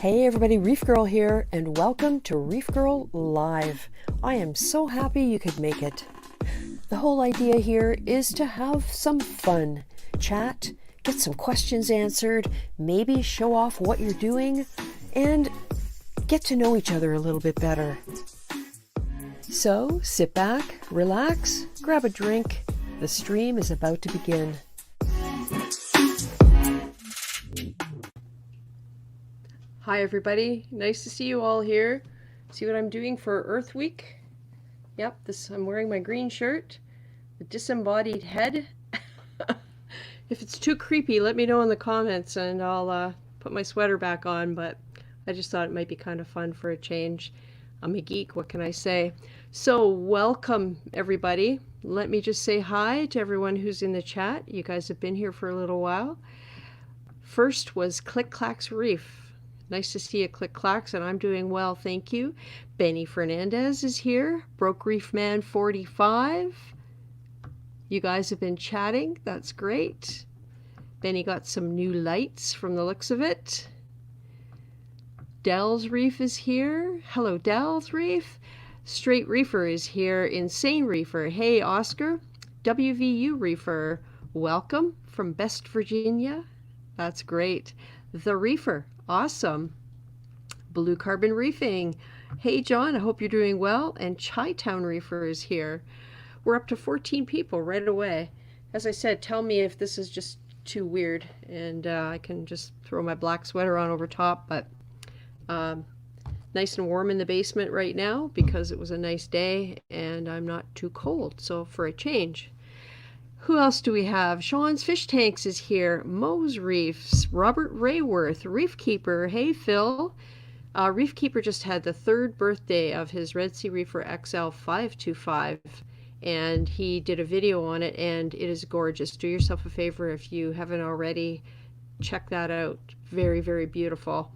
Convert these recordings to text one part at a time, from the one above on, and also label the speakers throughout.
Speaker 1: Hey everybody, ReefGrrl here, and welcome to ReefGrrl Live. I am so happy you could make it. The whole idea here is to have some fun, chat, get some questions answered, maybe show off what you're doing, and get to know each other a little bit better. So sit back, relax, grab a drink. The stream is about to begin. Hi everybody, nice to see you all here. See what I'm doing for Earth Week? Yep, I'm wearing my green shirt, the disembodied head. If it's too creepy, let me know in the comments and I'll put my sweater back on, but I just thought it might be kind of fun for a change. I'm a geek, what can I say? So welcome everybody. Let me just say hi to everyone who's in the chat. You guys have been here for a little while. First was Click Clacks Reef. Nice to see you, Click Clacks, and I'm doing well, thank you. Benny Fernandez is here. Broke Reef Man 45. You guys have been chatting. That's great. Benny got some new lights from the looks of it. Dell's Reef is here. Hello, Dell's Reef. Straight Reefer is here. Insane Reefer. Hey, Oscar. WVU Reefer. Welcome from Best Virginia. That's great. The Reefer. Awesome. Blue Carbon Reefing. Hey John, I hope you're doing well. And Chi-Town Reefer is here. We're up to 14 people right away. As I said, tell me if this is just too weird and I can just throw my black sweater on over top, but nice and warm in the basement right now because it was a nice day and I'm not too cold, so for a change. Who else do we have? Sean's Fish Tanks is here. Moe's Reefs. Robert Rayworth. Reef Keeper. Hey, Phil. Reef Keeper just had the 3rd birthday of his Red Sea Reefer XL 525. And he did a video on it, and it is gorgeous. Do yourself a favor if you haven't already. Check that out. Very, very beautiful.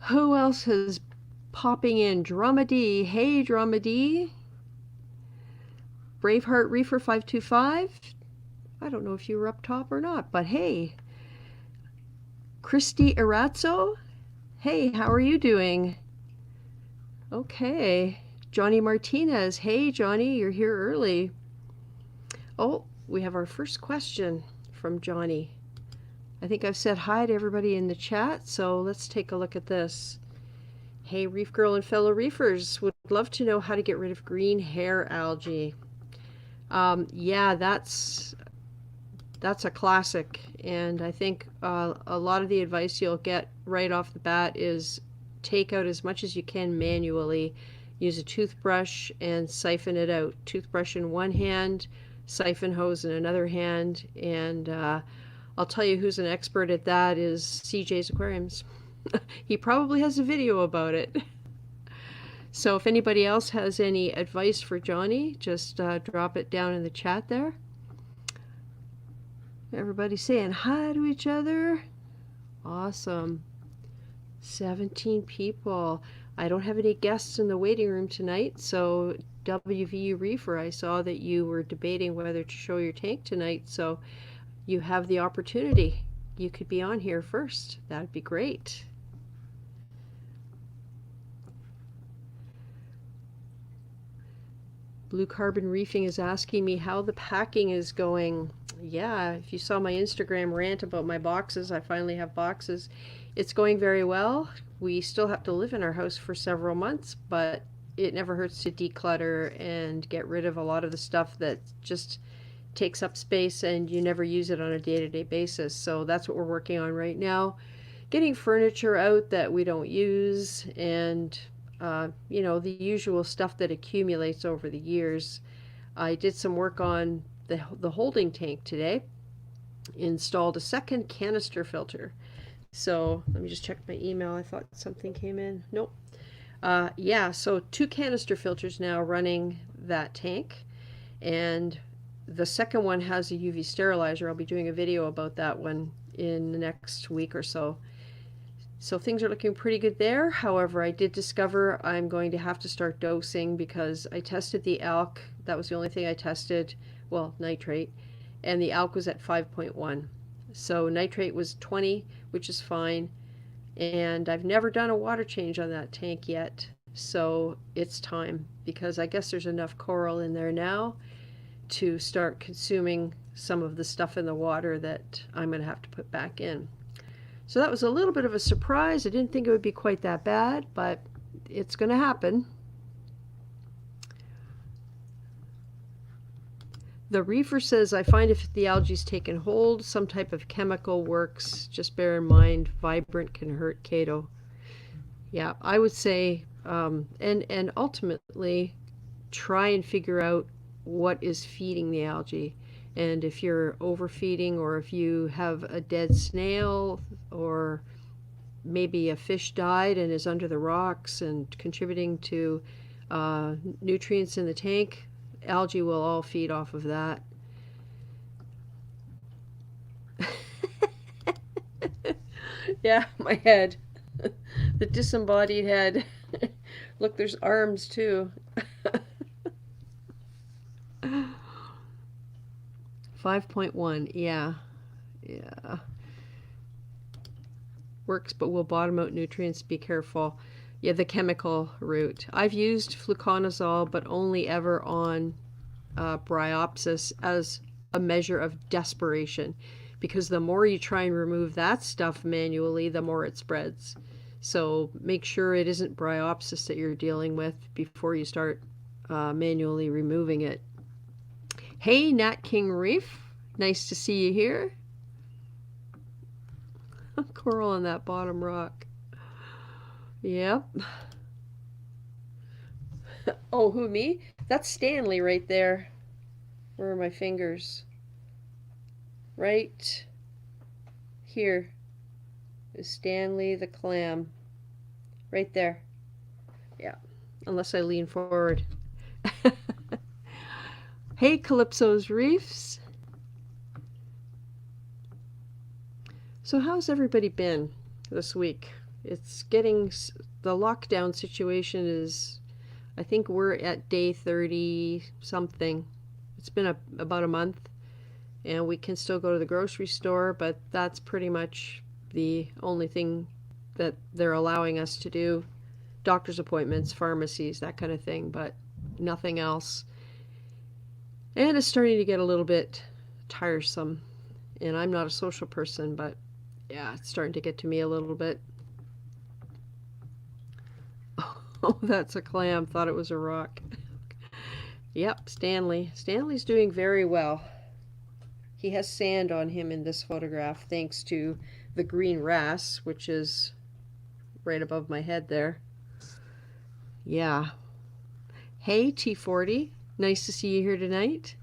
Speaker 1: Who else is popping in? Dramedy. Hey, Dramedy. Braveheart Reefer 525. I don't know if you were up top or not, but hey. Christy Arazzo. Hey, how are you doing? Okay. Johnny Martinez. Hey, Johnny, you're here early. Oh, we have our first question from Johnny. I think I've said hi to everybody in the chat, so let's take a look at this. Hey, ReefGrrl and fellow reefers, would love to know how to get rid of green hair algae. Yeah, that's a classic, and I think a lot of the advice you'll get right off the bat is take out as much as you can manually. Use a toothbrush and siphon it out. Toothbrush in one hand, siphon hose in another hand, and I'll tell you who's an expert at that is CJ's Aquariums. He probably has a video about it. So if anybody else has any advice for Johnny, just drop it down in the chat there. Everybody saying hi to each other. Awesome. 17 people. I don't have any guests in the waiting room tonight, so WVU Reefer, I saw that you were debating whether to show your tank tonight, so you have the opportunity. You could be on here first. That'd be great. Blue Carbon Reefing is asking me how the packing is going. Yeah, if you saw my Instagram rant about my boxes, I finally have boxes. It's going very well. We still have to live in our house for several months, but it never hurts to declutter and get rid of a lot of the stuff that just takes up space and you never use it on a day-to-day basis. So that's what we're working on right now. Getting furniture out that we don't use and you know, the usual stuff that accumulates over the years. I did some work on the holding tank today. Installed a second canister filter. So let me just check my email. I thought something came in. Nope. Yeah, so 2 canister filters now running that tank. And the second one has a UV sterilizer. I'll be doing a video about that one in the next week or so. So things are looking pretty good there. However, I did discover I'm going to have to start dosing because I tested the alk. That was the only thing I tested. Well, nitrate. And the alk was at 5.1. So nitrate was 20, which is fine. And I've never done a water change on that tank yet. So it's time, because I guess there's enough coral in there now to start consuming some of the stuff in the water that I'm going to have to put back in. So that was a little bit of a surprise. I didn't think it would be quite that bad, but it's going to happen. The reefer says, I find if the algae's taken hold, some type of chemical works. Just bear in mind, vibrant can hurt Cato. Yeah, I would say, and ultimately, try and figure out what is feeding the algae. And if you're overfeeding, or if you have a dead snail, or maybe a fish died and is under the rocks and contributing to nutrients in the tank, algae will all feed off of that. Yeah, my head. The disembodied head. Look, there's arms too. 5.1, yeah. Yeah. Works, but will bottom out nutrients. Be careful. Yeah, the chemical route. I've used fluconazole, but only ever on Bryopsis as a measure of desperation, because the more you try and remove that stuff manually, the more it spreads. So make sure it isn't Bryopsis that you're dealing with before you start manually removing it. Hey, Nat King Reef. Nice to see you here. Coral on that bottom rock. Yep. Oh, who, me? That's Stanley right there. Where are my fingers? Right here is Stanley the clam. Right there. Yeah. Unless I lean forward. Hey, Calypso's Reefs. So how's everybody been this week? It's getting, the lockdown situation is, I think we're at day 30 something. It's been about a month, and we can still go to the grocery store, but that's pretty much the only thing that they're allowing us to do. Doctor's appointments, pharmacies, that kind of thing, but nothing else. And it's starting to get a little bit tiresome. And I'm not a social person, but yeah, it's starting to get to me a little bit. Oh, that's a clam. Thought it was a rock. Yep, Stanley. Stanley's doing very well. He has sand on him in this photograph, thanks to the green wrasse, which is right above my head there. Yeah. Hey, T40. Nice to see you here tonight.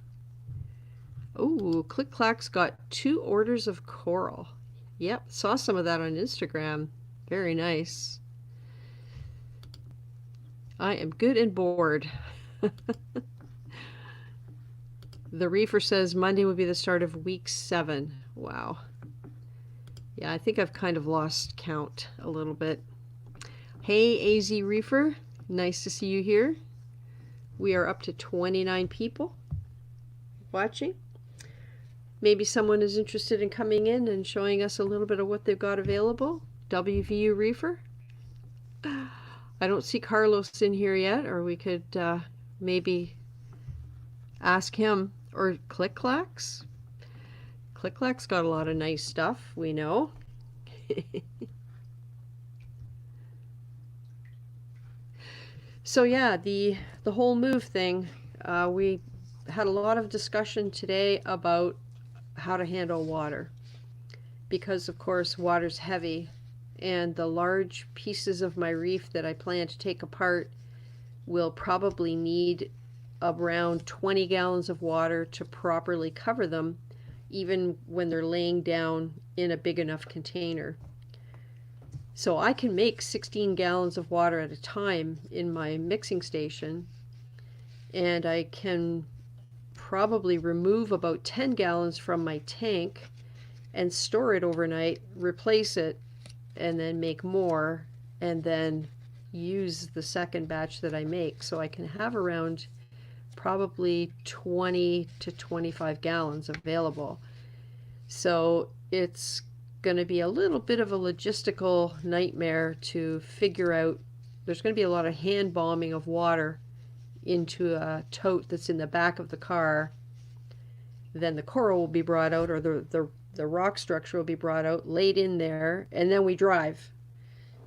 Speaker 1: Oh, Click Clack's got 2 orders of coral. Yep, saw some of that on Instagram. Very nice. I am good and bored. The reefer says Monday would be the start of week 7. Wow. Yeah, I think I've kind of lost count a little bit. Hey, AZ Reefer. Nice to see you here. We are up to 29 people watching. Maybe someone is interested in coming in and showing us a little bit of what they've got available. WVU Reefer. I don't see Carlos in here yet, or we could maybe ask him. Or Click Clacks. Click Clack's got a lot of nice stuff, we know. So yeah, the whole move thing, we had a lot of discussion today about how to handle water, because of course water's heavy, and the large pieces of my reef that I plan to take apart will probably need around 20 gallons of water to properly cover them, even when they're laying down in a big enough container. So I can make 16 gallons of water at a time in my mixing station, and I can probably remove about 10 gallons from my tank and store it overnight, replace it, and then make more, and then use the second batch that I make. So I can have around probably 20 to 25 gallons available. So it's going to be a little bit of a logistical nightmare to figure out. There's going to be a lot of hand bombing of water into a tote that's in the back of the car. Then the coral will be brought out, or the rock structure will be brought out, laid in there, and then we drive.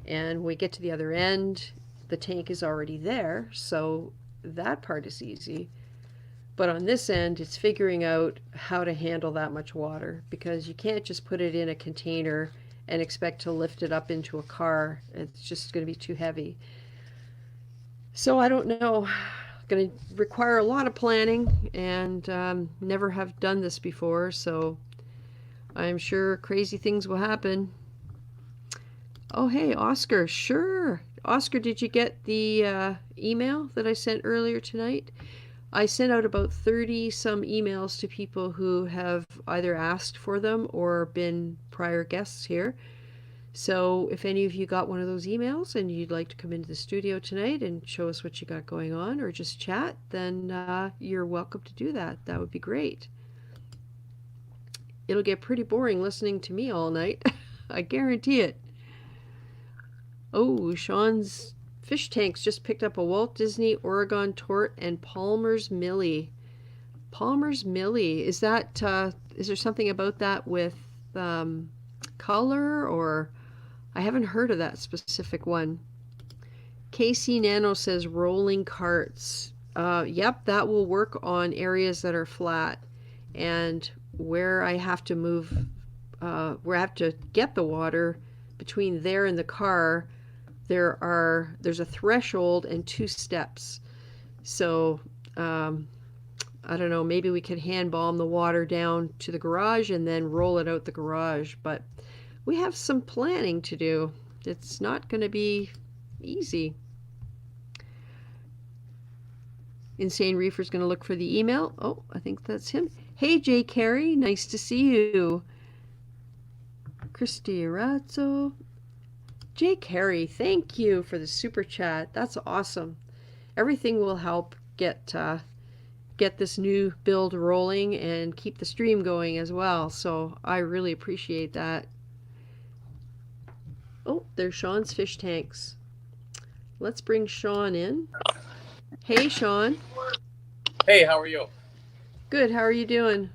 Speaker 1: And we get to the other end, the tank is already there, so that part is easy. But on this end, it's figuring out how to handle that much water, because you can't just put it in a container and expect to lift it up into a car. It's just going to be too heavy. So I don't know. Going to require a lot of planning, and never have done this before, so I'm sure crazy things will happen. Oh, hey, Oscar. Sure. Oscar, did you get the email that I sent earlier tonight? I sent out about 30 some emails to people who have either asked for them or been prior guests here. So if any of you got one of those emails and you'd like to come into the studio tonight and show us what you got going on, or just chat, then you're welcome to do that. That would be great. It'll get pretty boring listening to me all night. I guarantee it. Oh, Sean's Fish Tanks just picked up a Walt Disney Oregon Tort and Palmer's Millie. Palmer's Millie, is that, is there something about that with color, or I haven't heard of that specific one. KC Nano says rolling carts. Yep, that will work on areas that are flat, and where I have to move, where I have to get the water between there and the car, there's a threshold and 2 steps. So I don't know, maybe we could hand bomb the water down to the garage and then roll it out the garage, but we have some planning to do. It's not going to be easy. Insane Reefer's going to look for the email. Oh, I think that's him. Hey, Jay Carey, nice to see you. Christy Razzo. Jay Carey, thank you for the super chat. That's awesome. Everything will help get this new build rolling and keep the stream going as well. So I really appreciate that. Oh, there's Sean's Fish Tanks. Let's bring Sean in. Hey, Sean.
Speaker 2: Hey, how are you?
Speaker 1: Good. How are you doing?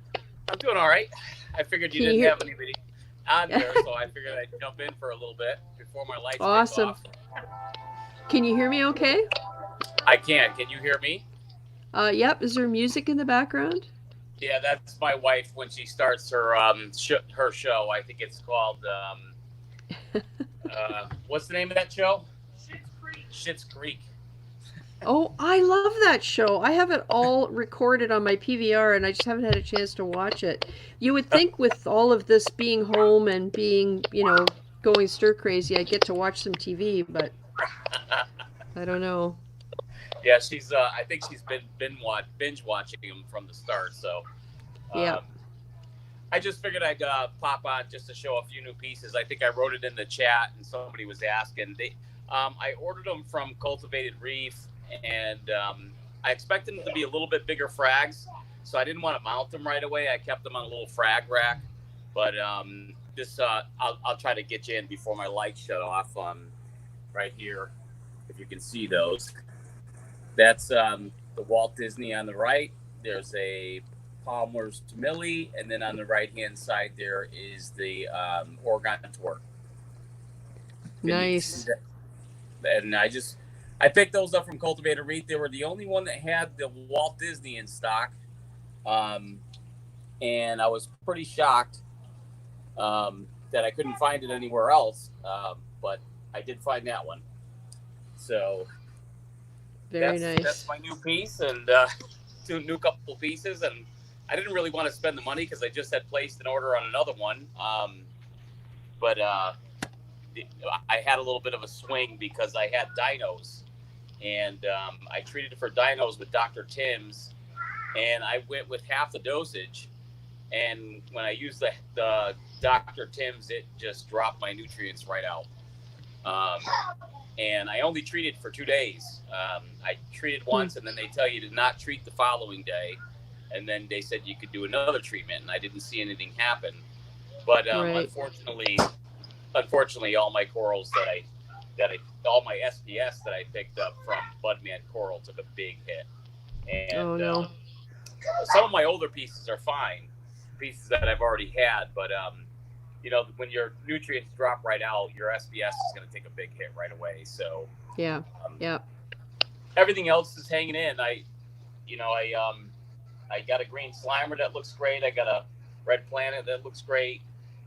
Speaker 2: I'm doing all right. I figured you didn't have anybody on there, so I figured I'd jump in for a little bit before my lights
Speaker 1: awesome.
Speaker 2: off.
Speaker 1: Can you hear me okay?
Speaker 2: I can. Can you hear me?
Speaker 1: Yep. Is there music in the background?
Speaker 2: Yeah, that's my wife when she starts her her show. I think it's called what's the name of that show? Schitt's Creek. Schitt's Creek.
Speaker 1: Oh, I love that show. I have it all recorded on my PVR, and I just haven't had a chance to watch it. You would think with all of this being home and being, going stir crazy, I'd get to watch some TV, but I don't know.
Speaker 2: Yeah, she's. I think she's been binge watching them from the start. So,
Speaker 1: yeah.
Speaker 2: I just figured I'd pop on just to show a few new pieces. I think I wrote it in the chat, and somebody was asking. I ordered them from Cultivated Reef. And I expected them to be a little bit bigger frags, so I didn't want to mount them right away. I kept them on a little frag rack, but I'll try to get you in before my lights shut off. Right here, if you can see those. That's the Walt Disney on the right. There's a Palmer's Millie, and then on the right-hand side there is the Oregon Tort.
Speaker 1: Nice.
Speaker 2: And I picked those up from Cultivated Reef. They were the only one that had the Walt Disney in stock. And I was pretty shocked that I couldn't find it anywhere else. But I did find that one. So
Speaker 1: very nice.
Speaker 2: That's my new piece, and two new couple pieces. And I didn't really want to spend the money because I just had placed an order on another one. But I had a little bit of a swing because I had dinos. And I treated for dinos with Dr. Tim's, and I went with half the dosage. And when I used the Dr. Tim's, it just dropped my nutrients right out. And I only treated for 2 days. I treated once, and then they tell you to not treat the following day. And then they said you could do another treatment, and I didn't see anything happen. But
Speaker 1: Right.
Speaker 2: unfortunately, all my corals all my SPS that I picked up from Budman Coral took a big hit,
Speaker 1: Oh
Speaker 2: and
Speaker 1: no.
Speaker 2: some of my older pieces are fine, pieces that I've already had, but when your nutrients drop right out, your SPS is going to take a big hit right away. So
Speaker 1: Yeah.
Speaker 2: um,
Speaker 1: Yeah.
Speaker 2: everything else is hanging in. I got a green slimer that looks great. I got a red planet that looks great,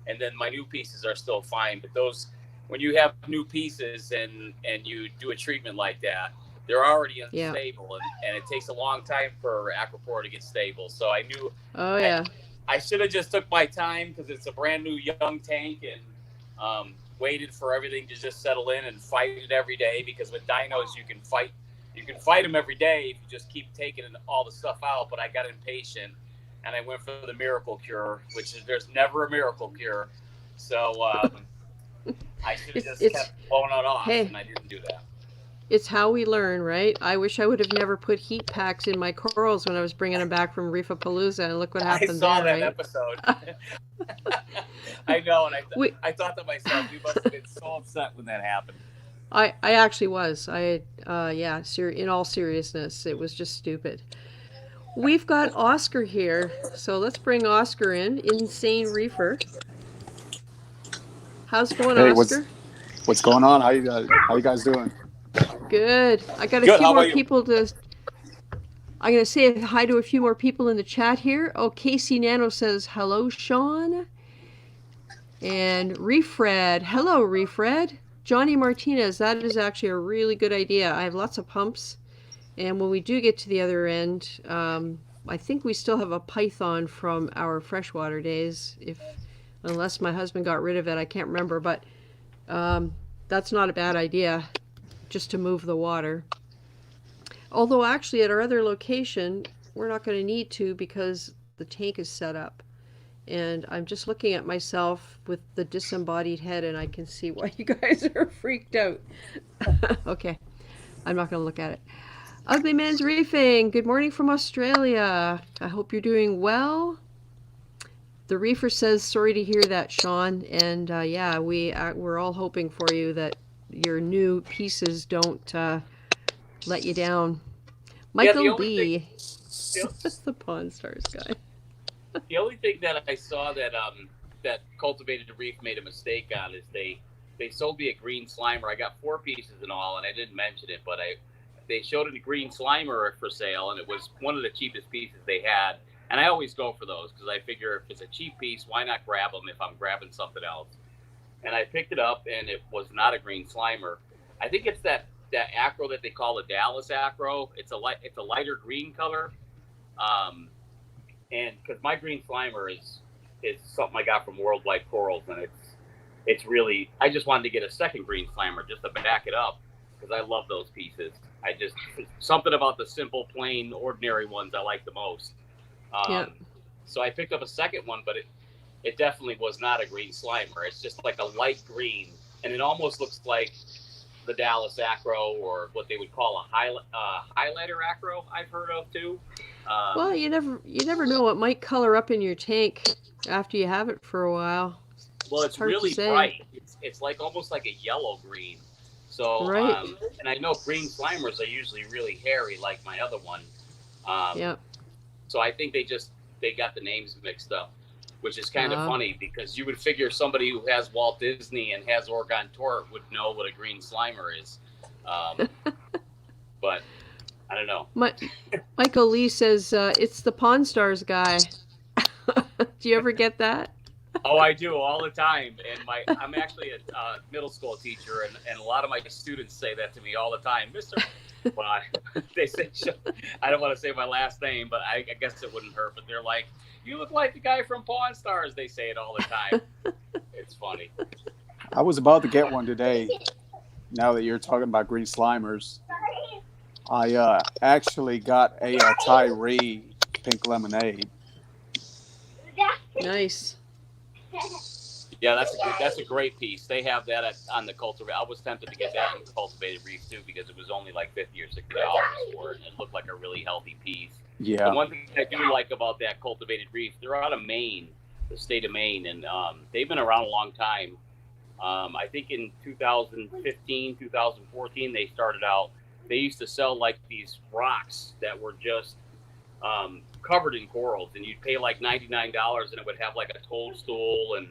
Speaker 2: and then my new pieces are still fine. But those, when you have new pieces and you do a treatment like that, they're already
Speaker 1: Yeah.
Speaker 2: unstable, and it takes a long time for Aquapore to get stable. So I knew
Speaker 1: Oh
Speaker 2: I
Speaker 1: yeah.
Speaker 2: I should have just took my time because it's a brand new young tank, and waited for everything to just settle in and fight it every day. Because with dinos, you can fight them every day if you just keep taking all the stuff out. But I got impatient, and I went for the miracle cure, which is there's never a miracle cure. So I should have just
Speaker 1: It's
Speaker 2: kept blowing it off,
Speaker 1: hey,
Speaker 2: and I didn't do that.
Speaker 1: it's how we learn, right? I wish I would have never put heat packs in my corals when I was bringing them back from Reefapalooza, and look what
Speaker 2: I
Speaker 1: happened
Speaker 2: saw
Speaker 1: there,
Speaker 2: that
Speaker 1: right?
Speaker 2: episode. I know, and
Speaker 1: we,
Speaker 2: I thought to myself, you must have been so upset when that happened.
Speaker 1: I actually was. Yeah, in all seriousness, it was just stupid. We've got Oscar here, so let's bring Oscar in. Insane Reefer. How's it going,
Speaker 3: Hey,
Speaker 1: Oscar?
Speaker 3: what's going on? How you guys doing?
Speaker 1: Good. I got a
Speaker 2: Good.
Speaker 1: few
Speaker 2: How
Speaker 1: more
Speaker 2: about you?
Speaker 1: people to. I'm going to say hi to a few more people in the chat here. Oh, Casey Nano says, hello, Sean. And Refred. Hello, Refred. Johnny Martinez, that is actually a really good idea. I have lots of pumps. And when we do get to the other end, I think we still have a python from our freshwater days. Unless my husband got rid of it, I can't remember. But that's not a bad idea, just to move the water. Although actually at our other location, we're not going to need to because the tank is set up. And I'm just looking at myself with the disembodied head, and I can see why you guys are freaked out. Okay, I'm not going to look at it. Ugly Man's Reefing, good morning from Australia. I hope you're doing well. The Reefer says, sorry to hear that, Sean. And yeah, we're all hoping for you that your new pieces don't let you down.
Speaker 2: Yeah,
Speaker 1: Michael Lee,
Speaker 2: the,
Speaker 1: the Pawn Stars guy.
Speaker 2: the only thing that I saw that Cultivated Reef made a mistake on is they sold me a green slimer. I got 4 pieces in all, and I didn't mention it, but they showed a green slimer for sale, and it was one of the cheapest pieces they had. And I always go for those because I figure if it's a cheap piece, why not grab them if I'm grabbing something else? And I picked it up, and it was not a green slimer. I think it's that acro that they call a Dallas acro. It's a lighter green color. And because my green slimer is something I got from Worldwide Corals, and it's really, I just wanted to get a second green slimer just to back it up because I love those pieces. Something about the simple, plain, ordinary ones I like the most.
Speaker 1: Yeah.
Speaker 2: So I picked up a second one, but it definitely was not a green slimer. It's just like a light green, and it almost looks like the Dallas acro, or what they would call a highlighter acro. I've heard of too.
Speaker 1: Well, you never know. It might color up in your tank after you have it for a while.
Speaker 2: Well, it's really bright. It's like almost like a yellow green. So,
Speaker 1: right.
Speaker 2: And I know green slimers are usually really hairy, like my other one.
Speaker 1: Yeah.
Speaker 2: So I think they got the names mixed up, which is kind of funny because you would figure somebody who has Walt Disney and has Oregon Tort would know what a green slimer is. But I don't know.
Speaker 1: Michael Lee says, it's the Pawn Stars guy. Do you ever get that?
Speaker 2: Oh, I do all the time. And I'm actually a middle school teacher, and a lot of my students say that to me all the time. Mr. Well, they say, I don't want to say my last name, but I guess it wouldn't hurt. But they're like, you look like the guy from Pawn Stars. They say it all the time. It's funny.
Speaker 3: I was about to get one today. Now that you're talking about green slimers, I actually got a Tyree pink lemonade.
Speaker 1: Nice.
Speaker 2: Yeah, that's a great piece. They have that on the Cultivated. I was tempted to get that on the Cultivated Reef too because it was only like $50 or $60 for it. It looked like a really healthy piece.
Speaker 3: Yeah.
Speaker 2: The one thing I do like about that Cultivated Reef, they're out of Maine, the state of Maine, and they've been around a long time. I think in 2015, 2014, they started out. They used to sell like these rocks that were just covered in corals, and you'd pay like $99, and it would have like a toadstool and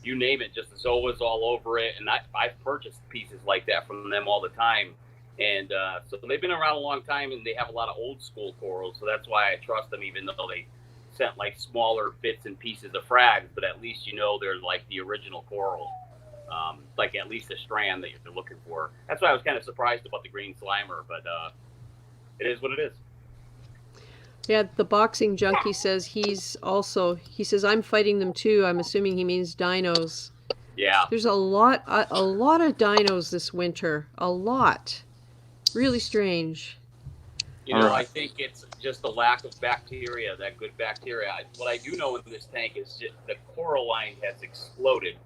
Speaker 2: you name it, just zoas all over it. And I've purchased pieces like that from them all the time. And so they've been around a long time, and they have a lot of old school corals. So that's why I trust them, even though they sent like smaller bits and pieces of frags. But at least they're like the original coral. Like at least a strand that you're looking for. That's why I was kind of surprised about the green slimer, but it is what it is.
Speaker 1: Yeah, the boxing junkie says he says I'm fighting them too. I'm assuming he means dinos.
Speaker 2: Yeah.
Speaker 1: There's a lot of dinos this winter. A lot. Really strange.
Speaker 2: I think it's just the lack of bacteria, that good bacteria. What I do know in this tank is just the coral line has exploded.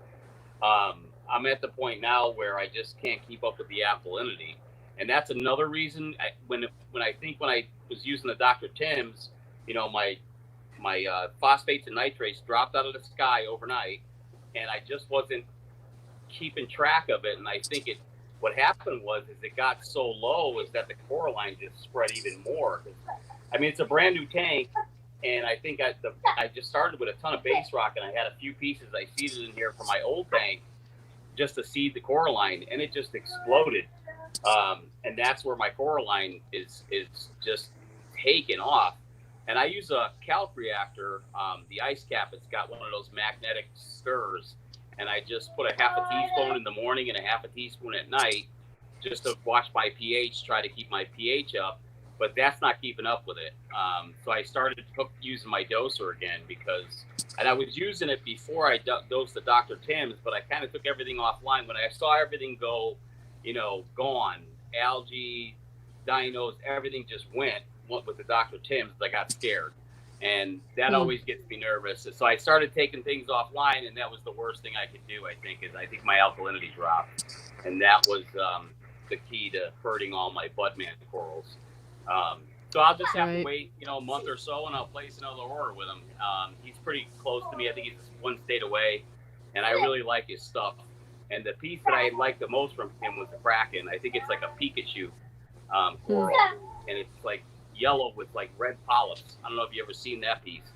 Speaker 2: I'm at the point now where I just can't keep up with the alkalinity, and that's another reason. When I was using the Dr. Tim's, my phosphates and nitrates dropped out of the sky overnight, and I just wasn't keeping track of it. And I think what happened was it got so low is that the coral line just spread even more. I mean, it's a brand new tank. And I think I just started with a ton of base rock, and I had a few pieces I seeded in here for my old tank just to seed the coral line, and it just exploded. And that's where my coral line is just taken off. And I use a calc reactor, the ice cap. It's got one of those magnetic stirrers, and I just put a half a teaspoon in the morning and a half a teaspoon at night just to watch my pH, try to keep my pH up. But that's not keeping up with it. So I started using my doser again and I was using it before I dosed the Dr. Tim's, but I kind of took everything offline. When I saw everything go, gone, algae, dinos, everything just went with the Dr. Tim's, I got scared. And that always gets me nervous. So I started taking things offline, and that was the worst thing I could do, I think my alkalinity dropped. And that was the key to hurting all my Budman corals. So I'll just have to wait, a month or so, and I'll place another order with him. He's pretty close to me. I think he's one state away, and I really like his stuff. And the piece that I liked the most from him was the Kraken. I think it's like a Pikachu coral, and it's like yellow with like red polyps. I don't know if you ever seen that piece,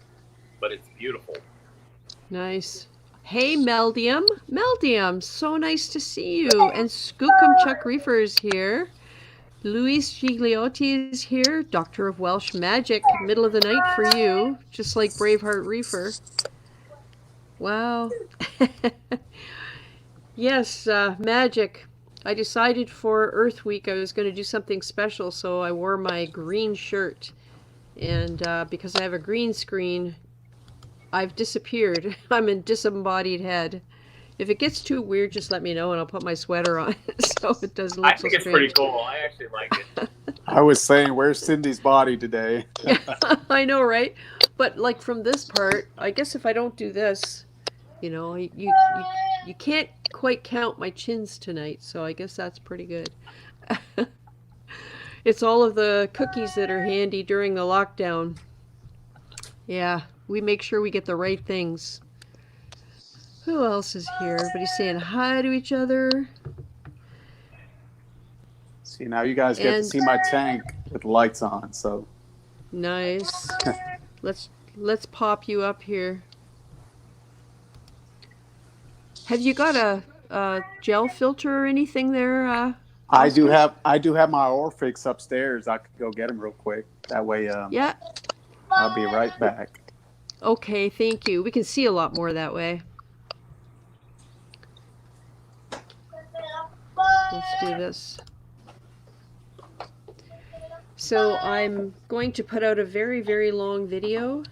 Speaker 2: but it's beautiful.
Speaker 1: Nice. Hey, Meldium, so nice to see you. And Skookum Chuck Reefer is here. Luis Gigliotti is here, Doctor of Welsh Magic, middle of the night for you, just like Braveheart Reefer. Wow. Yes, magic. I decided for Earth Week I was going to do something special, so I wore my green shirt. And because I have a green screen, I've disappeared. I'm a disembodied head. If it gets too weird, just let me know, and I'll put my sweater on so it doesn't look so strange.
Speaker 2: I think it's pretty cool. I actually like it.
Speaker 3: I was saying, where's Cindy's body today?
Speaker 1: I know, right? But like from this part, I guess if I don't do this, you can't quite count my chins tonight, so I guess that's pretty good. It's all of the cookies that are handy during the lockdown. Yeah, we make sure we get the right things. Who else is here? Everybody's saying hi to each other.
Speaker 3: See, now you guys get to see my tank with the lights on, so.
Speaker 1: Nice. Let's pop you up here. Have you got a gel filter or anything there?
Speaker 3: I do have my Orfix upstairs. I could go get them real quick. That way,
Speaker 1: yeah.
Speaker 3: I'll be right back.
Speaker 1: Okay, thank you. We can see a lot more that way. Let's do this. So I'm going to put out a very, very long video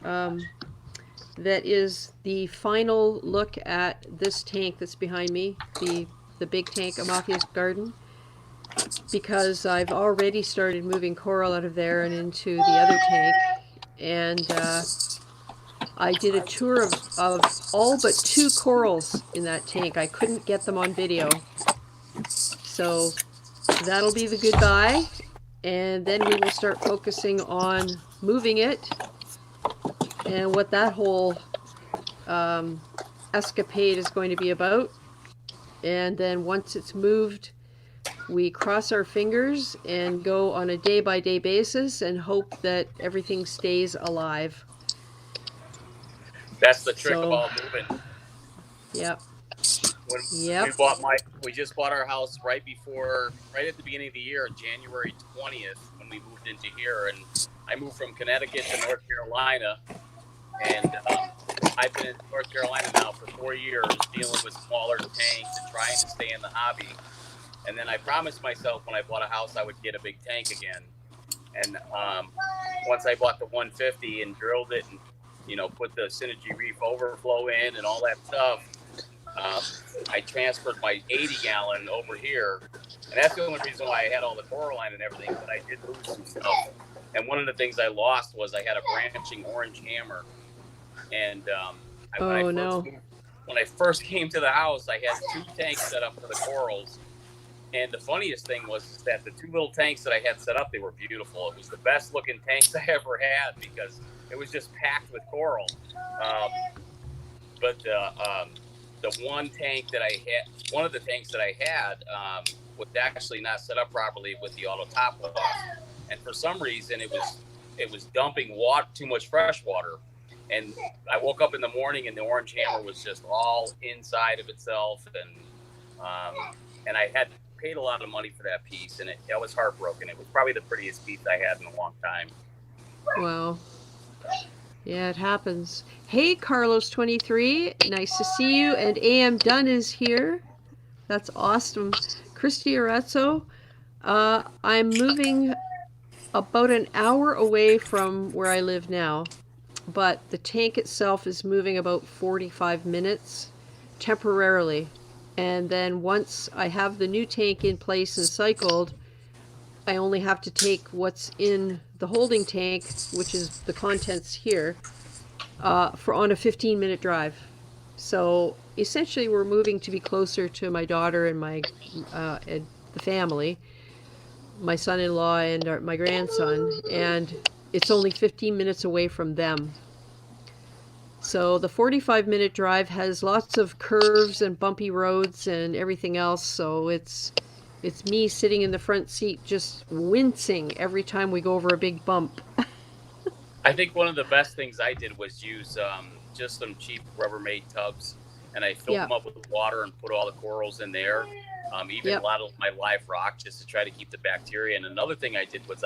Speaker 1: that is the final look at this tank that's behind me, the big tank, Amathia's Garden, because I've already started moving coral out of there and into the other tank, and I did a tour of all but 2 corals in that tank. I couldn't get them on video. So that'll be the goodbye, and then we will start focusing on moving it and what that whole escapade is going to be about. And then once it's moved, we cross our fingers and go on a day-by-day basis and hope that everything stays alive.
Speaker 2: That's the trick
Speaker 1: So,
Speaker 2: about moving.
Speaker 1: yep.
Speaker 2: When
Speaker 1: Yep.
Speaker 2: we just bought our house right at the beginning of the year, January 20th, when we moved into here, and I moved from Connecticut to North Carolina, and I've been in North Carolina now for 4 years, dealing with smaller tanks and trying to stay in the hobby. And then I promised myself when I bought a house I would get a big tank again. And once I bought the 150 and drilled it and put the Synergy Reef overflow in and all that stuff, I transferred my 80-gallon over here, and that's the only reason why I had all the coralline and everything. But I did lose some stuff, and one of the things I lost was I had a branching orange hammer. And when I first came to the house, I had 2 tanks set up for the corals. And the funniest thing was that the 2 little tanks that I had set up, they were beautiful. It was the best looking tanks I ever had because it was just packed with coral. But the one tank that I had, one of the tanks that I had was actually not set up properly with the auto top off. And for some reason, it was dumping too much fresh water. And I woke up in the morning and the orange hammer was just all inside of itself. And I had paid a lot of money for that piece, and I was heartbroken. It was probably the prettiest piece I had in a long time.
Speaker 1: Wow. Yeah, it happens. Hey, Carlos23, nice to see you. And AM Dunn is here. That's awesome. Christy Arezzo, I'm moving about an hour away from where I live now, but the tank itself is moving about 45 minutes temporarily. And then once I have the new tank in place and cycled, I only have to take what's in the holding tank, which is the contents here, on a 15-minute drive. So essentially we're moving to be closer to my daughter and and the family, my son-in-law and my grandson, and it's only 15 minutes away from them. So the 45-minute drive has lots of curves and bumpy roads and everything else, so it's me sitting in the front seat just wincing every time we go over a big bump.
Speaker 2: I think one of the best things I did was use just some cheap Rubbermaid tubs, and I filled them up with water and put all the corals in there, even a lot of my live rock, just to try to keep the bacteria. And another thing I did was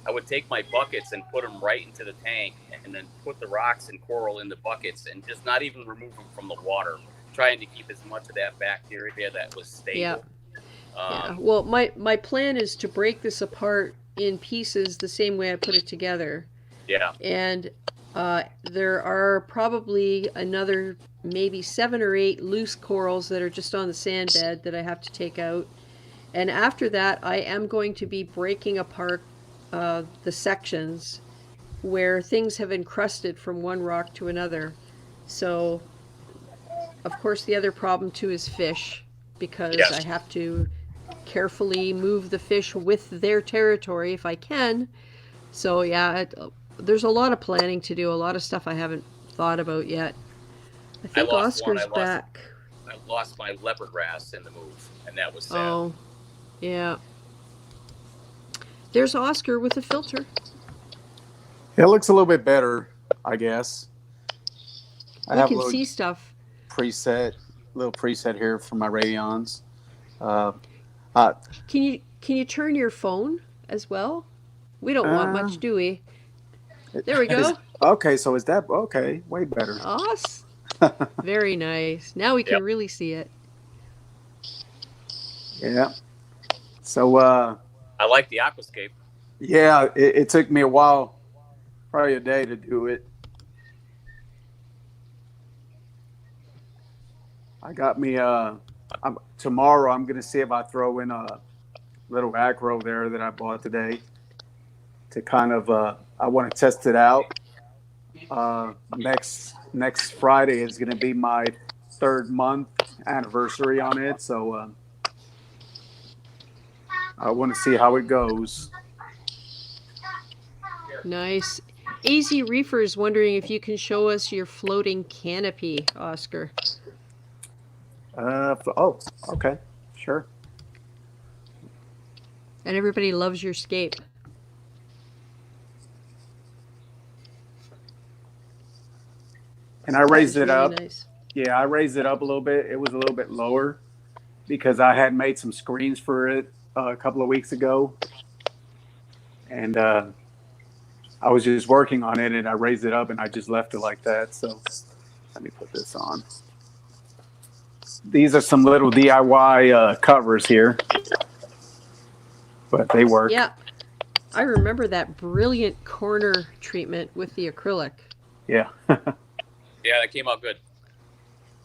Speaker 2: I would take my buckets and put them right into the tank and then put the rocks and coral in the buckets and just not even remove them from the water, trying to keep as much of that bacteria that was stable.
Speaker 1: Yeah. Well, my plan is to break this apart in pieces the same way I put it together.
Speaker 2: Yeah.
Speaker 1: And there are probably another maybe 7 or 8 loose corals that are just on the sand bed that I have to take out. And after that, I am going to be breaking apart the sections where things have encrusted from one rock to another. So, of course, the other problem too is fish, because I have to carefully move the fish with their territory if I can. So yeah, there's a lot of planning to do, a lot of stuff I haven't thought about yet. I think Oscar's back.
Speaker 2: I lost my leopard wrasse in the move, and that was sad.
Speaker 1: Oh, yeah. There's Oscar with a filter.
Speaker 3: It looks a little bit better, I guess.
Speaker 1: I have can see stuff.
Speaker 3: Little preset here for my radions.
Speaker 1: Can you turn your phone as well? We don't want much, do we? There we go.
Speaker 3: Okay, so is that okay? Way better.
Speaker 1: Awesome. Very nice. Now we can really see it.
Speaker 3: Yeah. So
Speaker 2: I like the aquascape.
Speaker 3: Yeah, it took me a while, probably a day to do it. I got me tomorrow I'm gonna see if I throw in a little acro there that I bought today to kind of I want to test it out. Next Friday is gonna be my 3rd month anniversary on it, so I want to see how it goes.
Speaker 1: Nice. AZ Reefer is wondering if you can show us your floating canopy, Oscar.
Speaker 3: Oh, okay, sure.
Speaker 1: And everybody loves your scape.
Speaker 3: And I raised
Speaker 1: That
Speaker 3: it
Speaker 1: is really
Speaker 3: up.
Speaker 1: nice.
Speaker 3: Yeah, I raised it up a little bit. It was a little bit lower because I had made some screens for it a couple of weeks ago, and I was just working on it, and I raised it up, and I just left it like that. So let me put this on. These are some little DIY covers here, but they work.
Speaker 1: Yeah, I remember that brilliant corner treatment with the acrylic.
Speaker 3: Yeah.
Speaker 2: Yeah, that came out good.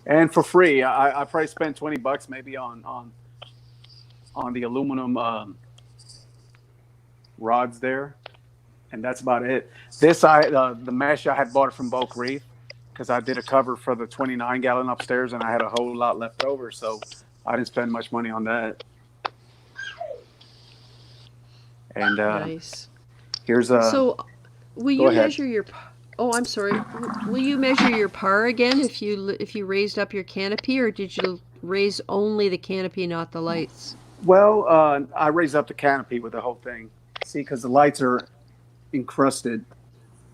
Speaker 3: And for free, I probably spent $20 maybe on the aluminum rods there, and that's about it. This the mesh I had bought from Bulk Reef because I did a cover for the 29-gallon upstairs, and I had a whole lot left over, so I didn't spend much money on that. And
Speaker 1: Nice.
Speaker 3: here's a.
Speaker 1: So, will
Speaker 3: Go
Speaker 1: you
Speaker 3: ahead.
Speaker 1: measure your? Oh, I'm sorry. Will you measure your par again if you raised up your canopy, or did you raise only the canopy, not the lights?
Speaker 3: Well, I raised up the canopy with the whole thing. See, because the lights are encrusted.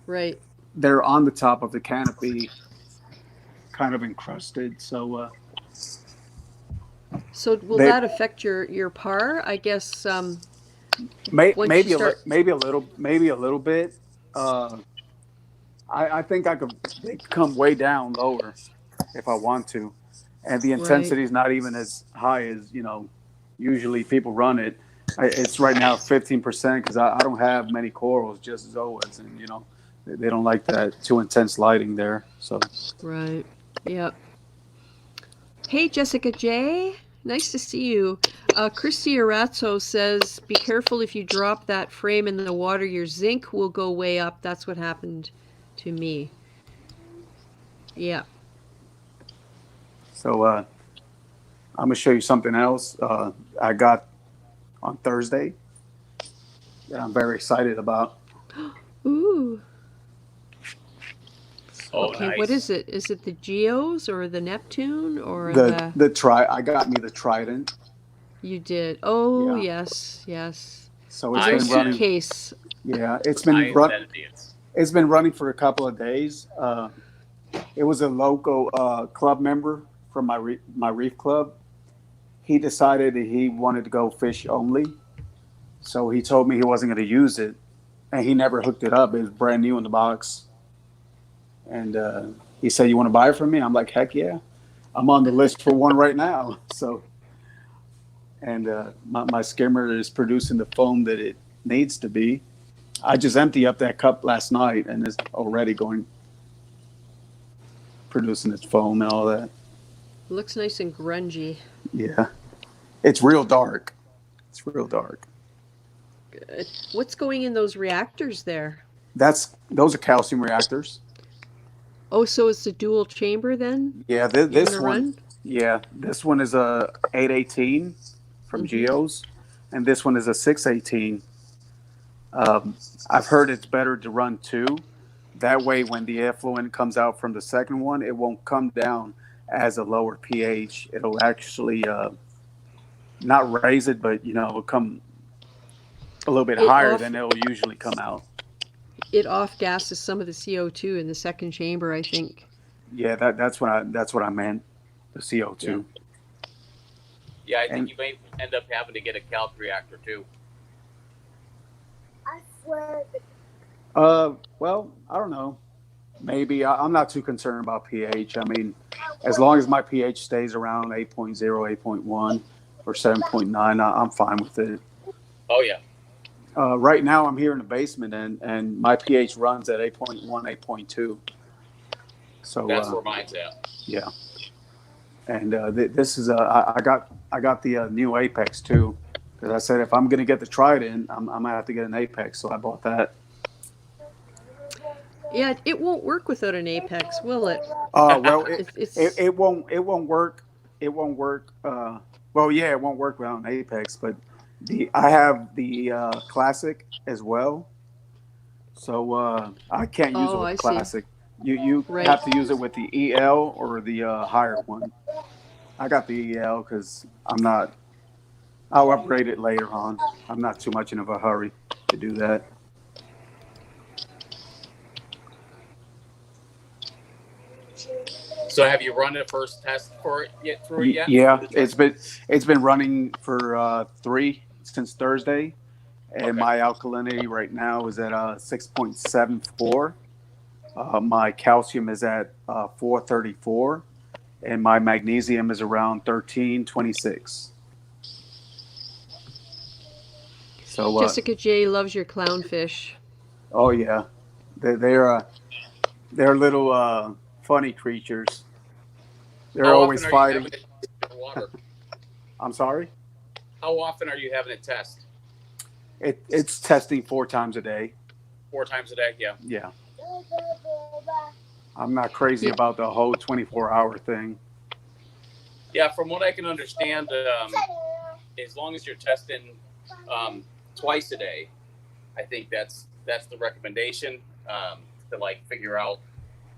Speaker 1: Right.
Speaker 3: They're on the top of the canopy, kind of encrusted. So.
Speaker 1: So will that affect your par? I guess.
Speaker 3: Maybe
Speaker 1: you start...
Speaker 3: maybe a little bit. I think I could come way down lower if I want to, and the intensity is not even as high as usually people run it. It's right now 15% because I don't have many corals, just zoas, and they don't like that too intense lighting there. So
Speaker 1: right, yep. Hey, Jessica J. Nice to see you. Christy Arazzo says, be careful if you drop that frame in the water, your zinc will go way up. That's what happened to me. Yeah.
Speaker 3: So I'm going to show you something else I got on Thursday that I'm very excited about.
Speaker 1: Ooh.
Speaker 2: Oh,
Speaker 1: okay,
Speaker 2: nice.
Speaker 1: What is it? Is it the Geos or the Neptune or
Speaker 3: I got me the Trident.
Speaker 1: You did. Oh,
Speaker 3: yeah.
Speaker 1: yes.
Speaker 3: So it's been running.
Speaker 1: Case.
Speaker 3: Yeah, it's been running for a couple of days. It was a local club member from my reef club. He decided that he wanted to go fish only, so he told me he wasn't going to use it, and he never hooked it up. It was brand new in the box, and he said, "You want to buy it from me?" I'm like, "Heck yeah!" I'm on the list for one right now. So, and my skimmer is producing the foam that it needs to be. I just emptied up that cup last night, and it's already producing its foam and all that.
Speaker 1: Looks nice and grungy.
Speaker 3: Yeah, it's real dark. It's real dark.
Speaker 1: Good. What's going in those reactors there?
Speaker 3: Those are calcium reactors.
Speaker 1: Oh, so it's a dual chamber then?
Speaker 3: Yeah, this one. Yeah, this one is a 818 from Geos, and this one is a 618. I've heard it's better to run two. That way, when the effluent comes out from the second one, it won't come down as a lower pH. It'll actually not raise it, but it'll come a little bit higher than it'll usually come out.
Speaker 1: It off gases some of the CO2 in the second chamber, I think.
Speaker 3: Yeah, that's what I meant. The CO2.
Speaker 2: Yeah, I think you may end up having to get a calc reactor too.
Speaker 4: I swear.
Speaker 3: Well, I don't know. Maybe I'm not too concerned about pH. I mean, as long as my pH stays around 8.0, 8.1, or 7.9, I'm fine with it.
Speaker 2: Oh yeah.
Speaker 3: Right now, I'm here in the basement, and my pH runs at 8.1, 8.2. So
Speaker 2: that's where mine's at.
Speaker 3: Yeah. And this is I got the new Apex too, because I said if I'm gonna get the Trident, I'm gonna have to get an Apex, so I bought that.
Speaker 1: Yeah, it won't work without an Apex, will it?
Speaker 3: Well, it won't work. It won't work. Well, yeah, it won't work without an Apex, but I have the Classic as well, So I can't use it
Speaker 1: Oh,
Speaker 3: with
Speaker 1: I
Speaker 3: the
Speaker 1: see.
Speaker 3: classic. You
Speaker 1: Right.
Speaker 3: have to use it with the EL or the higher one. I got the EL because I'm not. I'll upgrade it later on. I'm not too much in of a hurry to do that.
Speaker 2: So have you run a first test for it yet? Through it yet?
Speaker 3: Yeah,
Speaker 2: The tri-
Speaker 3: it's been running for 3 since Thursday, and
Speaker 2: Okay.
Speaker 3: my alkalinity right now is at 6.74. My calcium is at 434, and my magnesium is around 1326. So,
Speaker 1: Jessica J loves your clownfish.
Speaker 3: oh yeah, they're they're little funny creatures. They're
Speaker 2: How often
Speaker 3: always
Speaker 2: are you having
Speaker 3: fighting.
Speaker 2: it in your water?
Speaker 3: I'm sorry.
Speaker 2: How often are you having it test?
Speaker 3: It's testing 4 times a day.
Speaker 2: 4 times a day? Yeah.
Speaker 3: Yeah, I'm not crazy
Speaker 1: Yeah.
Speaker 3: about the whole 24-hour thing.
Speaker 2: Yeah. From what I can understand, as long as you're testing twice a day, I think that's the recommendation to like figure out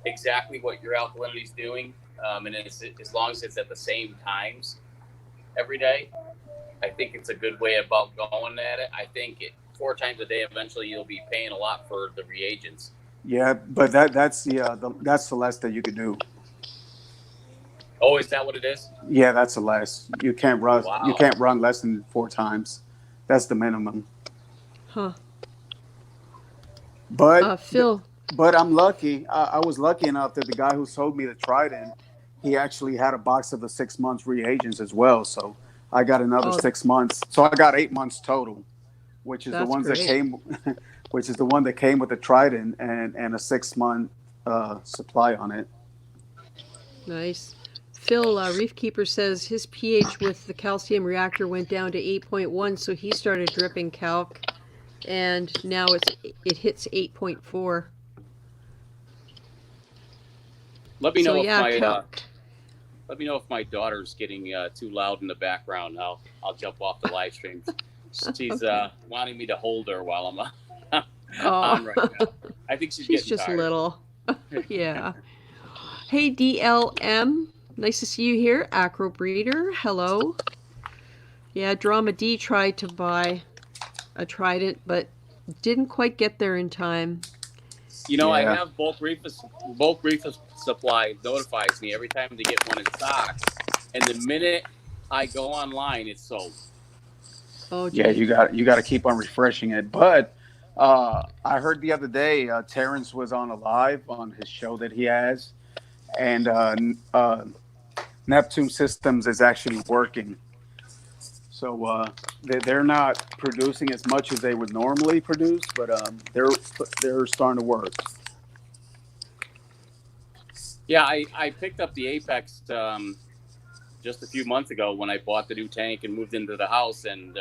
Speaker 2: exactly what your alkalinity is doing, and as long as it's at the same times every day, I think it's a good way about going at it. I think 4 times a day, eventually you'll be paying a lot for the reagents.
Speaker 3: Yeah, but that's that's the less that you could do.
Speaker 2: Oh, is that what it is?
Speaker 3: Yeah, that's the less. You can't run. You
Speaker 2: Wow.
Speaker 3: can't run less than 4 times. That's the minimum.
Speaker 1: Huh.
Speaker 3: But
Speaker 1: Phil.
Speaker 3: but I'm lucky. I was lucky enough that the guy who sold me the Trident, he actually had a box of the 6 months reagents as well. So I got another
Speaker 1: Oh,
Speaker 3: 6 months. So I got 8 months total, which is the
Speaker 1: that's
Speaker 3: ones that
Speaker 1: great.
Speaker 3: came, which is the one that came with the Trident and a 6 month supply on it.
Speaker 1: Nice. Phil, Reef Keeper says his pH with the calcium reactor went down to 8.1, so he started dripping calc, and now it hits 8.4.
Speaker 2: Let me
Speaker 1: So
Speaker 2: know if
Speaker 1: yeah,
Speaker 2: my
Speaker 1: calc.
Speaker 2: let me know if my daughter's getting too loud in the background. I'll jump off the live stream. She's
Speaker 1: Okay.
Speaker 2: wanting me to hold her while I'm on
Speaker 1: Oh,
Speaker 2: right now. I think she's
Speaker 1: she's
Speaker 2: getting
Speaker 1: just
Speaker 2: tired.
Speaker 1: little. Yeah. Hey, DLM. Nice to see you here. Acro Breeder. Hello. Yeah, Drama D tried to buy a Trident, but didn't quite get there in time.
Speaker 2: You know, I
Speaker 3: Yeah.
Speaker 2: have bulk reef supply notifies me every time they get one in stock, and the minute I go online, it's sold.
Speaker 1: Oh,
Speaker 3: Yeah,
Speaker 1: gee.
Speaker 3: you got to keep on refreshing it. But I heard the other day Terrence was on a live on his show that he has, and Neptune Systems is actually working. So they're not producing as much as they would normally produce, but they're starting to work.
Speaker 2: Yeah, I picked up the Apex just a few months ago when I bought the new tank and moved into the house, and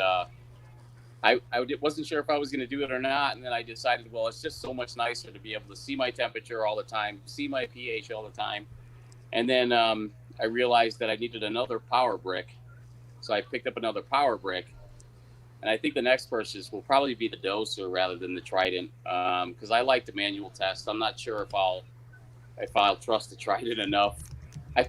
Speaker 2: I wasn't sure if I was going to do it or not, and then I decided, well, it's just so much nicer to be able to see my temperature all the time, see my pH all the time, and then I realized that I needed another power brick, so I picked up another power brick, and I think the next purchase will probably be the Doser rather than the Trident, because I like the manual test. I'm not sure if I'll trust the Trident enough. I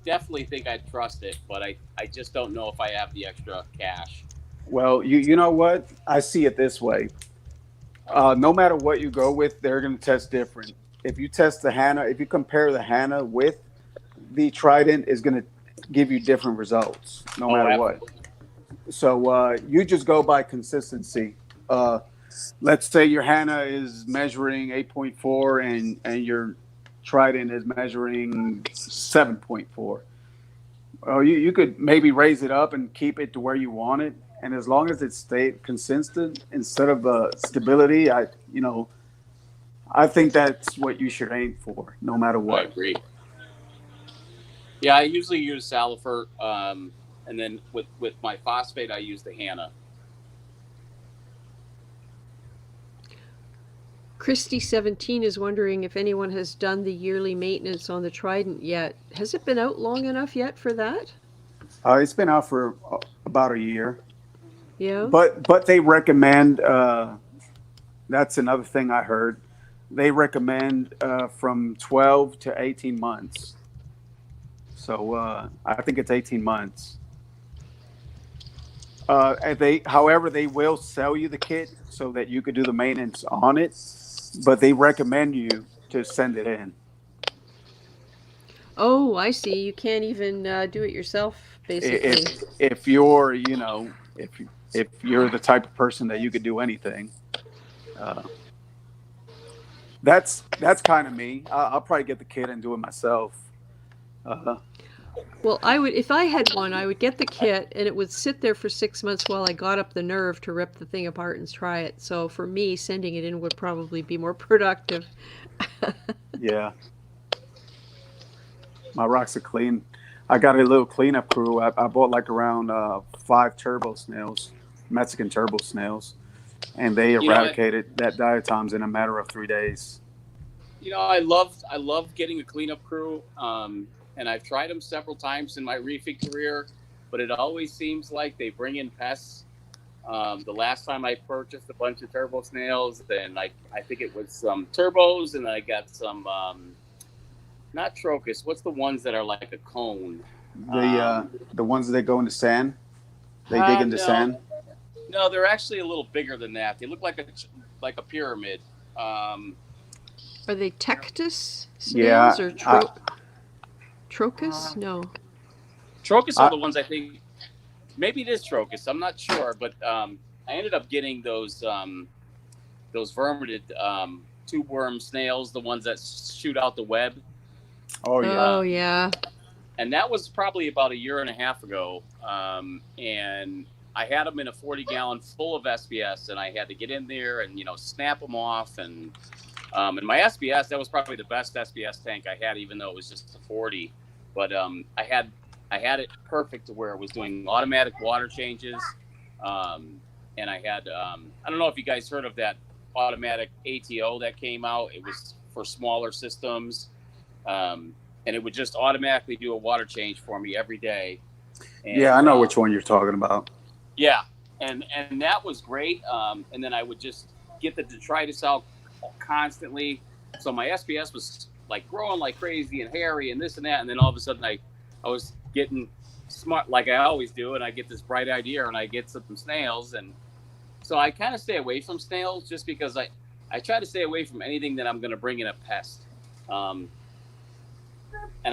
Speaker 2: definitely think I'd trust it, but I just don't know if I have the extra cash.
Speaker 3: Well, you know what? I see it this way. No matter what you go with, they're going to test different. If you test the Hana, if you compare the Hana with the Trident, is going to give you different results, no
Speaker 2: Oh,
Speaker 3: matter what.
Speaker 2: absolutely.
Speaker 3: So you just go by consistency. Uh, let's say your Hana is measuring 8.4 and your Trident is measuring 7.4. You could maybe raise it up and keep it to where you want it. And as long as it stayed consistent instead of stability, I think that's what you should aim for, no matter
Speaker 2: I
Speaker 3: what.
Speaker 2: agree. Yeah, I usually use Salifert, and then with my phosphate, I use the Hana.
Speaker 1: Christy17 is wondering if anyone has done the yearly maintenance on the Trident yet. Has it been out long enough yet for that?
Speaker 3: It's been out for about a year,
Speaker 1: Yeah.
Speaker 3: but they recommend That's another thing I heard. They recommend from 12 to 18 months. So I think it's 18 months. However, they will sell you the kit so that you could do the maintenance on it, but they recommend you to send it in.
Speaker 1: Oh, I see. You can't even do it yourself, basically.
Speaker 3: If you're, if you're the type of person that you could do anything, uh, that's kind of me. I'll probably get the kit and do it myself. Uh,
Speaker 1: Well, I would, if I had one, I would get the kit and it would sit there for 6 months while I got up the nerve to rip the thing apart and try it. So for me, sending it in would probably be more productive.
Speaker 3: yeah, my rocks are clean. I got a little cleanup crew. I bought like around 5 turbo snails, Mexican turbo snails, and they
Speaker 2: You know,
Speaker 3: eradicated that diatoms in a matter of 3 days.
Speaker 2: I love getting a cleanup crew, and I've tried them several times in my reefing career, but it always seems like they bring in pests. The last time I purchased a bunch of turbo snails, then I think it was some turbos, and I got some not trocus. What's the ones that are like a cone?
Speaker 3: The ones that go into sand, they dig into
Speaker 2: no,
Speaker 3: sand.
Speaker 2: No, they're actually a little bigger than that. They look like a pyramid.
Speaker 1: Are they Tectus
Speaker 3: Yeah,
Speaker 1: snails or Trocus? No.
Speaker 2: Trocus are the ones I think. Maybe it is Trocus. I'm not sure, but I ended up getting those verminid tube worm snails, the ones that shoot out the web.
Speaker 3: Oh yeah.
Speaker 1: Oh yeah.
Speaker 2: And that was probably about a year and a half ago. And I had them in a 40-gallon full of SBS, and I had to get in there and snap them off. And my SBS, that was probably the best SBS tank I had, even though it was just a 40. But I had it perfect to where it was doing automatic water changes. And I had, I don't know if you guys heard of that automatic ATO that came out. It was for smaller systems. And it would just automatically do a water change for me every day. And,
Speaker 3: yeah, I know which one you're talking about.
Speaker 2: Yeah. And that was great. And then I would just get the detritus out constantly. So my SBS was like growing like crazy and hairy and this and that. And then all of a sudden I was getting smart like I always do. And I get this bright idea and I get some snails. And so I kind of stay away from snails just because I try to stay away from anything that I'm going to bring in a pest. And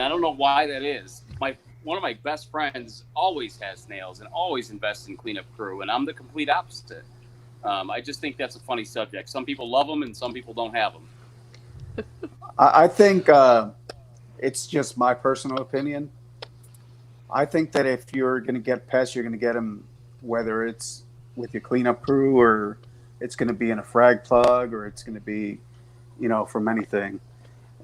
Speaker 2: I don't know why that is. One of my best friends always has snails and always invests in cleanup crew. And I'm the complete opposite. I just think that's a funny subject. Some people love them and some people don't have them.
Speaker 3: I think it's just my personal opinion. I think that if you're going to get pests, you're going to get them whether it's with your cleanup crew or it's going to be in a frag plug or it's going to be, from anything.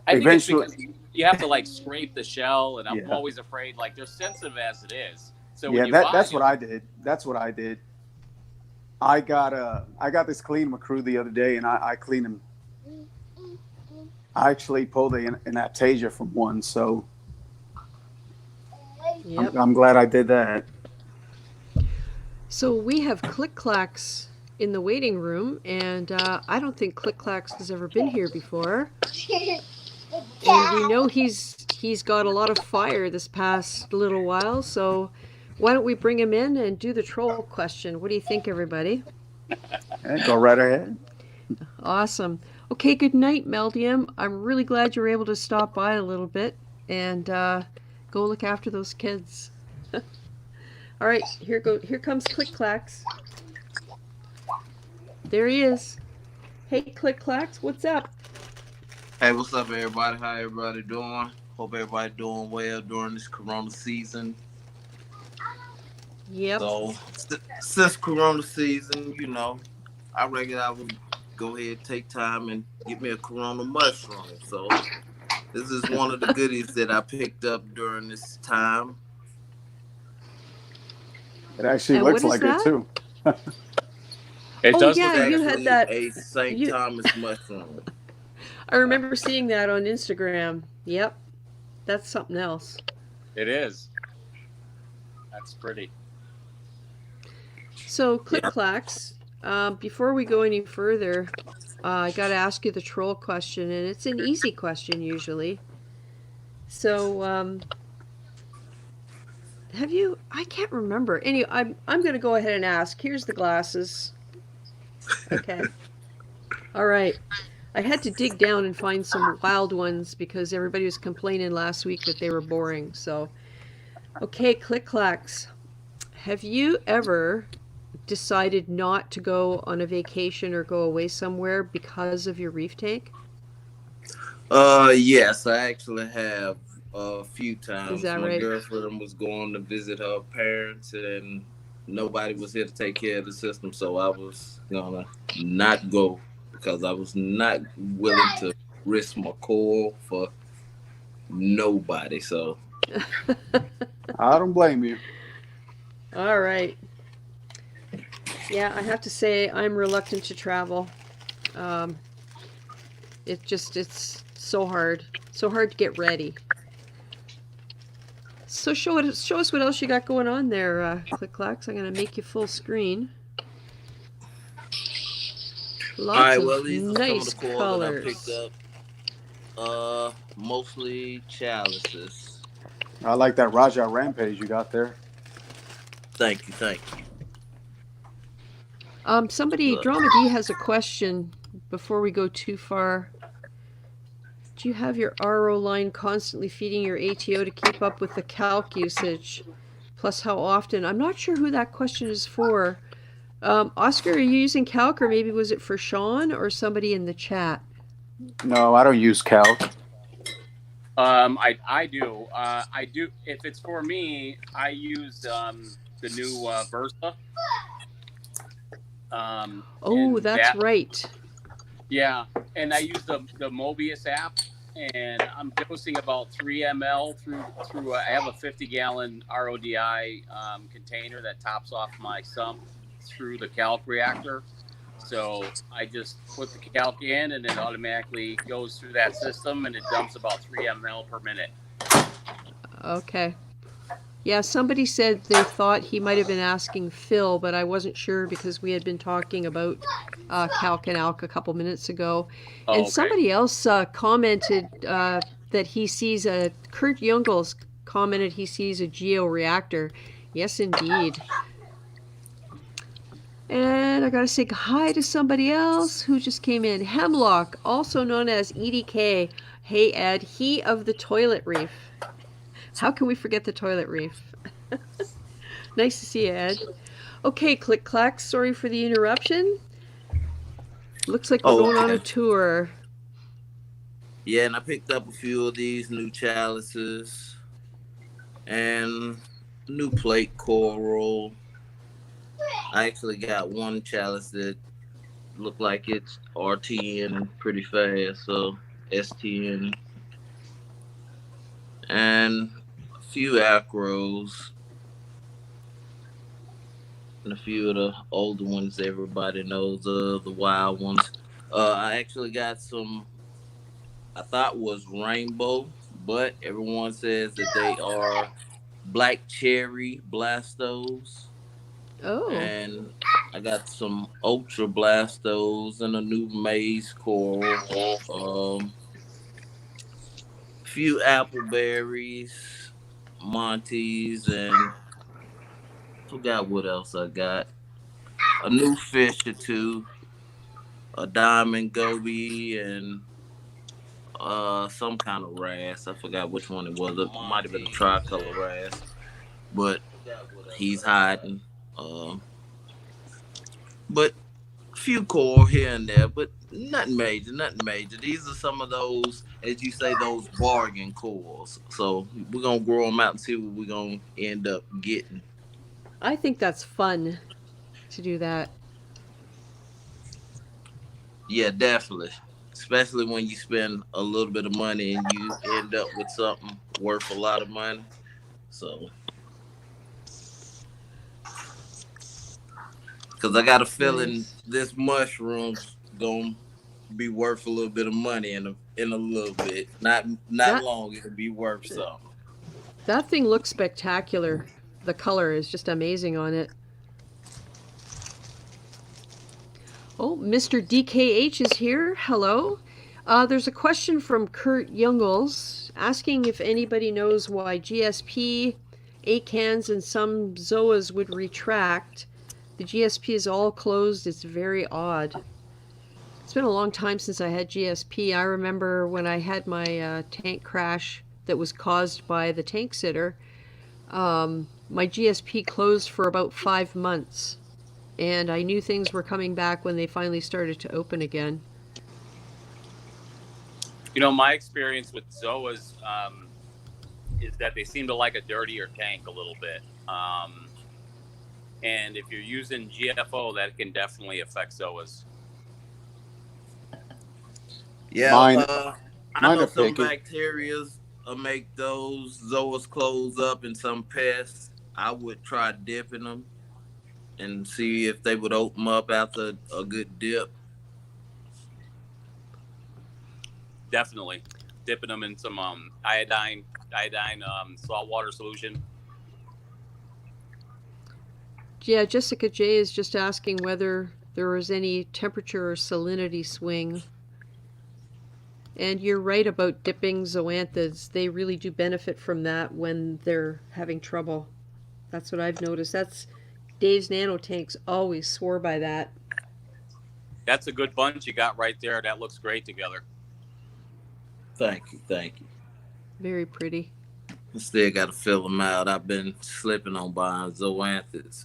Speaker 2: I think eventually, it's because you have to like scrape the shell, and I'm always afraid like they're sensitive as it is. So when
Speaker 3: that's what I did. That's what I did. I got this cleanup crew the other day, and I cleaned them. I actually pulled an aptasia from one, so yep. I'm glad I did that.
Speaker 1: So we have Click Clacks in the waiting room, and I don't think Click Clacks has ever been here before. And we know he's got a lot of fire this past little while, so why don't we bring him in and do the troll question? What do you think, everybody?
Speaker 3: Go right ahead.
Speaker 1: Awesome. Okay, good night, Meldium. I'm really glad you were able to stop by a little bit and go look after those kids. All right, here comes Click Clacks. There he is. Hey, Click Clacks, what's up?
Speaker 4: Hey, what's up, everybody? How everybody doing? Hope everybody doing well during this Corona season.
Speaker 1: Yep.
Speaker 4: So, since Corona season, I reckon I would go ahead and take time and get me a Corona mushroom. So, this is one of the goodies that I picked up during this time.
Speaker 3: It actually looks like it, too.
Speaker 2: It does
Speaker 1: look
Speaker 4: like
Speaker 1: you had that.
Speaker 4: A St. Thomas mushroom.
Speaker 1: I remember seeing that on Instagram. Yep. That's something else.
Speaker 2: It is. That's pretty.
Speaker 1: So, Click Clacks, before we go any further, I got to ask you the troll question, and it's an easy question usually. So, have you? I can't remember. Anyway, I'm going to go ahead and ask. Here's the glasses. Okay. All right. I had to dig down and find some wild ones because everybody was complaining last week that they were boring. So, okay, click clacks. Have you ever decided not to go on a vacation or go away somewhere because of your reef tank?
Speaker 4: Yes, I actually have a few times.
Speaker 1: Is that
Speaker 4: My
Speaker 1: right?
Speaker 4: girlfriend was going to visit her parents, and nobody was here to take care of the system, so I was gonna not go because I was not willing to risk my coil for nobody. So
Speaker 3: I don't blame you.
Speaker 1: All right. Yeah, I have to say I'm reluctant to travel. Um, it's so hard, so hard to get ready. So show us what else you got going on there, Click Clacks. I'm gonna make you full screen.
Speaker 4: all
Speaker 1: Lots
Speaker 4: right, well,
Speaker 1: of
Speaker 4: these are some of
Speaker 1: nice
Speaker 4: the coils that I picked
Speaker 1: colors.
Speaker 4: up. Mostly chalices.
Speaker 3: I like that Raja Rampage you got there.
Speaker 4: Thank you, thank you.
Speaker 1: Somebody,
Speaker 4: Look.
Speaker 1: Drama D has a question before we go too far. Do you have your RO line constantly feeding your ATO to keep up with the calc usage? Plus, how often? I'm not sure who that question is for. Oscar, are you using calc, or maybe was it for Sean or somebody in the chat?
Speaker 3: No, I don't use calc.
Speaker 2: I do. I do. If it's for me, I use the new Versa.
Speaker 1: Oh, that's right.
Speaker 2: Yeah, and I use the Mobius app, and I'm dosing about 3 ml through. I have a 50-gallon RODI container that tops off my sump through the calc reactor. So I just put the calc in, and it automatically goes through that system, and it dumps about 3 ml per minute.
Speaker 1: Okay. Yeah, somebody said they thought he might have been asking Phil, but I wasn't sure because we had been talking about calc and alk a couple minutes ago.
Speaker 2: Oh,
Speaker 1: and
Speaker 2: okay.
Speaker 1: Somebody else commented that he sees Kurt Jungels commented he sees a georeactor. Yes, indeed. And I gotta say hi to somebody else who just came in. Hemlock, also known as EDK. Hey Ed, he of the toilet reef. How can we forget the toilet reef? Nice to see you, Ed. Okay, Click Clack, sorry for the interruption. Looks like we're going on a tour.
Speaker 4: Yeah, and I picked up a few of these new chalices and new plate coral. I actually got one chalice that looked like it's RTN pretty fast, so STN. And a few acros. And a few of the older ones everybody knows of, the wild ones. I actually got some I thought was rainbow, but everyone says that they are black cherry blastos.
Speaker 1: Oh.
Speaker 4: And I got some ultra blastos and a new maize coral. A few appleberries, Montes, and forgot what else I got. A new fish or two, a diamond goby, and some kind of wrasse. I forgot which one it was. It might have been a tricolor wrasse, but he's hiding. But few core here and there, but nothing major, nothing major. These are some of those, as you say, those bargain cores. So we're gonna grow them out and see what we're gonna end up getting.
Speaker 1: I think that's fun to do that.
Speaker 4: Yeah, definitely. Especially when you spend a little bit of money and you end up with something worth a lot of money. So, because I got a feeling this mushroom's gonna be worth a little bit of money in a little bit. Not long. It'll be worth something.
Speaker 1: That thing looks spectacular. The color is just amazing on it. Oh, Mr. DKH is here. Hello. There's a question from Kurt Youngles asking if anybody knows why GSP, ACANs, and some ZOAs would retract. The GSP is all closed. It's very odd. It's been a long time since I had GSP. I remember when I had my tank crash that was caused by the tank sitter, my GSP closed for about 5 months. And I knew things were coming back when they finally started to open again.
Speaker 2: You know, my experience with ZOAs is that they seem to like a dirtier tank a little bit. And if you're using GFO, that can definitely affect ZOAs.
Speaker 4: Yeah, I know some
Speaker 3: picky.
Speaker 4: bacterias make those zoas close up, and some pests. I would try dipping them and see if they would open up after a good dip.
Speaker 2: Definitely dipping them in some iodine saltwater solution.
Speaker 1: Yeah, Jessica J is just asking whether there was any temperature or salinity swing. And you're right about dipping zoanthids. They really do benefit from that when they're having trouble. That's what I've noticed. That's Dave's Nano Tanks always swore by that.
Speaker 2: That's a good bunch you got right there. That looks great together.
Speaker 4: Thank you.
Speaker 1: Very pretty.
Speaker 4: I still got to fill them out. I've been slipping on buying zoanthids.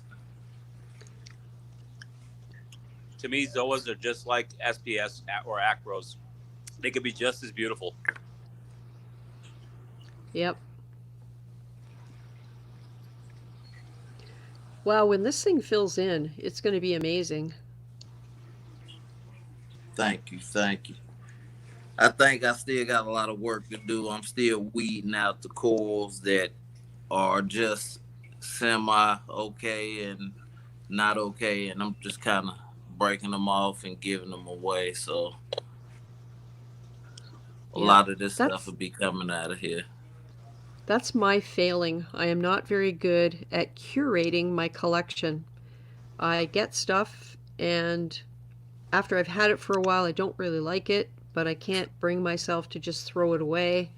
Speaker 2: To me, ZOAs are just like SPS or acros. They could be just as beautiful.
Speaker 1: Yep. Wow, when this thing fills in, it's going to be amazing.
Speaker 4: Thank you. I think I still got a lot of work to do. I'm still weeding out the corals that are just semi-okay and not okay, and I'm just kind of breaking them off and giving them away. So a lot of this stuff will be coming out of here.
Speaker 1: That's my failing. I am not very good at curating my collection. I get stuff, and after I've had it for a while, I don't really like it, but I can't bring myself to just throw it away.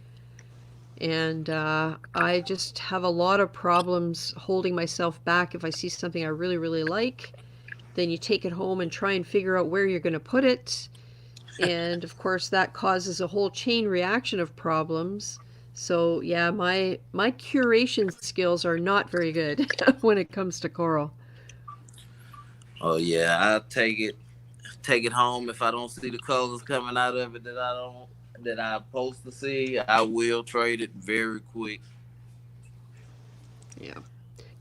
Speaker 1: And I just have a lot of problems holding myself back. If I see something I really, really like, then you take it home and try and figure out where you're going to put it. And of course, that causes a whole chain reaction of problems. So yeah, my curation skills are not very good when it comes to coral.
Speaker 4: Oh yeah, I take it home. If I don't see the colors coming out of it that I'm supposed to see, I will trade it very quick.
Speaker 1: Yeah.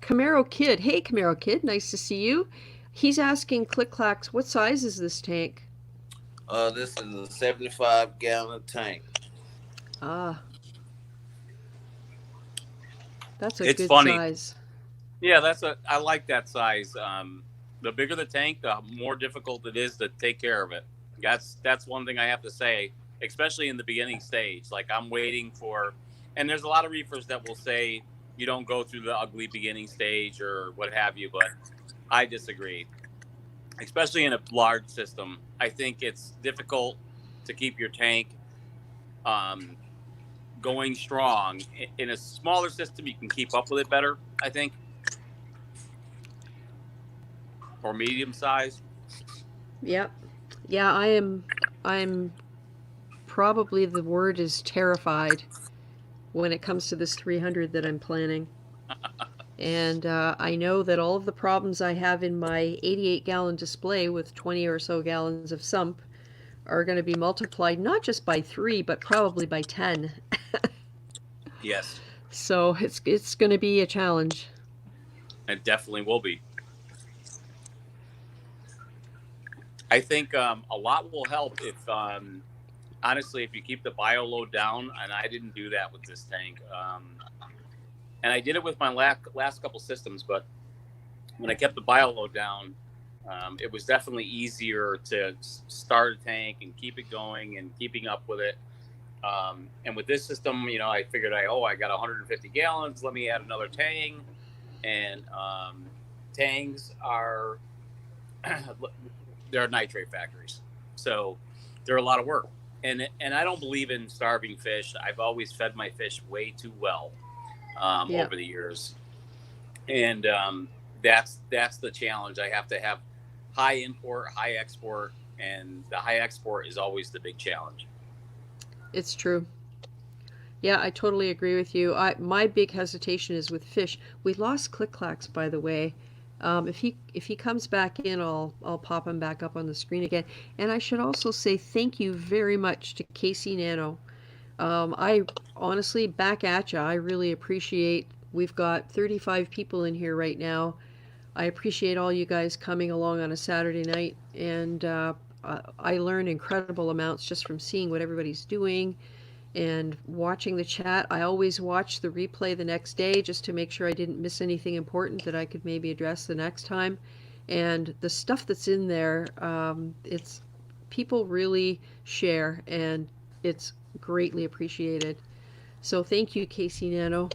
Speaker 1: Camaro Kid. Hey Camaro Kid, nice to see you. He's asking Click Clacks, what size is this tank?
Speaker 4: This is a 75-gallon tank.
Speaker 1: Ah. That's a good
Speaker 2: funny.
Speaker 1: size.
Speaker 2: Yeah, I like that size. The bigger the tank, the more difficult it is to take care of it. That's one thing I have to say, especially in the beginning stage. Like I'm waiting for, and there's a lot of reefers that will say you don't go through the ugly beginning stage or what have you, but I disagree. Especially in a large system, I think it's difficult to keep your tank going strong. In a smaller system, you can keep up with it better, I think. Or medium size.
Speaker 1: Yep. Yeah, I'm probably, the word is terrified when it comes to this 300 that I'm planning. And I know that all of the problems I have in my 88-gallon display with 20 or so gallons of sump are going to be multiplied not just by 3, but probably by 10.
Speaker 2: Yes.
Speaker 1: So it's going to be a challenge.
Speaker 2: It definitely will be. I think a lot will help if, honestly, if you keep the bio load down, and I didn't do that with this tank. And I did it with my last couple systems, but when I kept the bio load down, it was definitely easier to start a tank and keep it going and keeping up with it. And with this system, I figured I got 150 gallons. Let me add another tang. And tangs are they're nitrate factories, so they're a lot of work. And I don't believe in starving fish. I've always fed my fish way too well over the years, and that's the challenge. I have to have high import, high export, and the high export is always the big challenge.
Speaker 1: It's true. Yeah, I totally agree with you. My big hesitation is with fish. We lost Click-Clacks, by the way. If he comes back in, I'll pop him back up on the screen again. And I should also say thank you very much to Casey Nano. I honestly, back at ya. I really appreciate. We've got 35 people in here right now. I appreciate all you guys coming along on a Saturday night, and I learn incredible amounts just from seeing what everybody's doing and watching the chat. I always watch the replay the next day just to make sure I didn't miss anything important that I could maybe address the next time. And the stuff that's in there, it's people really share, and it's greatly appreciated. So thank you, Casey Nano.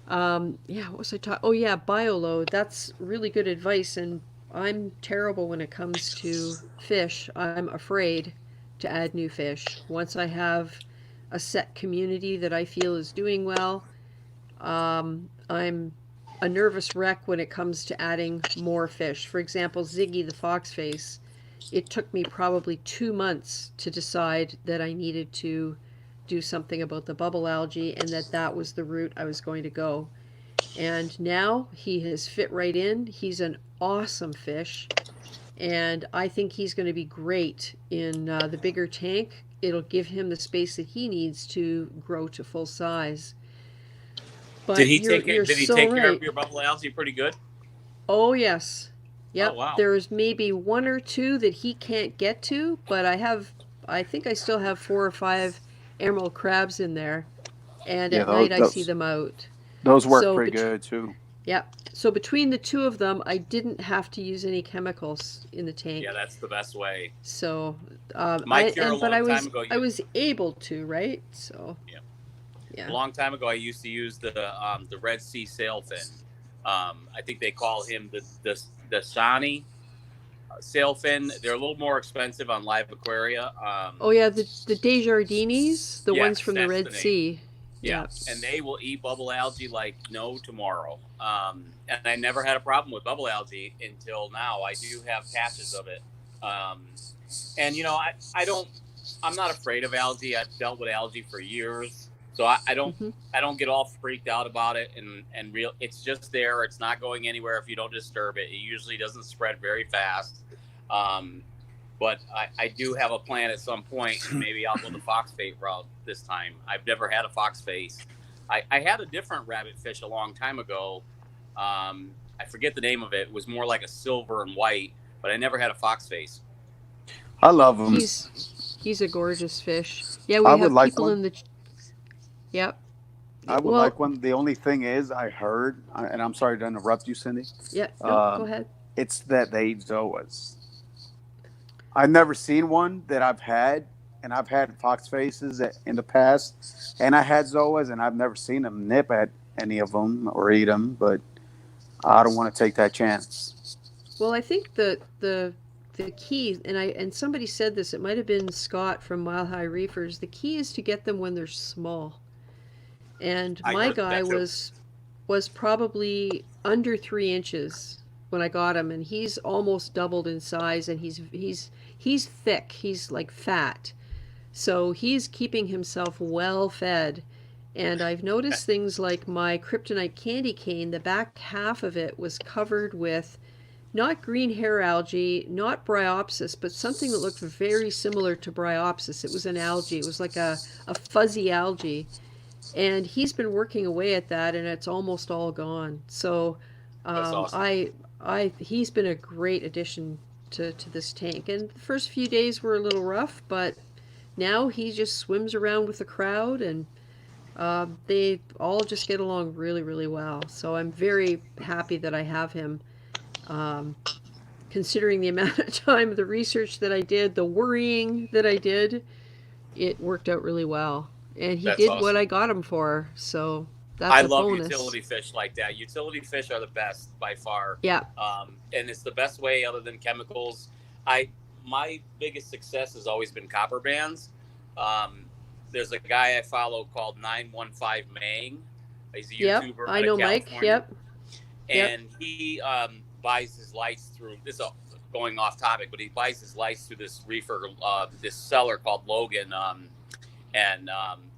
Speaker 1: Yeah, what was I talking? Oh yeah, BioLoad. That's really good advice, and I'm terrible when it comes to fish. I'm afraid to add new fish. Once I have a set community that I feel is doing well, I'm a nervous wreck when it comes to adding more fish. For example, Ziggy the foxface. It took me probably 2 months to decide that I needed to do something about the bubble algae and that was the route I was going to go. And now he has fit right in. He's an awesome fish, and I think he's going to be great in the bigger tank. It'll give him the space that he needs to grow to full size. But
Speaker 2: did he take care
Speaker 1: right.
Speaker 2: of your bubble algae pretty good?
Speaker 1: Oh yes. Yep.
Speaker 2: Oh, wow.
Speaker 1: There's maybe 1 or 2 that he can't get to, but I think I still have 4 or 5 emerald crabs in there, and at night I see them out.
Speaker 3: Those work pretty good too.
Speaker 1: Yeah. So between the 2 of them, I didn't have to use any chemicals in the tank.
Speaker 2: Yeah, that's the best way.
Speaker 1: So,
Speaker 2: I
Speaker 1: was able to, right? So.
Speaker 2: Yeah. A long time ago, I used to use the Red Sea sailfin. I think they call him the Shani sailfin. They're a little more expensive on Live Aquaria.
Speaker 1: Oh yeah, the Desjardins, the ones from the Red Sea.
Speaker 2: Yeah, and they will eat bubble algae like no tomorrow. And I never had a problem with bubble algae until now. I do have patches of it. And I'm not afraid of algae. I've dealt with algae for years. So I don't get all freaked out about it, and it's just there. It's not going anywhere if you don't disturb it. It usually doesn't spread very fast. But I do have a plan at some point. Maybe I'll go the foxbait route this time. I've never had a foxface. I had a different rabbit fish a long time ago. I forget the name of it. It was more like a silver and white, but I never had a foxface.
Speaker 3: I love him.
Speaker 1: He's a gorgeous fish. Yeah, we have people in the. Yep.
Speaker 3: I would like one. The only thing is, I heard, and I'm sorry to interrupt you, Cindy.
Speaker 1: Yeah, no, go ahead.
Speaker 3: It's that they eat zoas. I've never seen one that I've had, and I've had fox faces in the past, and I had zoas, and I've never seen them nip at any of them or eat them, but I don't want to take that chance.
Speaker 1: Well, I think the key, and somebody said this, it might have been Scott from Mile High Reefers, the key is to get them when they're small. And my guy was probably under 3 inches when I got him, and he's almost doubled in size, and he's thick. He's like fat, so he's keeping himself well fed. And I've noticed things like my kryptonite candy cane. The back half of it was covered with not green hair algae, not bryopsis, but something that looked very similar to bryopsis. It was an algae. It was like a fuzzy algae. And he's been working away at that, and it's almost all gone. So
Speaker 2: That's awesome.
Speaker 1: he's been a great addition to this tank. And the first few days were a little rough, but now he just swims around with the crowd, and they all just get along really, really well. So I'm very happy that I have him. Considering the amount of time, the research that I did, the worrying that I did, it worked out really well. And he did what I got him for. So
Speaker 2: I
Speaker 1: a
Speaker 2: love
Speaker 1: bonus.
Speaker 2: utility fish like that. Utility fish are the best by far.
Speaker 1: Yeah.
Speaker 2: And it's the best way other than chemicals. My biggest success has always been copper bands. There's a guy I follow called 915 Mang. He's a YouTuber
Speaker 1: I
Speaker 2: out
Speaker 1: know
Speaker 2: of
Speaker 1: Mike.
Speaker 2: California.
Speaker 1: Yep.
Speaker 2: And he buys his lights through this. Going off topic, but he buys his lights through this reefer, this seller called Logan, and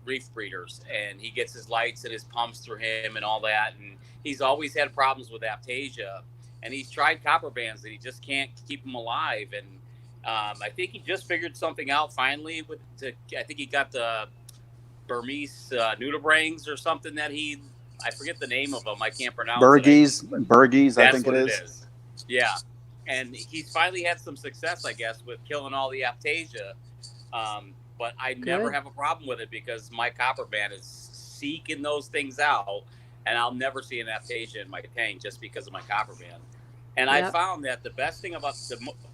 Speaker 2: Reef Breeders, and he gets his lights and his pumps through him and all that. And he's always had problems with aptasia, and he's tried copper bands and he just can't keep them alive. And I think he just figured something out finally. I think he got the Burmese nudibranchs or something that I forget the name of them. I can't pronounce
Speaker 3: Burgies, I think it is.
Speaker 2: Yeah. And he's finally had some success, I guess, with killing all the aptasia. But I never have a problem with it because my copper band is seeking those things out, and I'll never see an aptasia in my tank just because of my copper band. And I found that the best thing about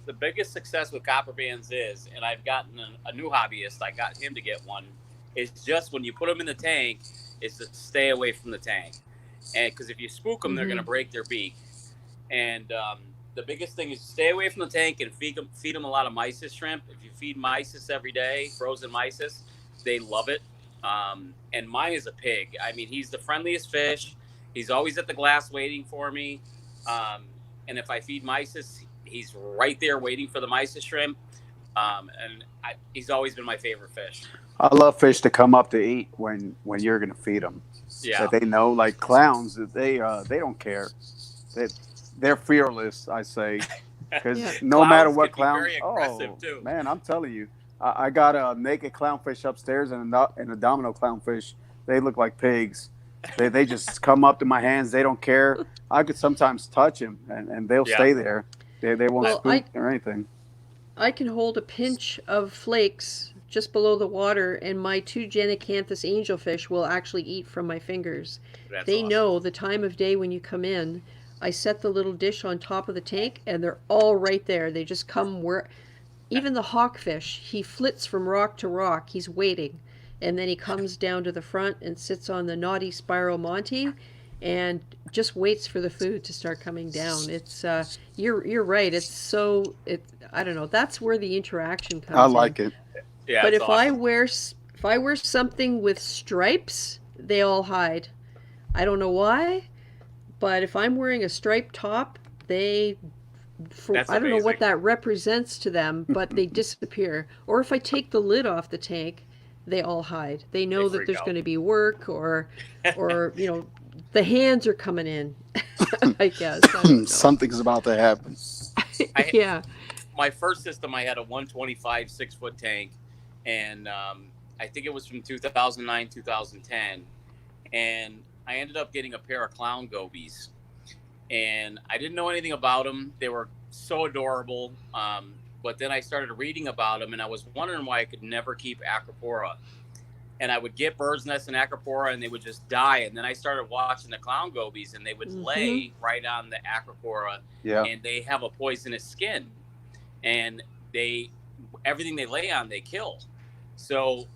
Speaker 2: the biggest success with copper bands is, and I've gotten a new hobbyist, I got him to get one, is just when you put them in the tank, is to stay away from the tank. And because if you spook them, they're going to break their beak. And the biggest thing is stay away from the tank and feed them a lot of mysis shrimp. If you feed mysis every day, frozen mysis, they love it. And mine is a pig. I mean, he's the friendliest fish. He's always at the glass waiting for me. And if I feed mysis, he's right there waiting for the mysis shrimp. He's always been my favorite fish.
Speaker 3: I love fish to come up to eat when you're going to feed them.
Speaker 2: Yeah.
Speaker 3: That they know, like clowns, they don't care. They're fearless, I say, because no
Speaker 2: clowns
Speaker 3: matter what
Speaker 2: can be
Speaker 3: clown.
Speaker 2: very aggressive too.
Speaker 3: Man, I'm telling you, I got a naked clownfish upstairs and a domino clownfish. They look like pigs. They just come up to my hands. They don't care. I could sometimes touch them, and they'll stay there. They won't spook or anything.
Speaker 1: I can hold a pinch of flakes just below the water, and my 2 Genicanthus angelfish will actually eat from my fingers. They know the time of day when you come in. I set the little dish on top of the tank, and they're all right there. They just come where... Even the hawkfish, he flits from rock to rock. He's waiting. And then he comes down to the front and sits on the naughty spiral Monty and just waits for the food to start coming down. It's you're right. I don't know. That's where the interaction comes in.
Speaker 3: I like it.
Speaker 2: Yeah,
Speaker 1: but if I wear something with stripes, they all hide. I don't know why. But if I'm wearing a striped top, I don't know what that represents to them, but they disappear. Or if I take the lid off the tank, they all hide. They know that there's going to be work or the hands are coming in, I guess.
Speaker 3: Something's about to happen.
Speaker 2: My first system, I had a 125 6-foot tank, and I think it was from 2009, 2010. And I ended up getting a pair of clown gobies, and I didn't know anything about them. They were so adorable. But then I started reading about them, and I was wondering why I could never keep Acropora. And I would get birds' nests in Acropora, and they would just die. And then I started watching the clown gobies, and they would lay right on the Acropora, and they have a poisonous skin. And everything they lay on, they kill. So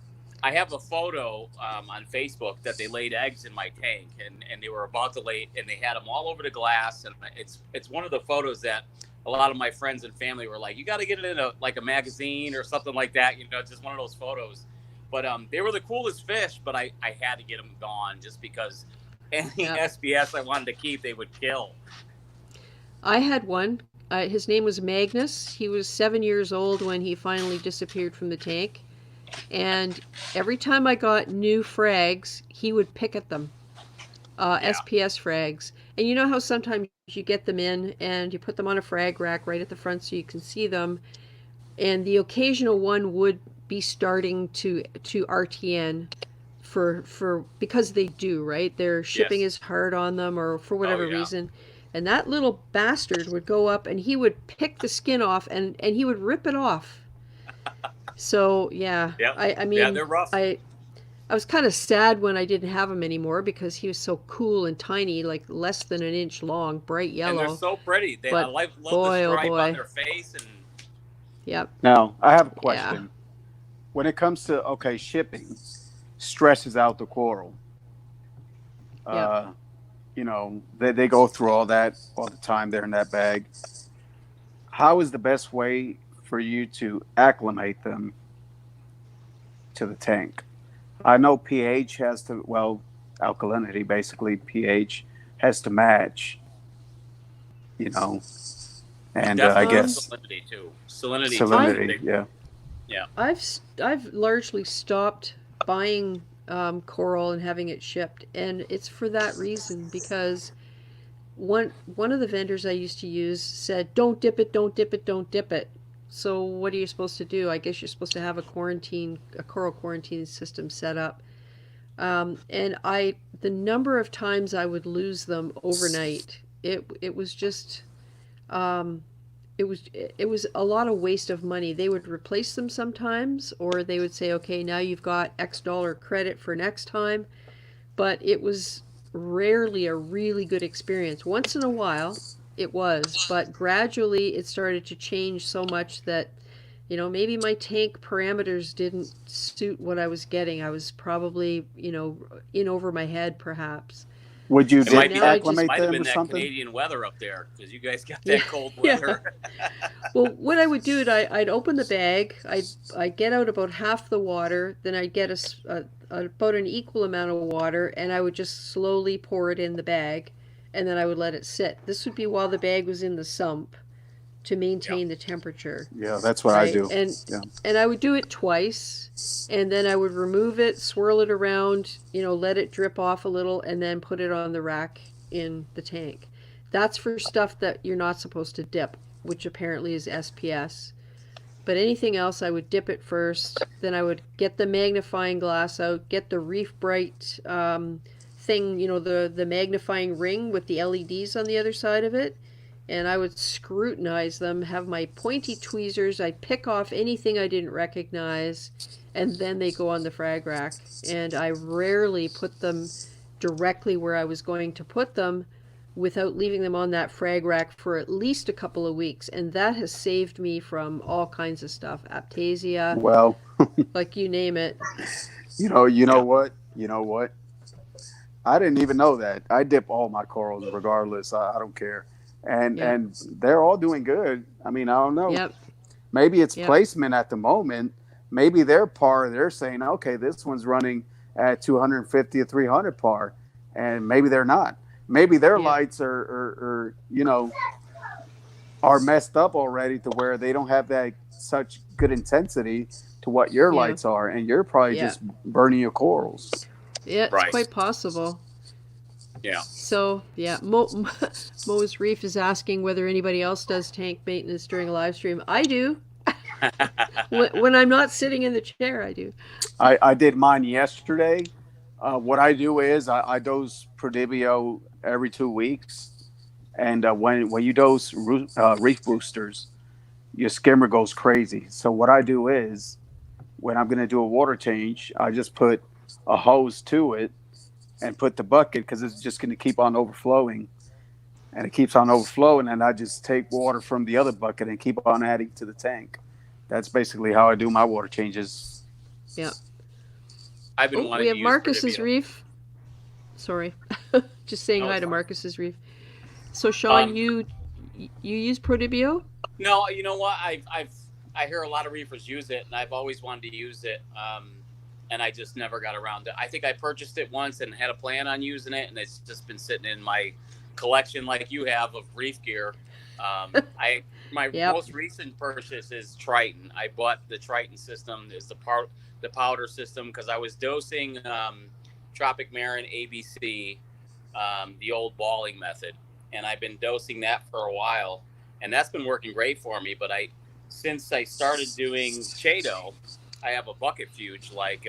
Speaker 2: I have a photo on Facebook that they laid eggs in my tank, and they were about to lay, and they had them all over the glass. And it's one of the photos that a lot of my friends and family were like, you got to get it in a magazine or something like that. Just one of those photos. But they were the coolest fish, but I had to get them gone just because any SPS I wanted to keep, they would kill.
Speaker 1: I had one. His name was Magnus. He was 7 years old when he finally disappeared from the tank. And every time I got new frags, he would pick at them. SPS frags. And you know how sometimes you get them in and you put them on a frag rack right at the front so you can see them. And the occasional one would be starting to RTN because they do, right? Their shipping is hard on them or for whatever reason. And that little bastard would go up and he would pick the skin off and he would rip it off. So I mean,
Speaker 2: they're rough.
Speaker 1: I was kind of sad when I didn't have him anymore because he was so cool and tiny, like less than an inch long, bright yellow.
Speaker 2: And they're so pretty. I love the stripe on their face. And
Speaker 3: Now, I have a question. Yeah. When it comes to shipping, stresses out the coral. Uh, you know, they go through all that all the time. They're in that bag. How is the best way for you to acclimate them to the tank? I know pH has to, well, alkalinity, basically, pH has to match, you know, and I
Speaker 2: Definitely
Speaker 3: guess
Speaker 2: salinity too. Salinity too is a
Speaker 3: salinity,
Speaker 2: big one.
Speaker 3: yeah.
Speaker 2: Yeah.
Speaker 1: I've largely stopped buying coral and having it shipped, and it's for that reason because one of the vendors I used to use said, "Don't dip it, don't dip it, don't dip it." So what are you supposed to do? I guess you're supposed to have a coral quarantine system set up. And the number of times I would lose them overnight, it was just, um, it was a lot of waste of money. They would replace them sometimes, or they would say, okay, now you've got X dollar credit for next time. But it was rarely a really good experience. Once in a while, it was, but gradually it started to change so much that, maybe my tank parameters didn't suit what I was getting. I was probably, in over my head perhaps.
Speaker 3: Would you
Speaker 2: It
Speaker 1: So
Speaker 2: might be
Speaker 1: now I
Speaker 2: that.
Speaker 1: just,
Speaker 2: It
Speaker 3: acclimate
Speaker 2: might have
Speaker 3: them
Speaker 2: been
Speaker 3: or
Speaker 2: that
Speaker 3: something?
Speaker 2: Canadian weather up there because you guys got
Speaker 1: yeah,
Speaker 2: that cold
Speaker 1: yeah.
Speaker 2: weather.
Speaker 1: Well, what I would do is I'd open the bag, I'd get out about half the water, then I'd get about an equal amount of water, and I would just slowly pour it in the bag, and then I would let it sit. This would be while the bag was in the sump to
Speaker 2: Yeah.
Speaker 1: maintain the temperature,
Speaker 3: Yeah, that's what I
Speaker 1: right?
Speaker 3: do.
Speaker 1: And
Speaker 3: Yeah.
Speaker 1: and I would do it twice, and then I would remove it, swirl it around, let it drip off a little, and then put it on the rack in the tank. That's for stuff that you're not supposed to dip, which apparently is SPS. But anything else, I would dip it first. Then I would get the magnifying glass out, get the Reef Bright thing, the magnifying ring with the LEDs on the other side of it. And I would scrutinize them, have my pointy tweezers. I'd pick off anything I didn't recognize, and then they go on the frag rack. And I rarely put them directly where I was going to put them without leaving them on that frag rack for at least a couple of weeks. And that has saved me from all kinds of stuff, aptasia,
Speaker 3: Well,
Speaker 1: like you name it.
Speaker 3: you know
Speaker 2: Yeah.
Speaker 3: what? You know what? I didn't even know that. I dip all my corals regardless. I don't care. And
Speaker 1: Yeah.
Speaker 3: and they're all doing good. I mean, I don't know.
Speaker 1: Yep.
Speaker 3: Maybe it's
Speaker 1: Yep.
Speaker 3: placement at the moment. Maybe their par, they're saying, okay, this one's running at 250 or 300 par, and maybe they're not. Maybe their
Speaker 1: Yeah.
Speaker 3: lights are messed up already to where they don't have that such good intensity to what your
Speaker 1: Yeah.
Speaker 3: lights are, and you're probably
Speaker 1: Yeah.
Speaker 3: just burning your corals.
Speaker 1: Yeah, it's
Speaker 2: Right.
Speaker 1: quite possible.
Speaker 2: Yeah.
Speaker 1: So, yeah, Mo's Reef is asking whether anybody else does tank maintenance during a live stream. I do. When I'm not sitting in the chair, I do.
Speaker 3: I did mine yesterday. What I do is I dose Prodibio every 2 weeks, and when you dose reef boosters, your skimmer goes crazy. So what I do is when I'm going to do a water change, I just put a hose to it and put the bucket because it's just going to keep on overflowing, and it keeps on overflowing, and I just take water from the other bucket and keep on adding to the tank. That's basically how I do my water changes.
Speaker 1: Yeah.
Speaker 2: I've been
Speaker 1: Oh,
Speaker 2: wanting
Speaker 1: we have
Speaker 2: to use
Speaker 1: Marcus's
Speaker 2: Prodibio.
Speaker 1: Reef. Sorry. Just saying
Speaker 2: No,
Speaker 1: hi
Speaker 2: it's
Speaker 1: to
Speaker 2: fine.
Speaker 1: Marcus's Reef. So, Sean,
Speaker 2: Um,
Speaker 1: you use Prodibio?
Speaker 2: No, you know what? I hear a lot of reefers use it, and I've always wanted to use it, and I just never got around to it. I think I purchased it once and had a plan on using it, and it's just been sitting in my collection, like you have, of reef gear. My
Speaker 1: Yep.
Speaker 2: most recent purchase is Triton. I bought the Triton system, is the powder system, because I was dosing Tropic Marin ABC, the old balling method, and I've been dosing that for a while, and that's been working great for me. But since I started doing Chaeto, I have a bucket fuge like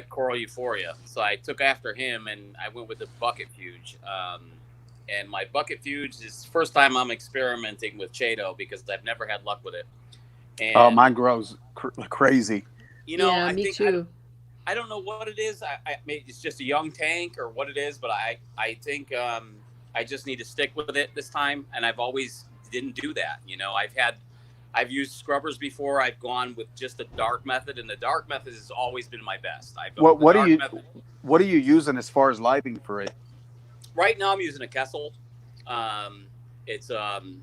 Speaker 2: Coral Euphoria, so I took after him and I went with the bucket fuge. And my bucket fuge is the first time I'm experimenting with Chaeto because I've never had luck with it. And
Speaker 3: Mine grows crazy.
Speaker 1: Yeah,
Speaker 2: I
Speaker 1: me
Speaker 2: think
Speaker 1: too.
Speaker 2: I don't know what it is. Maybe it's just a young tank or what it is, but I think I just need to stick with it this time. And I've always didn't do that. I've used scrubbers before. I've gone with just the dark method, and the dark method has always been my best.
Speaker 3: What are you using as far as lighting for it?
Speaker 2: Right now, I'm using a Kessel. It's I'm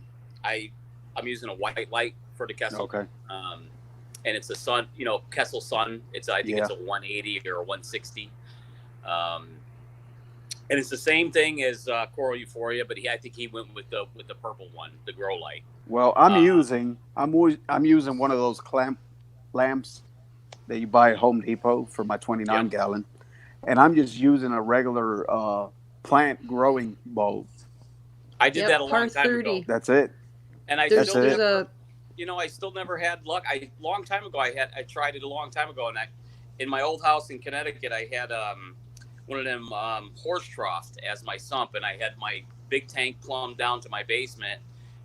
Speaker 2: using a white light for the Kessel.
Speaker 3: Okay.
Speaker 2: And it's a Sun, Kessel Sun. I think
Speaker 3: Yeah.
Speaker 2: it's a 180 or a 160. And it's the same thing as Coral Euphoria, but I think he went with the purple one, the grow light.
Speaker 3: Well, I'm using one of those clamp lamps that you buy at Home Depot for my 29 gallon, and I'm just using a regular plant growing bulb.
Speaker 2: I did that a long time ago.
Speaker 3: That's it.
Speaker 2: And I still never had luck. Long time ago I tried it a long time ago, and in my old house in Connecticut I had one of them horse troughs as my sump, and I had my big tank plumbed down to my basement,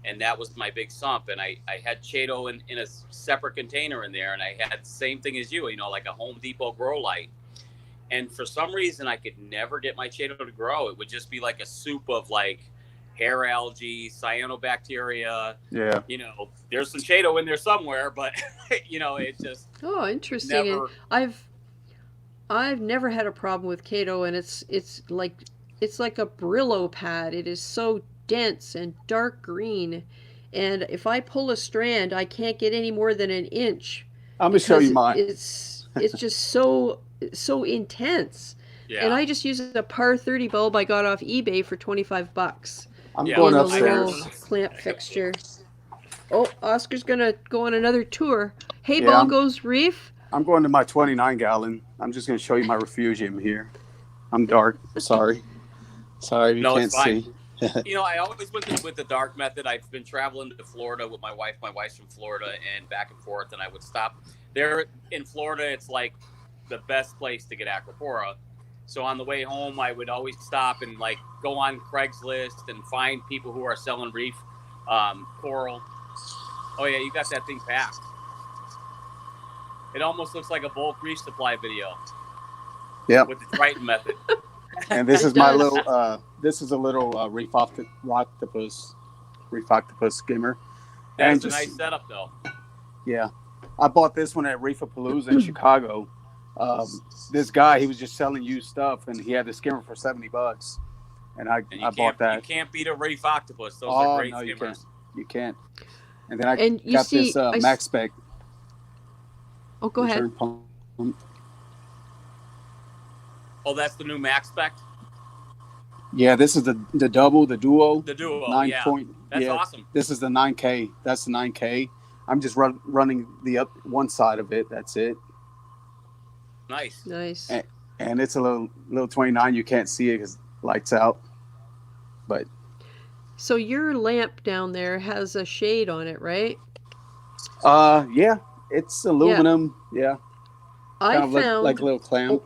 Speaker 2: and that was my big sump. And I had Chaeto in a separate container in there, and I had the same thing as you, like a Home Depot grow light. And for some reason, I could never get my Chaeto to grow. It would just be like a soup of like hair algae, cyanobacteria.
Speaker 3: Yeah.
Speaker 2: There's some Chaeto in there somewhere, but it's just
Speaker 1: interesting.
Speaker 2: Never...
Speaker 1: I've never had a problem with Chaeto, and it's like a Brillo pad. It is so dense and dark green, and if I pull a strand, I can't get any more than an inch.
Speaker 3: I'm gonna show you mine.
Speaker 1: It's just so intense.
Speaker 2: Yeah.
Speaker 1: And I just use a par 30 bulb I got off eBay for $25.
Speaker 3: I'm going upstairs.
Speaker 1: Little clamp fixture. Oh, Oscar's gonna go on another tour. Hey, Bongos Reef.
Speaker 3: I'm going to my 29 gallon. I'm just going to show you my refugium here. I'm dark. Sorry, you can't see.
Speaker 2: I always went with the dark method. I've been traveling to Florida with my wife. My wife's from Florida, and back and forth. And I would stop there in Florida. It's like the best place to get Acropora. So on the way home, I would always stop and like go on Craigslist and find people who are selling reef coral. Oh yeah, you got that thing packed. It almost looks like a bulk reef supply video.
Speaker 3: Yeah.
Speaker 2: With the Triton method.
Speaker 3: And this is my little. This is a little reef octopus skimmer.
Speaker 2: That's a nice setup, though.
Speaker 3: Yeah, I bought this one at Reefapalooza in Chicago. This guy, he was just selling used stuff, and he had the skimmer for $70, and I bought that.
Speaker 2: You can't beat a reef octopus. Those are great skimmers.
Speaker 3: You can't. And then I got this Max Spec.
Speaker 1: Oh, go ahead.
Speaker 2: Oh, that's the new Max Spec?
Speaker 3: Yeah, this is the double, the duo.
Speaker 2: The duo,
Speaker 3: 9
Speaker 2: yeah.
Speaker 3: Point.
Speaker 2: That's awesome.
Speaker 3: This is the 9K. That's the 9K. I'm just running the one side of it. That's it.
Speaker 2: Nice.
Speaker 3: And it's a little 29. You can't see it because lights out. But.
Speaker 1: So your lamp down there has a shade on it, right?
Speaker 3: Yeah. It's aluminum. Yeah.
Speaker 1: I found
Speaker 3: like a little clamp.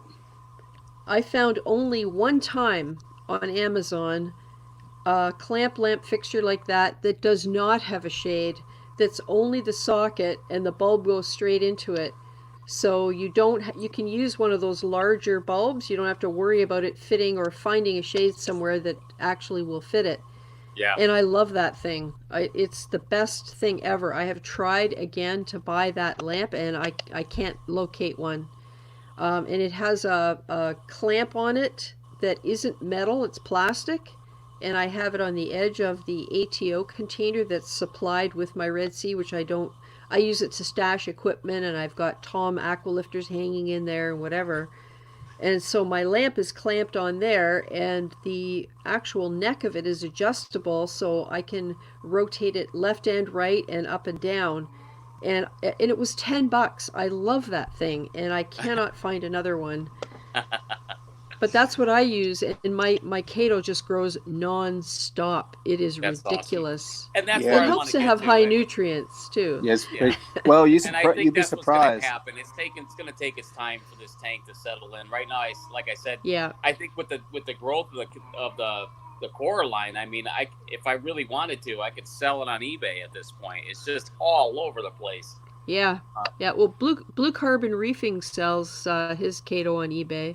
Speaker 1: I found only one time on Amazon a clamp lamp fixture like that does not have a shade. That's only the socket and the bulb goes straight into it. So you can use one of those larger bulbs. You don't have to worry about it fitting or finding a shade somewhere that actually will fit it.
Speaker 2: Yeah.
Speaker 1: And I love that thing. It's the best thing ever. I have tried again to buy that lamp, and I can't locate one. And it has a clamp on it that isn't metal, it's plastic. And I have it on the edge of the ATO container that's supplied with my Red Sea, which I use it to stash equipment, and I've got Tom aqualifters hanging in there and whatever. And so my lamp is clamped on there, and the actual neck of it is adjustable, so I can rotate it left and right and up and down. And it was $10. I love that thing, and I cannot find another one. But that's what I use, and my Chaeto just grows non-stop. It is ridiculous.
Speaker 2: Awesome. And that's
Speaker 1: it helps to have high nutrients too.
Speaker 3: Yes. Yeah. Well, you'd be surprised.
Speaker 2: What's happen. It's going to take its time for this tank to settle in. Right now, like I said, I think with the growth of the coral line, I mean, if I really wanted to, I could sell it on eBay at this point. It's just all over the place.
Speaker 1: Yeah. Well, Blue Carbon Reefing sells his Chaeto on eBay.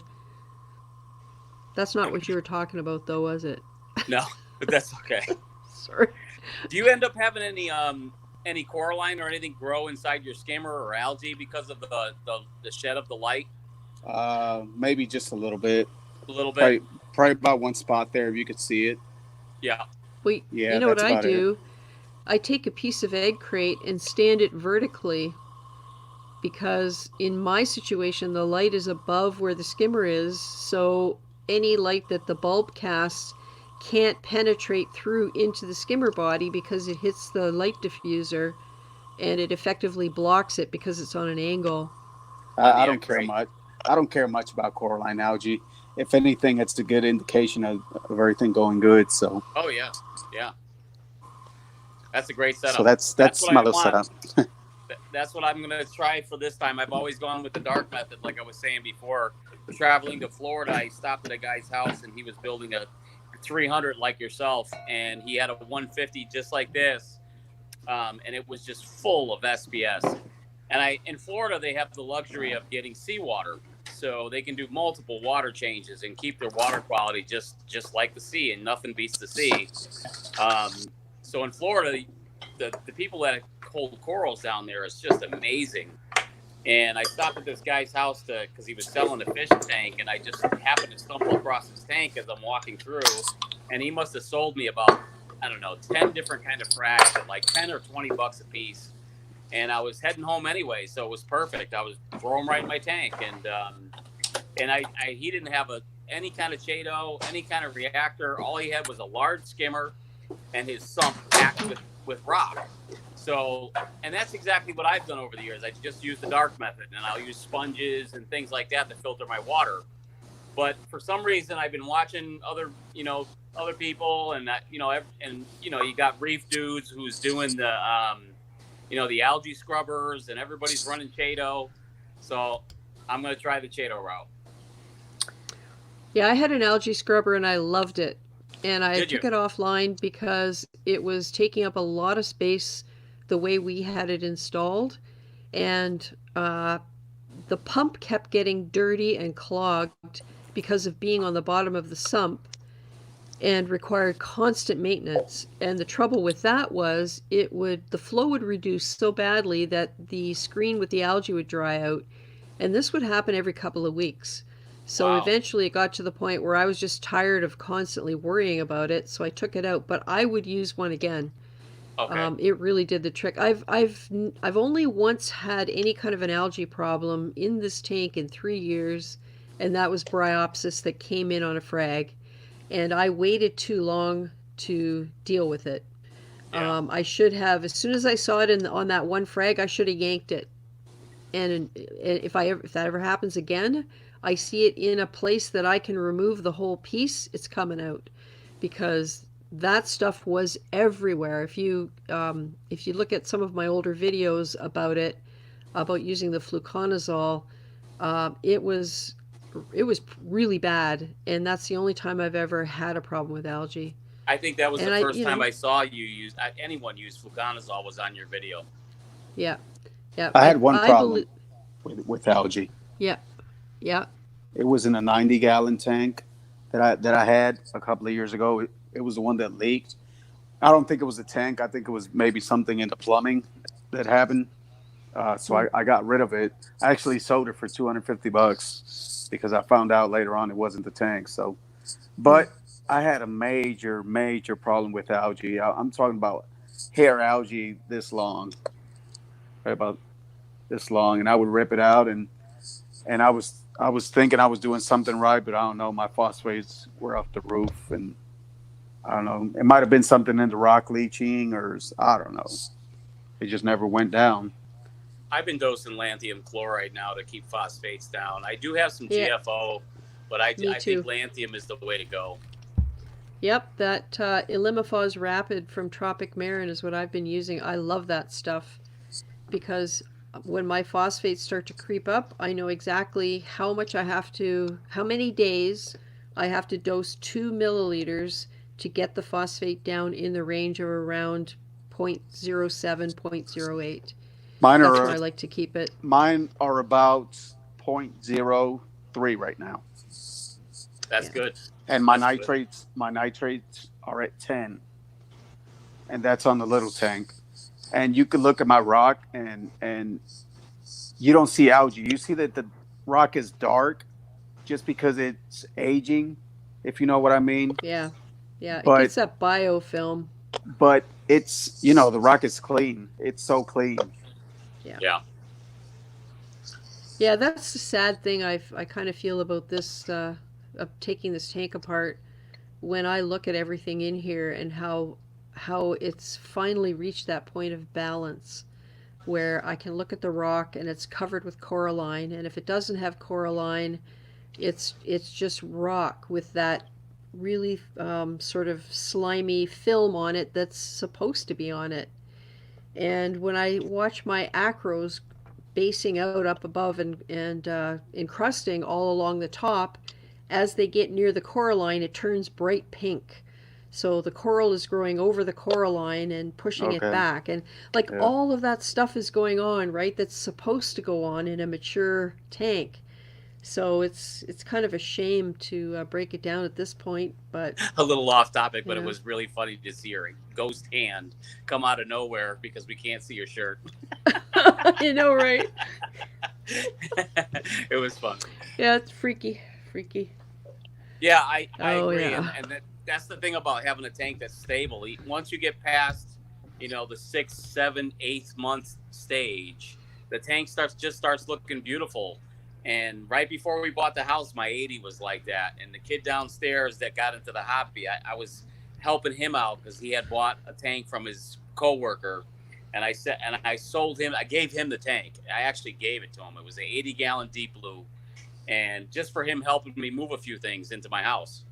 Speaker 1: That's not what you were talking about, though, was it?
Speaker 2: No, but that's okay.
Speaker 1: Sorry.
Speaker 2: Do you end up having any coralline or anything grow inside your skimmer or algae because of the shed of the light?
Speaker 3: Maybe just a little bit.
Speaker 2: A little bit.
Speaker 3: Probably about one spot there if you could see it.
Speaker 2: Yeah.
Speaker 1: Well,
Speaker 3: Yeah,
Speaker 1: you know what
Speaker 3: that's
Speaker 1: I
Speaker 3: about it.
Speaker 1: do? I take a piece of egg crate and stand it vertically because in my situation the light is above where the skimmer is, so any light that the bulb casts can't penetrate through into the skimmer body because it hits the light diffuser and it effectively blocks it because it's on an angle.
Speaker 3: I don't care much. I don't care much about coralline algae. If anything, it's a good indication of everything going good. So.
Speaker 2: Oh yeah, yeah. That's a great setup.
Speaker 3: So that's my little setup.
Speaker 2: That's what I'm gonna try for this time. I've always gone with the dark method, like I was saying before. Traveling to Florida, I stopped at a guy's house and he was building a 300 like yourself, and he had a 150 just like this, and it was just full of SPS. And in Florida, they have the luxury of getting seawater, so they can do multiple water changes and keep their water quality just like the sea, and nothing beats the sea. So in Florida, the people that hold corals down there is just amazing. And I stopped at this guy's house because he was selling a fish tank, and I just happened to stumble across his tank as I'm walking through, and he must have sold me about, I don't know, 10 different kind of frags at like 10 or 20 bucks a piece. And I was heading home anyway, so it was perfect. I was throwing right in my tank, and he didn't have any kind of Chaeto, any kind of reactor. All he had was a large skimmer and his sump packed with rock. So, and that's exactly what I've done over the years. I just use the dark method, and I'll use sponges and things like that to filter my water. But for some reason, I've been watching other people, and you got Reef Dudes who's doing the algae scrubbers, and everybody's running Chaeto. So I'm going to try the Chaeto route.
Speaker 1: Yeah, I had an algae scrubber and I loved it. And I took it offline because it was taking up a lot of space the way we had it installed. And the pump kept getting dirty and clogged because of being on the bottom of the sump and required constant maintenance. And the trouble with that was the flow would reduce so badly that the screen with the algae would dry out. And this would happen every couple of weeks. So eventually it got to the point where I was just tired of constantly worrying about it, so I took it out. But I would use one again. Okay. It really did the trick. I've only once had any kind of an algae problem in this tank in 3 years, and that was Bryopsis that came in on a frag, and I waited too long to deal with it. Yeah. I should have, as soon as I saw it on that one frag, I should have yanked it. And if that ever happens again, I see it in a place that I can remove the whole piece, it's coming out, because that stuff was everywhere. If you look at some of my older videos about using the fluconazole, it was really bad, and that's the only time I've ever had a problem with algae.
Speaker 2: I think that was the first time I saw anyone use fluconazole was on your video.
Speaker 1: Yeah, yeah.
Speaker 3: I had one problem with algae.
Speaker 1: Yeah. Yeah.
Speaker 3: It was in a 90-gallon tank that I had a couple of years ago. It was the one that leaked. I don't think it was a tank. I think it was maybe something in the plumbing that happened. So I got rid of it. I actually sold it for $250 because I found out later on it wasn't the tank. So, but I had a major problem with algae. I'm talking about hair algae this long, right about this long, and I would rip it out, and I was thinking I was doing something right, but I don't know. My phosphates were off the roof, and I don't know. It might have been something in the rock leaching, or I don't know. It just never went down.
Speaker 2: I've been dosing lanthanum chloride now to keep phosphates down. I do have some GFO, but I think lanthanum is the way to go.
Speaker 1: Yep, that Elimifos Rapid from Tropic Marin is what I've been using. I love that stuff because when my phosphates start to creep up, I know exactly how many days I have to dose 2 milliliters to get the phosphate down in the range of around 0.07, 0.08. That's where I like to keep it.
Speaker 3: Mine are about 0.03 right now.
Speaker 2: That's good.
Speaker 3: And my nitrates are at 10. And that's on the little tank. And you can look at my rock and you don't see algae. You see that rock is dark just because it's aging, if you know what I mean.
Speaker 1: Yeah. Yeah. It
Speaker 3: But
Speaker 1: gets that biofilm.
Speaker 3: it's the rock is clean. It's so clean.
Speaker 1: Yeah.
Speaker 2: Yeah.
Speaker 1: Yeah, that's the sad thing I kind of feel about this of taking this tank apart when I look at everything in here and how it's finally reached that point of balance where I can look at the rock and it's covered with coralline, and if it doesn't have coralline, it's just rock with that really sort of slimy film on it that's supposed to be on it. And when I watch my acros basing out up above and encrusting all along the top, as they get near the coralline, it turns bright pink. So the coral is growing over the coralline and pushing it
Speaker 3: Okay.
Speaker 1: back. And like
Speaker 3: Yeah.
Speaker 1: all of that stuff is going on, right? That's supposed to go on in a mature tank. So it's kind of a shame to break it down at this point, but
Speaker 2: A little off topic, but it
Speaker 1: yeah.
Speaker 2: was really funny to see her ghost hand come out of nowhere because we can't see her shirt.
Speaker 1: You know, right?
Speaker 2: It was fun.
Speaker 1: Yeah, it's freaky, freaky.
Speaker 2: Yeah, I
Speaker 1: Oh
Speaker 2: agree,
Speaker 1: yeah.
Speaker 2: and that's the thing about having a tank that's stable. Once you get past, the 6th, 7th, 8th month stage, the tank starts looking beautiful. And right before we bought the house, my 80 was like that. And the kid downstairs that got into the hobby, I was helping him out because he had bought a tank from his coworker, and I sold him. I gave him the tank. I actually gave it to him. It was an 80-gallon Deep Blue, and just for him helping me move a few things into my house.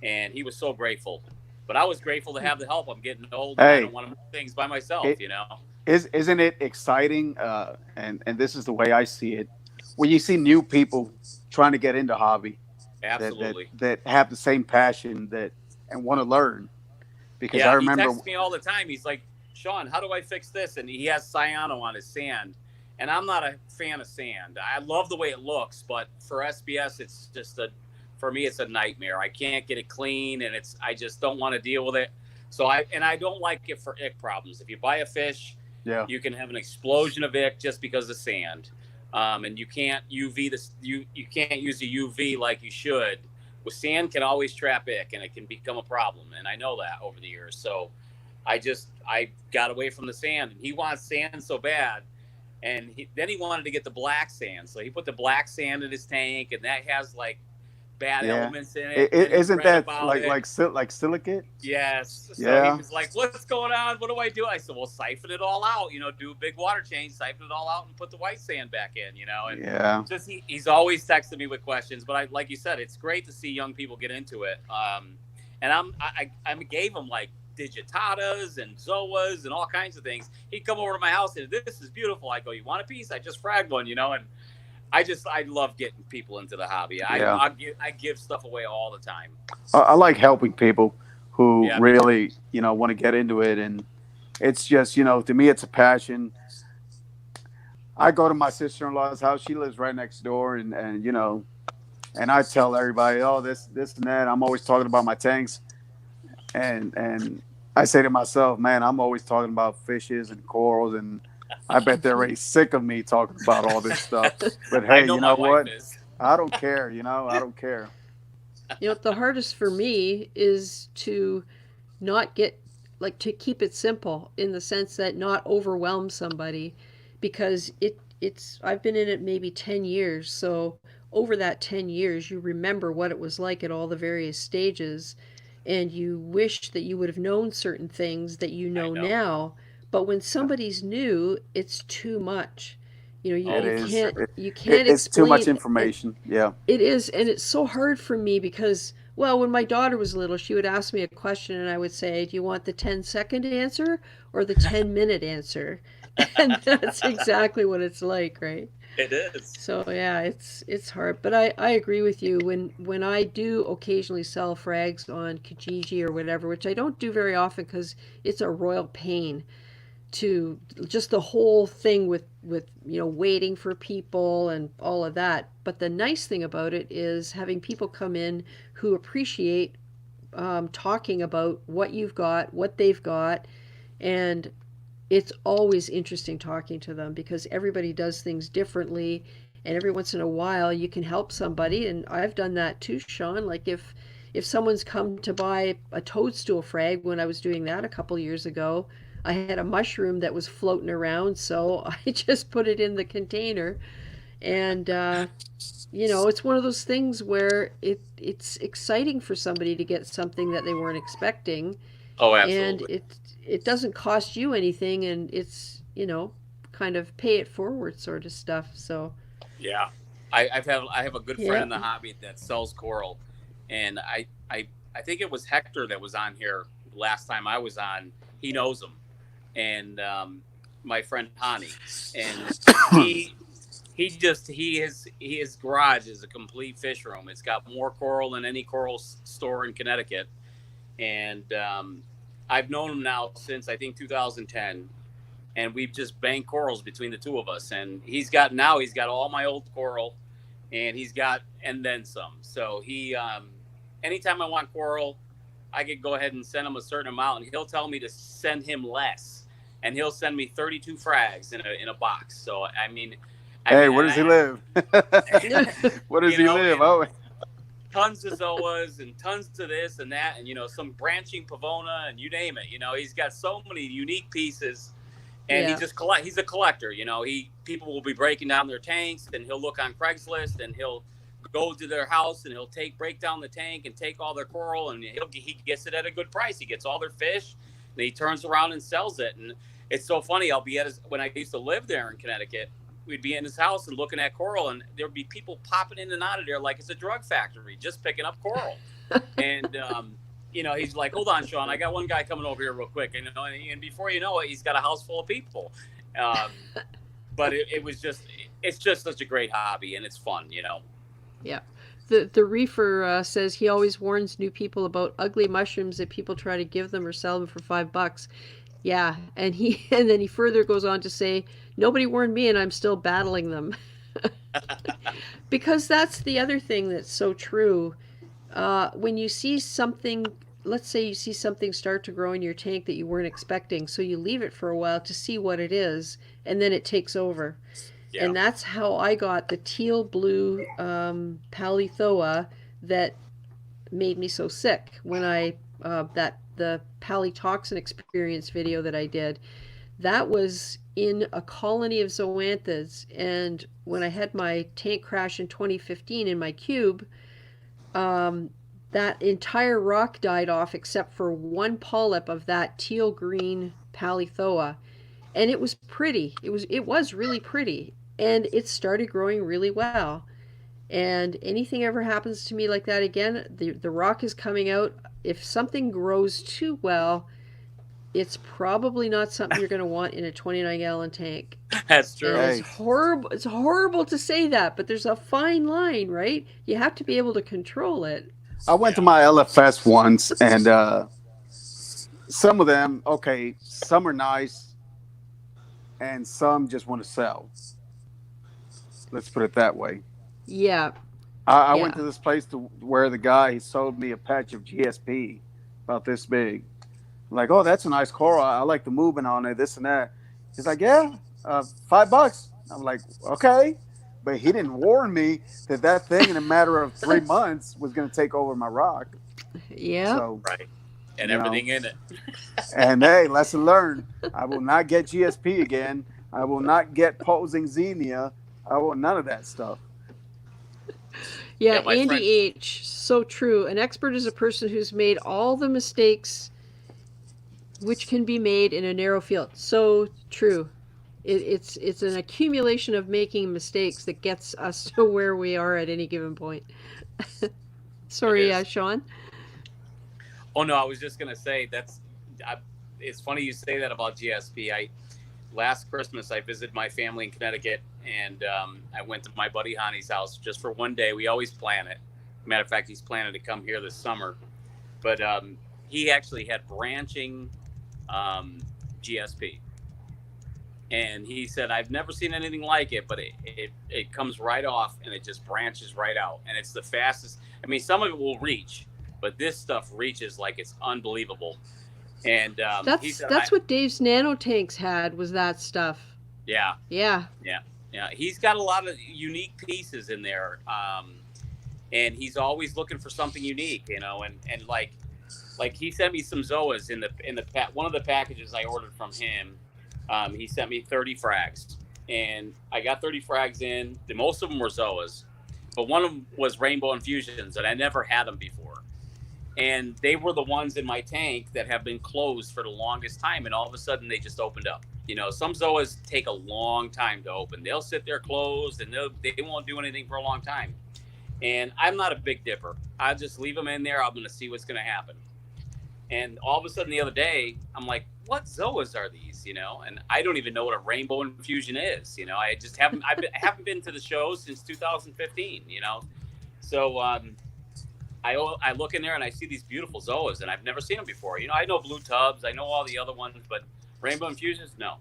Speaker 2: And he was so grateful. But I was grateful to have the help. I'm getting old, and I don't want to move things by myself.
Speaker 3: Isn't it exciting? And this is the way I see it. When you see new people trying to get into hobby,
Speaker 2: Absolutely.
Speaker 3: that have the same passion and want to learn, because
Speaker 2: Yeah,
Speaker 3: I remember
Speaker 2: he texts me all the time. He's like, Sean, how do I fix this? And he has cyano on his sand, and I'm not a fan of sand. I love the way it looks, but for SBS, it's just for me, it's a nightmare. I can't get it clean, and I just don't want to deal with it. So I don't like it for ick problems. If you buy a fish, you can have an explosion of ick just because of sand. And you can't UV this. You can't use the UV like you should. With sand, can always trap ick, and it can become a problem. And I know that over the years. So I got away from the sand. And he wants sand so bad, and then he wanted to get the black sand. So he put the black sand in his tank, and that has like bad elements in it.
Speaker 3: Isn't that like silicate?
Speaker 2: Yes. So
Speaker 3: yeah.
Speaker 2: He was like, "What's going on? What do I do?" I said, "Well, siphon it all out. Do a big water change, siphon it all out, and put the white sand back in." And just he's always texting me with questions. But like you said, it's great to see young people get into it. And I gave him like digitatas and zoas and all kinds of things. He'd come over to my house and, "This is beautiful." I go, "You want a piece?" I just fragged one, and I love getting people into the hobby. I give stuff away all the time.
Speaker 3: I like helping people who really, want to get into it. And it's just, to me, it's a passion. I go to my sister-in-law's house. She lives right next door. And I tell everybody, "Oh, this and that." I'm always talking about my tanks. And I say to myself, man, I'm always talking about fishes and corals, and I bet they're already sick of me talking about all this stuff. But hey, you know what? I don't care. I don't care.
Speaker 1: The hardest for me is to not get to keep it simple in the sense that not overwhelm somebody, because it's I've been in it maybe 10 years. So over that 10 years, you remember what it was like at all the various stages, and you wish that you would have known certain things that you know now. But when somebody's new, it's too much. You can't
Speaker 3: it's
Speaker 1: explain.
Speaker 3: Too much information. Yeah.
Speaker 1: It is, and it's so hard for me because, well, when my daughter was little, she would ask me a question and I would say, "Do you want the 10-second answer or the 10-minute answer?" And that's exactly what it's like, right?
Speaker 2: It is.
Speaker 1: So yeah, it's hard, but I agree with you. When I do occasionally sell frags on Kijiji or whatever, which I don't do very often because it's a royal pain to just the whole thing with waiting for people and all of that. But the nice thing about it is having people come in who appreciate talking about what you've got, what they've got, and it's always interesting talking to them because everybody does things differently, And every once in a while you can help somebody, and I've done that too, Sean. Like if someone's come to buy a toadstool frag, when I was doing that a couple years ago, I had a mushroom that was floating around, so I just put it in the container. And it's one of those things where it's exciting for somebody to get something that they weren't expecting,
Speaker 2: Oh,
Speaker 1: and
Speaker 2: absolutely.
Speaker 1: it doesn't cost you anything, and it's kind of pay it forward sort of stuff. So
Speaker 2: Yeah, I have a good friend
Speaker 1: yeah.
Speaker 2: in the hobby that sells coral, and I think it was Hector that was on here last time I was on. He knows him, and my friend Hani, and he his garage is a complete fish room. It's got more coral than any coral store in Connecticut, and I've known him now since I think 2010, and we've just banged corals between the two of us. And he's got all my old coral, and then some. So he, anytime I want coral, I could go ahead and send him a certain amount, and he'll tell me to send him less, and he'll send me 32 frags in a box. So
Speaker 3: Hey, where does he live? Where does he live? Oh,
Speaker 2: tons of zoas and tons of this and that, and some branching pavona, and you name it. He's got so many unique pieces, and
Speaker 1: Yeah.
Speaker 2: he's a collector. People will be breaking down their tanks, and he'll look on Craigslist, and he'll go to their house, and he'll break down the tank and take all their coral, and he gets it at a good price. He gets all their fish, and he turns around and sells it. And it's so funny. I'll be when I used to live there in Connecticut, we'd be in his house and looking at coral, and there'd be people popping in and out of there like it's a drug factory, just picking up coral. And he's like, "Hold on, Sean, I got one guy coming over here real quick," and before you know it, he's got a house full of people. But it's just such a great hobby, and it's fun.
Speaker 1: Yeah. The reefer says he always warns new people about ugly mushrooms that people try to give them or sell them for $5. Yeah, and then he further goes on to say, nobody warned me, and I'm still battling them. Because that's the other thing that's so true. When you see something, let's say you see something start to grow in your tank that you weren't expecting, so you leave it for a while to see what it is, and then it takes over.
Speaker 2: Yeah.
Speaker 1: And that's how I got the teal blue Palithoa that made me so sick when the Palitoxin experience video that I did. That was in a colony of zoanthus, and when I had my tank crash in 2015 in my cube, that entire rock died off except for one polyp of that teal green Palithoa, and it was pretty. It was really pretty, and it started growing really well. And anything ever happens to me like that again, the rock is coming out. If something grows too well, it's probably not something you're going to want in a 29-gallon tank.
Speaker 2: That's true.
Speaker 1: And it's horrible. It's horrible to say that, but there's a fine line, right? You have to be able to control it.
Speaker 3: I went to my LFS once, and some of them, okay, some are nice, and some just want to sell. Let's put it that way.
Speaker 1: Yeah.
Speaker 3: I went to this place where the guy, he sold me a patch of GSP about this big. I'm like, oh, that's a nice coral. I like the movement on it, this and that. He's like, yeah, $5. I'm like, okay. But he didn't warn me that thing in a matter of 3 months was going to take over my rock.
Speaker 1: Yeah.
Speaker 3: So,
Speaker 2: right. And everything in it.
Speaker 3: And hey, lesson learned. I will not get GSP again. I will not get posing xenia. I will none of that stuff.
Speaker 1: Yeah, Andy H. So true. An expert is a person who's made all the mistakes which can be made in a narrow field. So true. It's an accumulation of making mistakes that gets us to where we are at any given point. Sorry, Sean.
Speaker 2: Oh no, I was just gonna say it's funny you say that about GSP. Last Christmas I visited my family in Connecticut, and I went to my buddy Hani's house just for one day. We always plan it. Matter of fact, he's planning to come here this summer, but he actually had branching GSP. And he said, I've never seen anything like it, but it comes right off and it just branches right out. And it's the fastest. I mean, some of it will reach, but this stuff reaches like it's unbelievable. And
Speaker 1: that's what Dave's nano tanks had, was that stuff.
Speaker 2: Yeah.
Speaker 1: Yeah.
Speaker 2: Yeah. Yeah, he's got a lot of unique pieces in there, and he's always looking for something unique, and like he sent me some zoas in the one of the packages I ordered from him. He sent me 30 frags, and I got 30 frags in. Most of them were zoas, but one of them was rainbow infusions, and I never had them before. And they were the ones in my tank that have been closed for the longest time, and all of a sudden they just opened up. Some zoas take a long time to open. They'll sit there closed, and they won't do anything for a long time. And I'm not a big dipper. I just leave them in there. I'm going to see what's going to happen. And all of a sudden the other day, I'm like, what zoas are these? And I don't even know what a rainbow infusion is. I just haven't been to the show since 2015. So I look in there and I see these beautiful zoas, and I've never seen them before. I know blue tubs, I know all the other ones, but rainbow infusions, no.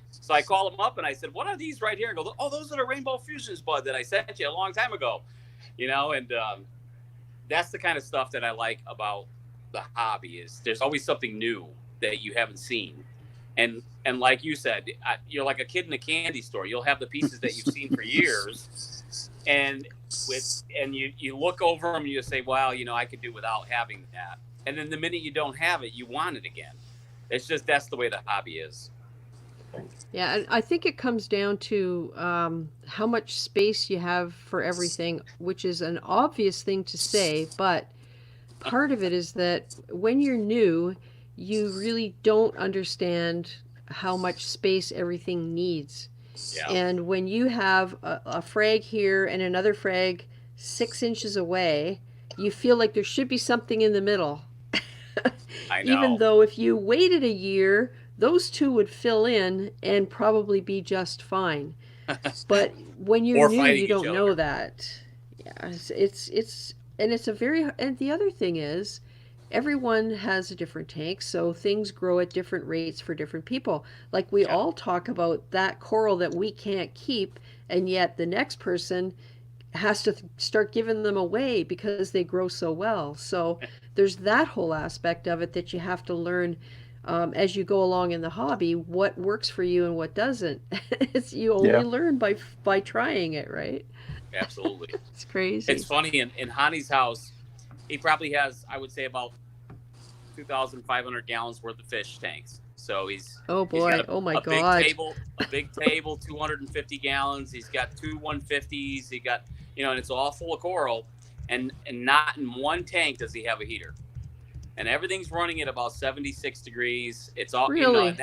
Speaker 2: So I call them up and I said, what are these right here? And go, oh, those are the rainbow infusions, bud, that I sent you a long time ago. And that's the kind of stuff that I like about the hobby, is there's always something new that you haven't seen. And like you said, you're like a kid in a candy store. You'll have the pieces that you've seen for years, and you look over them and you say, wow, I could do without having that. And then the minute you don't have it, you want it again. That's the way the hobby is.
Speaker 1: Yeah, and I think it comes down to how much space you have for everything, which is an obvious thing to say, but part of it is that when you're new, you really don't understand how much space everything needs.
Speaker 2: Yeah.
Speaker 1: And when you have a frag here and another frag 6 inches away, you feel like there should be something in the middle.
Speaker 2: I know.
Speaker 1: Even though if you waited a year, those two would fill in and probably be just fine. But when you're new, you don't know that. Yeah, and the other thing is, everyone has a different tank, so things grow at different rates for different people. Like we all talk about that coral that we can't keep, and yet the next person has to start giving them away because they grow so well. So there's that whole aspect of it that you have to learn as you go along in the hobby, what works for you and what doesn't. You only learn by trying it, right?
Speaker 2: Absolutely.
Speaker 1: It's crazy.
Speaker 2: It's funny, in Hani's house, he probably has, I would say, about 2,500 gallons worth of fish tanks. So he's got a big table, 250 gallons. He's got two 150s. He got, and it's all full of coral, and not in one tank does he have a heater. And everything's running at about 76 degrees. It's all,
Speaker 1: really?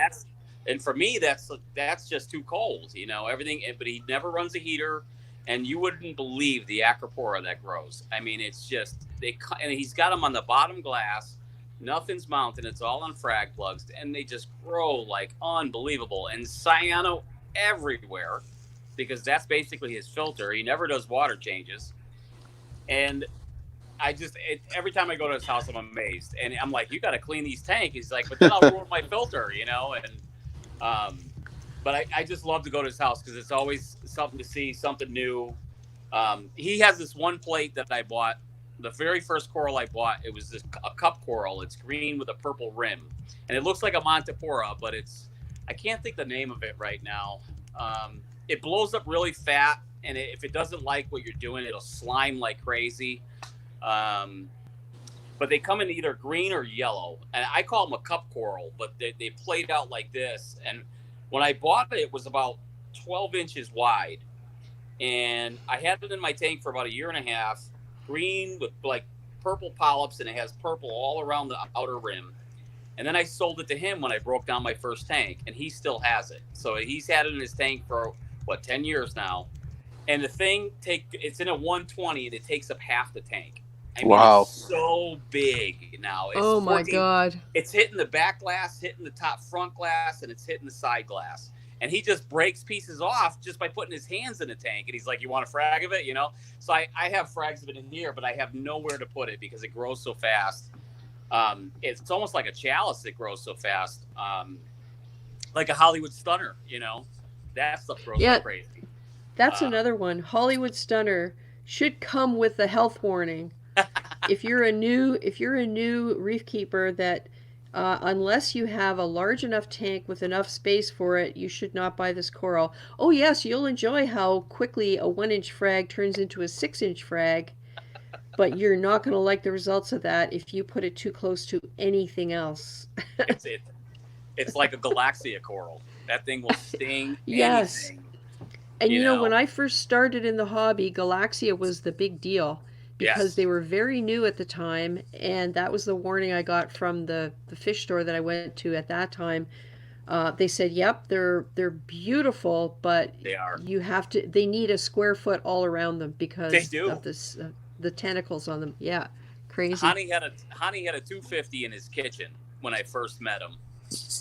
Speaker 2: And for me, that's just too cold, everything, but he never runs a heater. And you wouldn't believe the acropora that grows. I mean, it's just, and he's got them on the bottom glass. Nothing's mounted. It's all on frag plugs. And they just grow like unbelievable. And cyano everywhere, because that's basically his filter. He never does water changes. And every time I go to his house, I'm amazed. And I'm like, you got to clean these tanks. He's like, but then I'll ruin my filter, and, but I just love to go to his house because it's always something to see, something new. He has this one plate that I bought. The very first coral I bought, it was a cup coral. It's green with a purple rim. And it looks like a Montipora, but I can't think the name of it right now. It blows up really fat, and if it doesn't like what you're doing, it'll slime like crazy. But they come in either green or yellow. And I call them a cup coral, but they played out like this. And when I bought it, it was about 12 inches wide, and I had it in my tank for about a year and a half, green with like purple polyps, and it has purple all around the outer rim. And then I sold it to him when I broke down my first tank, and he still has it. So he's had it in his tank for 10 years now. And the thing it's in a 120, and it takes up half the tank. I mean,
Speaker 5: wow.
Speaker 2: It's so big now.
Speaker 1: Oh my God.
Speaker 2: It's hitting the back glass, hitting the top front glass, and it's hitting the side glass. And he just breaks pieces off just by putting his hands in the tank. And he's like, you want a frag of it? So I have frags of it in here, but I have nowhere to put it because it grows so fast. It's almost like a chalice that grows so fast. Like a Hollywood stunner, that stuff grows like crazy.
Speaker 1: That's another one. Hollywood stunner should come with a health warning. If you're a new reef keeper that Unless you have a large enough tank with enough space for it, you should not buy this coral. Oh yes, you'll enjoy how quickly a 1-inch frag turns into a 6-inch frag, but you're not going to like the results of that if you put it too close to anything else.
Speaker 2: It's like a Galaxia coral. That thing will sting
Speaker 1: Yes.
Speaker 2: anything.
Speaker 1: And you know, when I first started in the hobby, Galaxia was the big deal because
Speaker 2: Yes.
Speaker 1: they were very new at the time, and that was the warning I got from the fish store that I went to at that time. They said, "Yep, they're beautiful, but
Speaker 2: They are.
Speaker 1: you have to. They need a square foot all around them
Speaker 2: They
Speaker 1: because
Speaker 2: do.
Speaker 1: of this the tentacles on them." Yeah, crazy.
Speaker 2: Honey had a 250 in his kitchen when I first met him,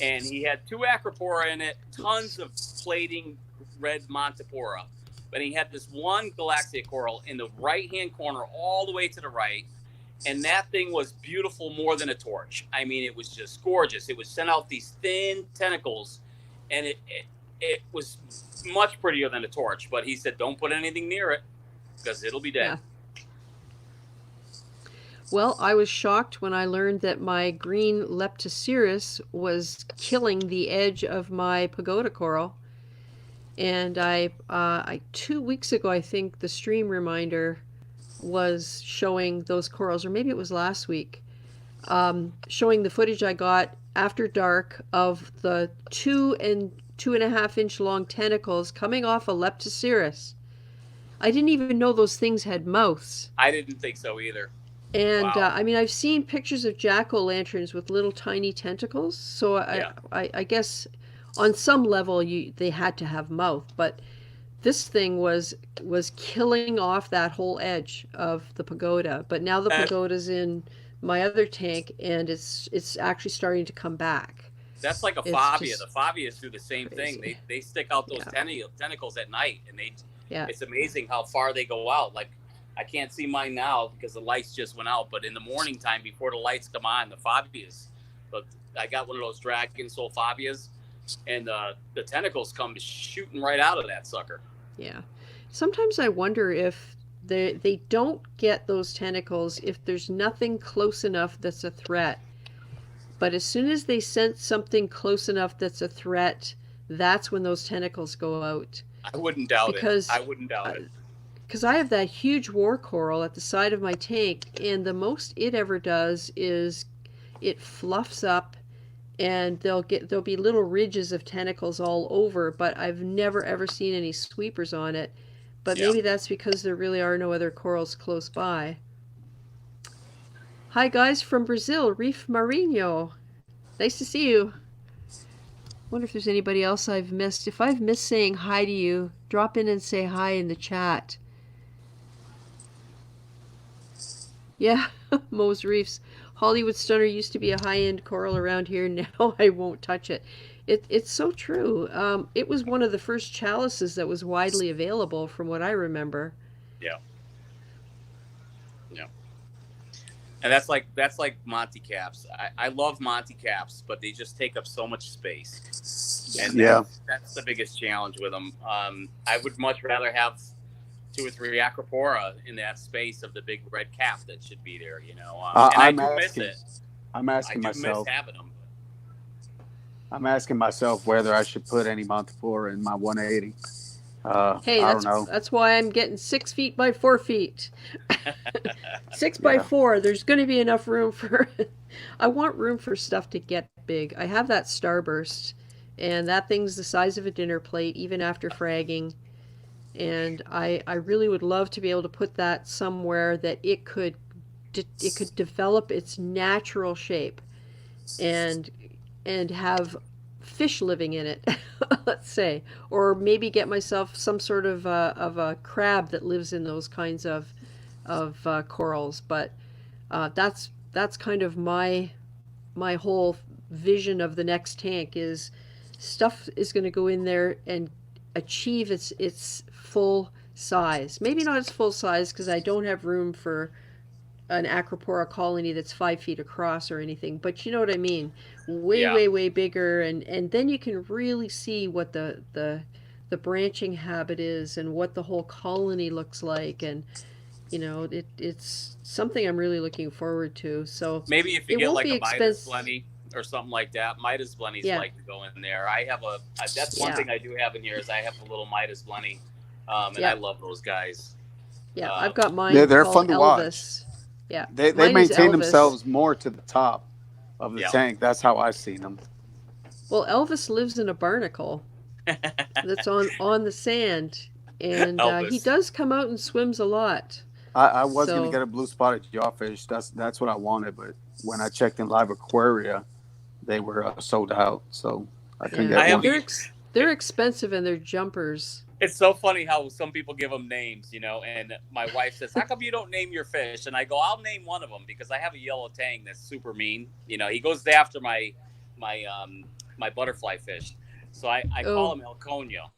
Speaker 2: and he had 2 acropora in it, tons of plating red Montipora, but he had this one Galaxia coral in the right-hand corner all the way to the right, and that thing was beautiful more than a torch. I mean, it was just gorgeous. It would send out these thin tentacles, and it was much prettier than a torch, but he said, don't put anything near it because it'll be dead.
Speaker 1: Yeah. Well, I was shocked when I learned that my green Leptocerus was killing the edge of my pagoda coral. And I 2 weeks ago, I think the stream reminder was showing those corals, or maybe it was last week, showing the footage I got after dark of the 2 and 2.5 inch long tentacles coming off a Leptocerus. I didn't even know those things had mouths.
Speaker 2: I didn't think so either.
Speaker 1: And
Speaker 2: Wow.
Speaker 1: I mean, I've seen pictures of jack-o'-lanterns with little tiny tentacles, so I guess on some level they had to have mouth, but this thing was killing off that whole edge of the pagoda. But now the pagoda's in my other tank, and it's actually starting to come back.
Speaker 2: That's like a fabia. The fabias do the same
Speaker 1: crazy.
Speaker 2: thing. They stick out those tentacles at night, and
Speaker 1: Yeah.
Speaker 2: it's amazing how far they go out. Like, I can't see mine now because the lights just went out, but in the morning time before the lights come on, the fabias, but I got one of those dragon soul fabias, and the tentacles come shooting right out of that sucker.
Speaker 1: Yeah. Sometimes I wonder if they don't get those tentacles if there's nothing close enough that's a threat. But as soon as they sense something close enough that's a threat, that's when those tentacles go out.
Speaker 2: I wouldn't doubt it. I wouldn't doubt it.
Speaker 1: Because I have that huge war coral at the side of my tank, and the most it ever does is it fluffs up, and there'll be little ridges of tentacles all over, but I've never ever seen any sweepers on it. But maybe that's because there really are no other corals close by. Hi guys from Brazil, Reef Marinho. Nice to see you. Wonder if there's anybody else I've missed. If I've missed saying hi to you, drop in and say hi in the chat. Yeah, Moe's Reefs. Hollywood Stunner used to be a high-end coral around here. Now I won't touch it. It's so true. It was one of the first chalices that was widely available from what I remember.
Speaker 2: Yeah. Yeah. And that's like Monty caps. I love Monty caps, but they just take up so much space. And that's the biggest challenge with them. I would much rather have 2 or 3 acropora in that space of the big red cap that should be there, you know. And I do miss it.
Speaker 3: I'm asking myself.
Speaker 2: Miss having them.
Speaker 3: I'm asking myself whether I should put any Montipora in my 180.
Speaker 1: Hey,
Speaker 3: I don't know.
Speaker 1: That's why I'm getting 6 feet by 4 feet. 6 by 4. There's going to be enough room for. I want room for stuff to get big. I have that Starburst, and that thing's the size of a dinner plate, even after fragging. And I really would love to be able to put that somewhere that it could develop its natural shape, and have fish living in it, let's say, or maybe get myself some sort of a crab that lives in those kinds of corals. But that's kind of my whole vision of the next tank is stuff is going to go in there and achieve its full size. Maybe not its full size because I don't have room for an acropora colony that's 5 feet across or anything, but you know what I mean. Way bigger, and then you can really see what the branching habit is and what the whole colony looks like, and you know it's something I'm really looking forward to. So
Speaker 2: maybe if you get like a Midas Lenny or something like that. Midas blennies
Speaker 1: Yeah.
Speaker 2: like to go in there. I have that's one
Speaker 1: Yeah.
Speaker 2: thing I do have in here is I have a little Midas blenny, and
Speaker 1: Yeah.
Speaker 2: I love those guys.
Speaker 1: Yeah, I've got mine
Speaker 3: They're
Speaker 1: called
Speaker 3: fun to watch.
Speaker 1: Elvis. Yeah,
Speaker 3: They
Speaker 1: mine is
Speaker 3: maintain
Speaker 1: Elvis.
Speaker 3: themselves more to the top of the
Speaker 2: Yeah.
Speaker 3: tank. That's how I've seen them.
Speaker 1: Well, Elvis lives in a barnacle that's on the sand, and he
Speaker 2: Elvis.
Speaker 1: does come out and swims a lot.
Speaker 3: I was gonna
Speaker 1: So
Speaker 3: get a blue spotted jawfish. That's what I wanted, but when I checked in Live Aquaria, they were sold out, so I couldn't
Speaker 1: yeah,
Speaker 3: get
Speaker 2: have
Speaker 3: one.
Speaker 1: they're expensive and they're jumpers.
Speaker 2: It's so funny how some people give them names, and my wife says, how come you don't name your fish? And I go, I'll name one of them because I have a yellow tang that's super mean. He goes after my butterfly fish. So I call him El Coño.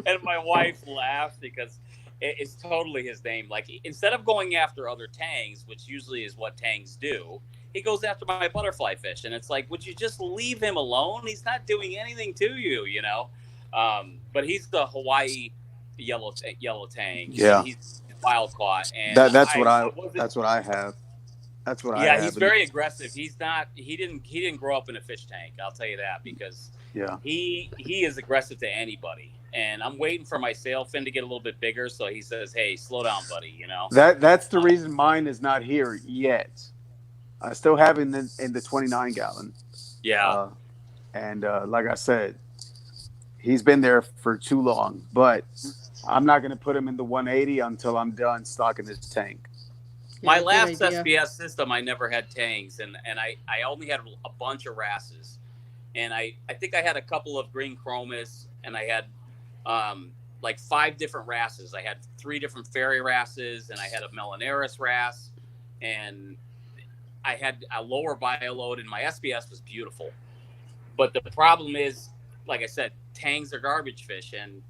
Speaker 2: And my wife laughs because it's totally his name. Like, instead of going after other tangs, which usually is what tangs do, he goes after my butterfly fish. And it's like, would you just leave him alone? He's not doing anything to you, But he's the Hawaii yellow tang.
Speaker 3: Yeah.
Speaker 2: He's wild caught. And
Speaker 3: That's what I have. That's what I have.
Speaker 2: Yeah, he's very aggressive. He didn't grow up in a fish tank. I'll tell you that, because he is aggressive to anybody. And I'm waiting for my sail fin to get a little bit bigger, so he says, "Hey, slow down, buddy."
Speaker 3: That's the reason mine is not here yet. I still have it in the 29 gallon.
Speaker 2: Yeah.
Speaker 3: And like I said, he's been there for too long. But I'm not going to put him in the 180 until I'm done stocking this tank.
Speaker 2: My last SPS system, I never had tangs, and I only had a bunch of wrasses. And I think I had a couple of green chromis, and I had like 5 different wrasses. I had 3 different fairy wrasses, and I had a Melanaris wrasse, and I had a lower bioload, and my SPS was beautiful. But the problem is, like I said, tangs are garbage fish, and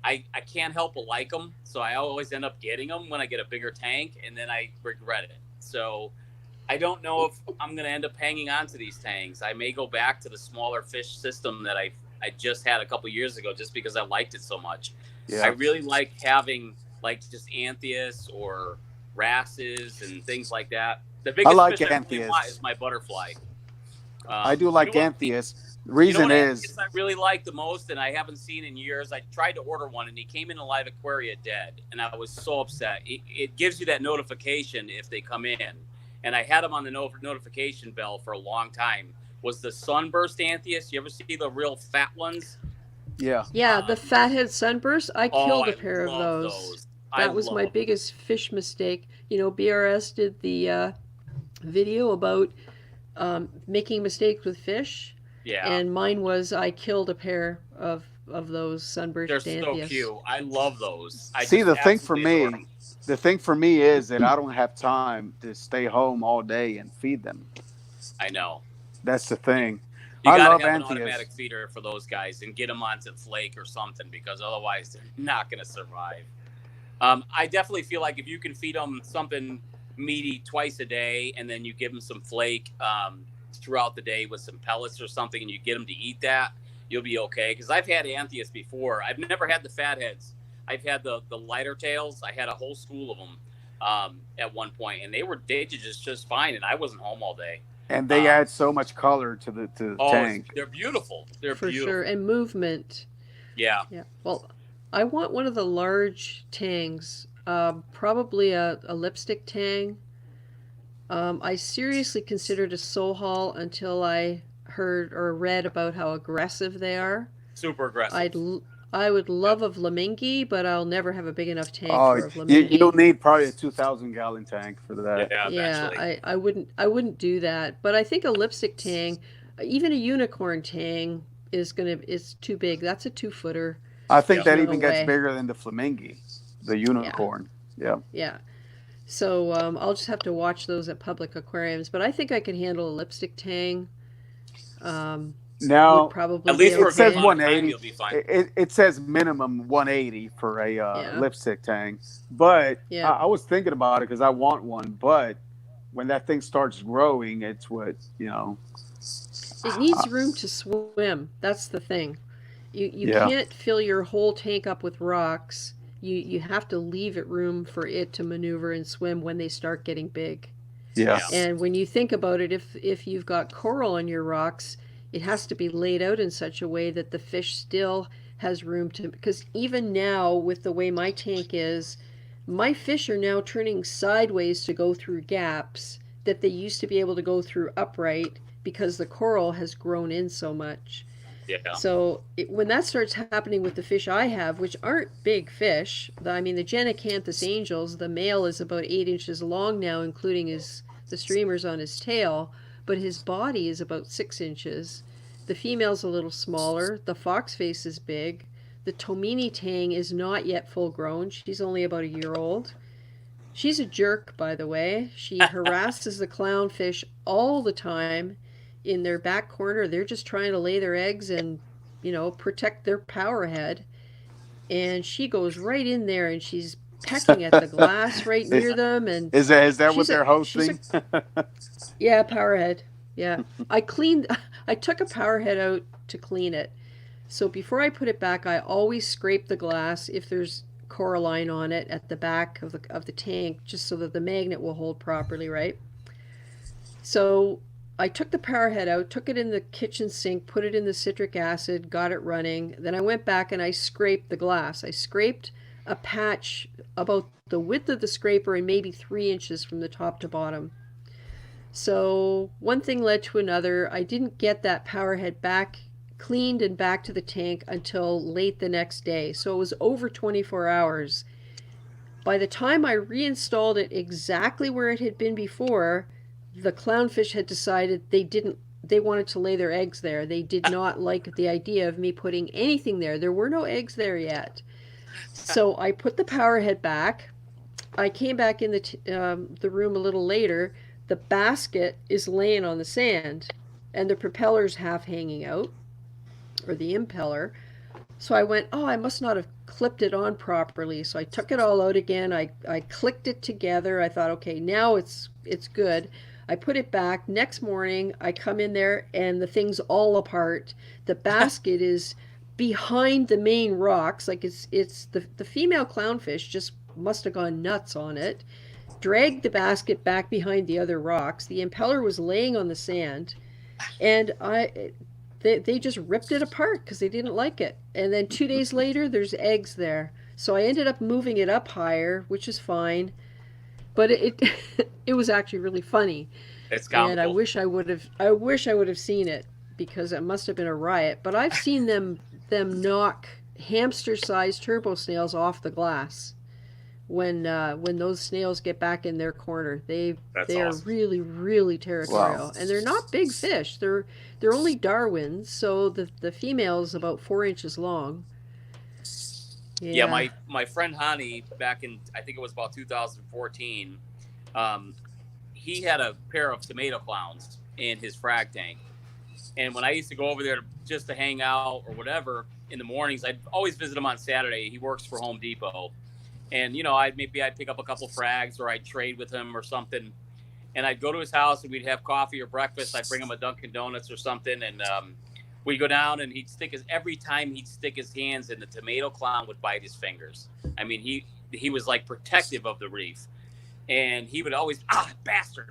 Speaker 2: I can't help but like them, so I always end up getting them when I get a bigger tank, and then I regret it. So I don't know if I'm going to end up hanging on to these tangs. I may go back to the smaller fish system that I just had a couple years ago, just because I liked it so much. Yeah. I really like having like just Anthias or wrasses and things like that. The biggest fish I really want is my butterfly.
Speaker 3: I do like Anthias. The reason is
Speaker 2: I really like the most, and I haven't seen in years. I tried to order one, and he came in a live aquaria dead, and I was so upset. It gives you that notification if they come in, and I had him on the notification bell for a long time. Was the sunburst Anthias? You ever see the real fat ones?
Speaker 3: Yeah.
Speaker 1: Yeah, the fathead sunburst. I killed a pair of those. That was my biggest fish mistake. BRS did the video about making mistakes with fish.
Speaker 2: Yeah.
Speaker 1: And mine was I killed a pair of those sunburst
Speaker 2: They're
Speaker 1: Anthias.
Speaker 2: so cute. I love those.
Speaker 3: The thing for me is that I don't have time to stay home all day and feed them.
Speaker 2: I know.
Speaker 3: That's the thing.
Speaker 2: You
Speaker 3: I
Speaker 2: gotta
Speaker 3: love
Speaker 2: have an
Speaker 3: Anthias.
Speaker 2: automatic feeder for those guys and get them onto flake or something, because otherwise they're not going to survive. I definitely feel like if you can feed them something meaty twice a day, and then you give them some flake throughout the day with some pellets or something, and you get them to eat that, you'll be okay. Because I've had Anthias before. I've never had the fatheads. I've had the lighter tails. I had a whole school of them at one point, and they did just fine, and I wasn't home all day.
Speaker 3: And they add so much color to the tank.
Speaker 2: They're beautiful. They're
Speaker 1: for
Speaker 2: beautiful.
Speaker 1: sure, and movement.
Speaker 2: Yeah.
Speaker 1: Yeah. Well, I want one of the large tangs, probably a lipstick tang. I seriously considered a soul haul until I heard or read about how aggressive they are.
Speaker 2: Super aggressive.
Speaker 1: I would love a Flamingi, but I'll never have a big enough tank for a Flamingi.
Speaker 3: You'll need probably a 2,000 gallon tank for that.
Speaker 2: Yeah,
Speaker 1: I wouldn't do that. But I think a lipstick tang, even a unicorn tang, is too big. That's a 2-footer.
Speaker 3: I think that even gets bigger than the Flamingi, the unicorn. Yeah.
Speaker 1: Yeah. So I'll just have to watch those at public aquariums. But I think I can handle a lipstick tang.
Speaker 3: Now,
Speaker 1: probably
Speaker 2: at least
Speaker 3: it says 180.
Speaker 2: You'll be fine.
Speaker 3: It says minimum 180 for a lipstick tang. But I was thinking about it because I want one. But when that thing starts growing, it's what.
Speaker 1: It needs room to swim. That's the thing. You can't fill your whole tank up with rocks. You have to leave it room for it to maneuver and swim when they start getting big.
Speaker 5: Yeah.
Speaker 1: And when you think about it, if you've got coral on your rocks, it has to be laid out in such a way that the fish still has room to, because even now with the way my tank is, my fish are now turning sideways to go through gaps that they used to be able to go through upright because the coral has grown in so much.
Speaker 2: Yeah.
Speaker 1: So when that starts happening with the fish I have, which aren't big fish, I mean the Genacanthus angels, the male is about 8 inches long now, including the streamers on his tail, but his body is about 6 inches. The female's a little smaller. The foxface is big. The Tomini tang is not yet full grown. She's only about a year old. She's a jerk, by the way. She harasses the clownfish all the time in their back corner. They're just trying to lay their eggs and, protect their power head. And she goes right in there and she's pecking at the glass right near them. And
Speaker 5: is that what they're hosting?
Speaker 1: Yeah, power head. Yeah. I took a power head out to clean it. So before I put it back, I always scrape the glass if there's coralline on it at the back of the tank, just so that the magnet will hold properly, right? So I took the power head out, took it in the kitchen sink, put it in the citric acid, got it running. Then I went back and I scraped the glass. I scraped a patch about the width of the scraper and maybe 3 inches from the top to bottom. So one thing led to another. I didn't get that power head back cleaned and back to the tank until late the next day. So it was over 24 hours. By the time I reinstalled it exactly where it had been before, the clownfish had decided they wanted to lay their eggs there. They did not like the idea of me putting anything there. There were no eggs there yet. So I put the power head back. I came back in the room a little later. The basket is laying on the sand and the propeller's half hanging out, or the impeller. So I went, I must not have clipped it on properly. So I took it all out again. I clicked it together. I thought, okay, now it's good. I put it back. Next morning, I come in there and the thing's all apart. The basket is behind the main rocks. Like it's the female clownfish just must have gone nuts on it. Dragged the basket back behind the other rocks. The impeller was laying on the sand, and they just ripped it apart because they didn't like it. And then 2 days later, there's eggs there. So I ended up moving it up higher, which is fine. But it it was actually really funny.
Speaker 2: It's comical.
Speaker 1: And I wish I would have seen it, because it must have been a riot. But I've seen them knock hamster-sized turbo snails off the glass when those snails get back in their corner. They are
Speaker 2: awesome.
Speaker 1: really, really territorial.
Speaker 5: Wow.
Speaker 1: And they're not big fish. They're only Darwins, so the female is about 4 inches long.
Speaker 2: Yeah, my friend Hani, back in, I think it was about 2014, he had a pair of tomato clowns in his frag tank. And when I used to go over there just to hang out or whatever in the mornings, I'd always visit him on Saturday. He works for Home Depot. And, I'd pick up a couple frags, or I'd trade with him or something. And I'd go to his house and we'd have coffee or breakfast. I'd bring him a Dunkin' Donuts or something. And we'd go down and every time he'd stick his hands in, the tomato clown would bite his fingers. I mean, he was like protective of the reef. And he would always, bastard,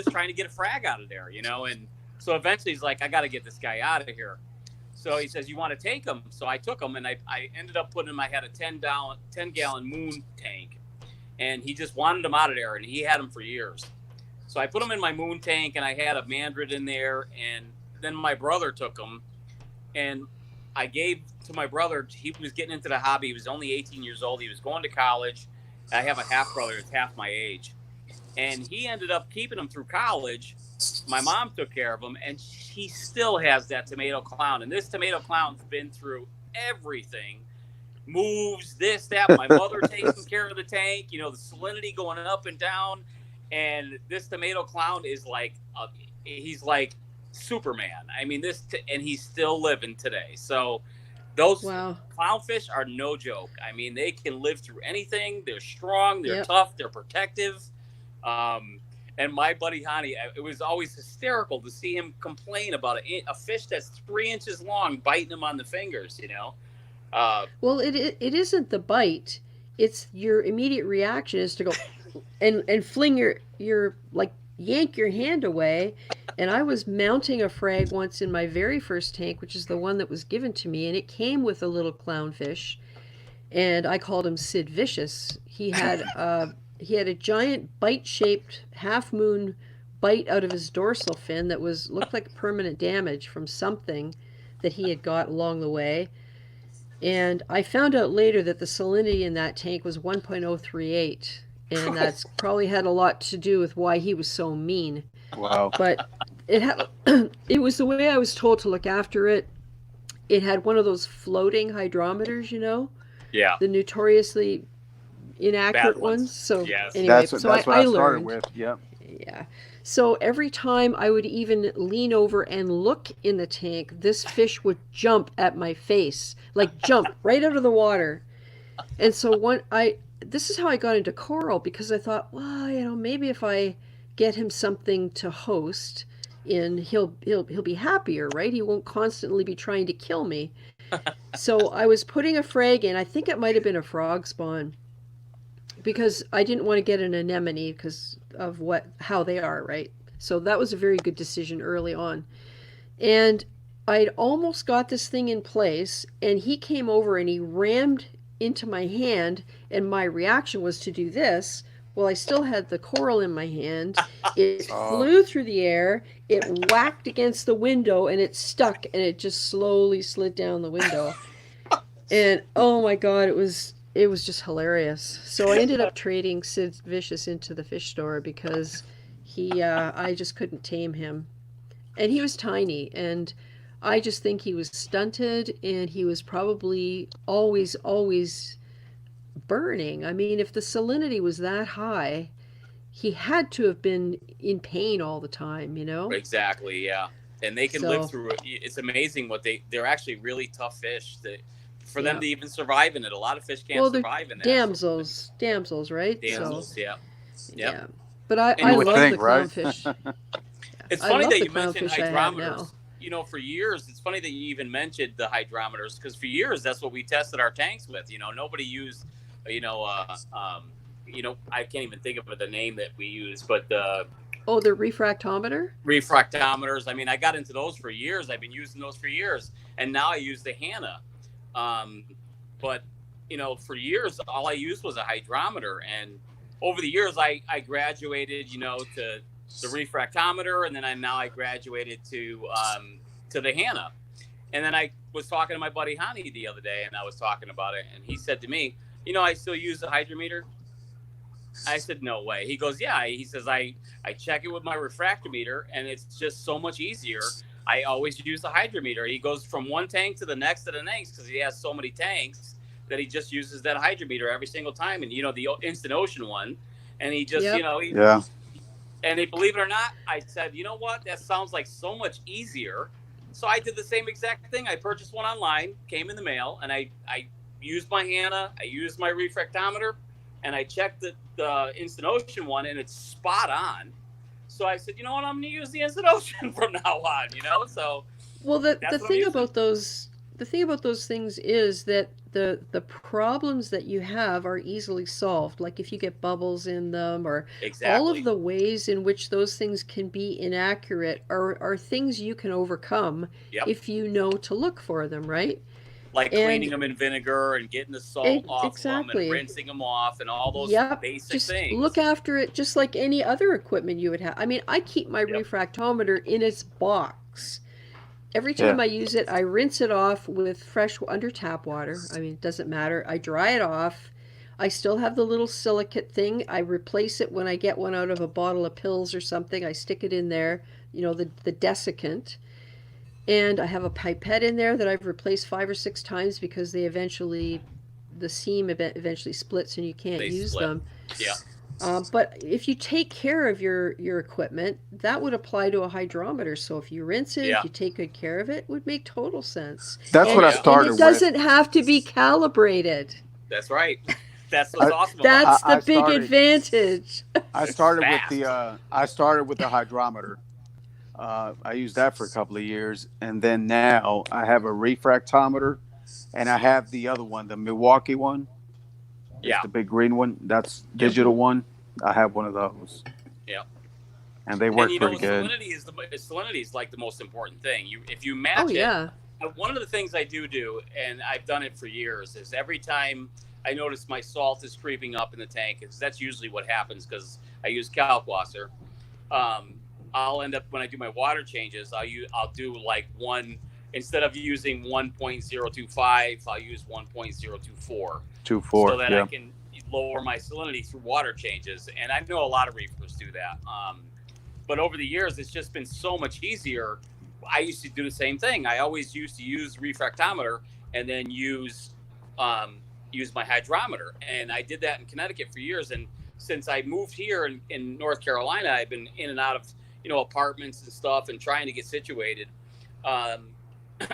Speaker 2: trying to get a frag out of there, And so eventually he's like, I got to get this guy out of here. So he says, you want to take him? So I took him, and I ended up putting him, I had a 10-gallon moon tank, and he just wanted him out of there, and he had him for years. So I put him in my moon tank, and I had a mandrid in there, and then my brother took him, and I gave to my brother. He was getting into the hobby. He was only 18 years old. He was going to college. I have a half brother that's half my age, and he ended up keeping him through college. My mom took care of him, and he still has that tomato clown. And this tomato clown's been through everything. Moves, this, that. My mother taking care of the tank, the salinity going up and down. And this tomato clown is he's like Superman. I mean, and he's still living today. So those clownfish are no joke. I mean, they can live through anything. They're strong. They're tough. They're protective. And my buddy Hani, it was always hysterical to see him complain about a fish that's 3 inches long biting him on the fingers,
Speaker 1: Well, it isn't the bite. It's your immediate reaction is to go, and fling your like yank your hand away. And I was mounting a frag once in my very first tank, which is the one that was given to me, and it came with a little clownfish, and I called him Sid Vicious. He had a giant bite-shaped half moon bite out of his dorsal fin that looked like permanent damage from something that he had got along the way. And I found out later that the salinity in that tank was 1.038, and that's probably had a lot to do with why he was so mean.
Speaker 5: Wow.
Speaker 1: But it was the way I was told to look after it. It had one of those floating hydrometers,
Speaker 2: Yeah.
Speaker 1: the notoriously inaccurate
Speaker 2: Bad ones.
Speaker 1: So
Speaker 2: Yes.
Speaker 1: anyway,
Speaker 5: That's
Speaker 1: so
Speaker 5: what
Speaker 1: I
Speaker 5: I started
Speaker 1: learned.
Speaker 5: with. Yep.
Speaker 1: Yeah. So every time I would even lean over and look in the tank, this fish would jump at my face, like jump right out of the water. And so this is how I got into coral, because I thought, well, maybe if I get him something to host in, he'll be happier, right? He won't constantly be trying to kill me. So I was putting a frag in. I think it might have been a frog spawn, because I didn't want to get an anemone because of how they are, right? So that was a very good decision early on. And I'd almost got this thing in place, and he came over and he rammed into my hand, and my reaction was to do this. Well, I still had the coral in my hand. It flew through the air, it whacked against the window, and it stuck, and it just slowly slid down the window. And oh my God, it was just hilarious. So I ended up trading Sid Vicious into the fish store because I just couldn't tame him. And he was tiny, and I just think he was stunted, and he was probably always burning. I mean, if the salinity was that high, he had to have been in pain all the time,
Speaker 2: Exactly, yeah. And they can live through it. It's amazing they're actually really tough fish for them to even survive in it. A lot of fish can't survive in that.
Speaker 1: Damsels, right?
Speaker 2: Damsels,
Speaker 1: so,
Speaker 2: yeah.
Speaker 1: But I love the
Speaker 5: right?
Speaker 1: clownfish.
Speaker 2: It's funny that you mentioned hydrometers. For years, it's funny that you even mentioned the hydrometers, because for years that's what we tested our tanks with. Nobody used, I can't even think of the name that we use, but the
Speaker 1: refractometer?
Speaker 2: Refractometers. I mean, I got into those for years. I've been using those for years, and now I use the Hannah. But for years, all I used was a hydrometer, and over the years, I graduated, to the refractometer, and then I graduated to the Hannah. And then I was talking to my buddy Hani the other day, and I was talking about it, and he said to me, I still use the hydrometer. I said, no way. He goes, yeah. He says, I check it with my refractometer, and it's just so much easier. I always use the hydrometer. He goes from one tank to the next because he has so many tanks that he just uses that hydrometer every single time. And, the Instant Ocean one. And he just,
Speaker 5: yeah.
Speaker 2: And believe it or not, I said, you know what? That sounds like so much easier. So I did the same exact thing. I purchased one online, came in the mail, and I used my Hannah, I used my refractometer, and I checked the Instant Ocean one, and it's spot on. So I said, you know what? I'm going to use the Instant Ocean from now on. So
Speaker 1: well, the thing about those things is that the problems that you have are easily solved. Like if you get bubbles in them, or all of the ways in which those things can be inaccurate are things you can overcome if you know to look for them, right?
Speaker 2: Like cleaning them in vinegar and getting the salt off them and rinsing them off and all those basic things.
Speaker 1: Look after it just like any other equipment you would have. I mean, I keep my refractometer in its box. Every time I use it, I rinse it off with fresh under tap water. I mean, it doesn't matter. I dry it off. I still have the little silicate thing. I replace it when I get one out of a bottle of pills or something. I stick it in there, the desiccant. And I have a pipette in there that I've replaced 5 or 6 times because the seam eventually splits and you can't use them.
Speaker 2: Yeah.
Speaker 1: But if you take care of your equipment, that would apply to a hydrometer. So if you rinse it, if you take good care of it, would make total sense.
Speaker 5: That's what I started with.
Speaker 1: And it doesn't have to be calibrated.
Speaker 2: That's right. That's what's awesome.
Speaker 1: That's the big advantage.
Speaker 5: I started with the hydrometer. I used that for a couple of years, and then now I have a refractometer, and I have the other one, the Milwaukee one.
Speaker 2: Yeah,
Speaker 5: the big green one. That's digital one. I have one of those.
Speaker 2: Yeah.
Speaker 5: And they
Speaker 2: And
Speaker 5: work
Speaker 2: you know,
Speaker 5: pretty good.
Speaker 2: salinity is like the most important thing. If you match
Speaker 1: Oh yeah.
Speaker 2: it, one of the things I do, and I've done it for years, is every time I notice my salt is creeping up in the tank, because that's usually what happens because I use kalkwasser. Um, I'll end up, when I do my water changes, I'll do like one, instead of using 1.025, I'll use 1.024,
Speaker 5: 2.4,
Speaker 2: so that I
Speaker 5: yeah.
Speaker 2: can lower my salinity through water changes. And I know a lot of reefers do that. But over the years, it's just been so much easier. I used to do the same thing. I always used to use refractometer and then use my hydrometer. And I did that in Connecticut for years. And since I moved here in North Carolina, I've been in and out of, apartments and stuff and trying to get situated. Um,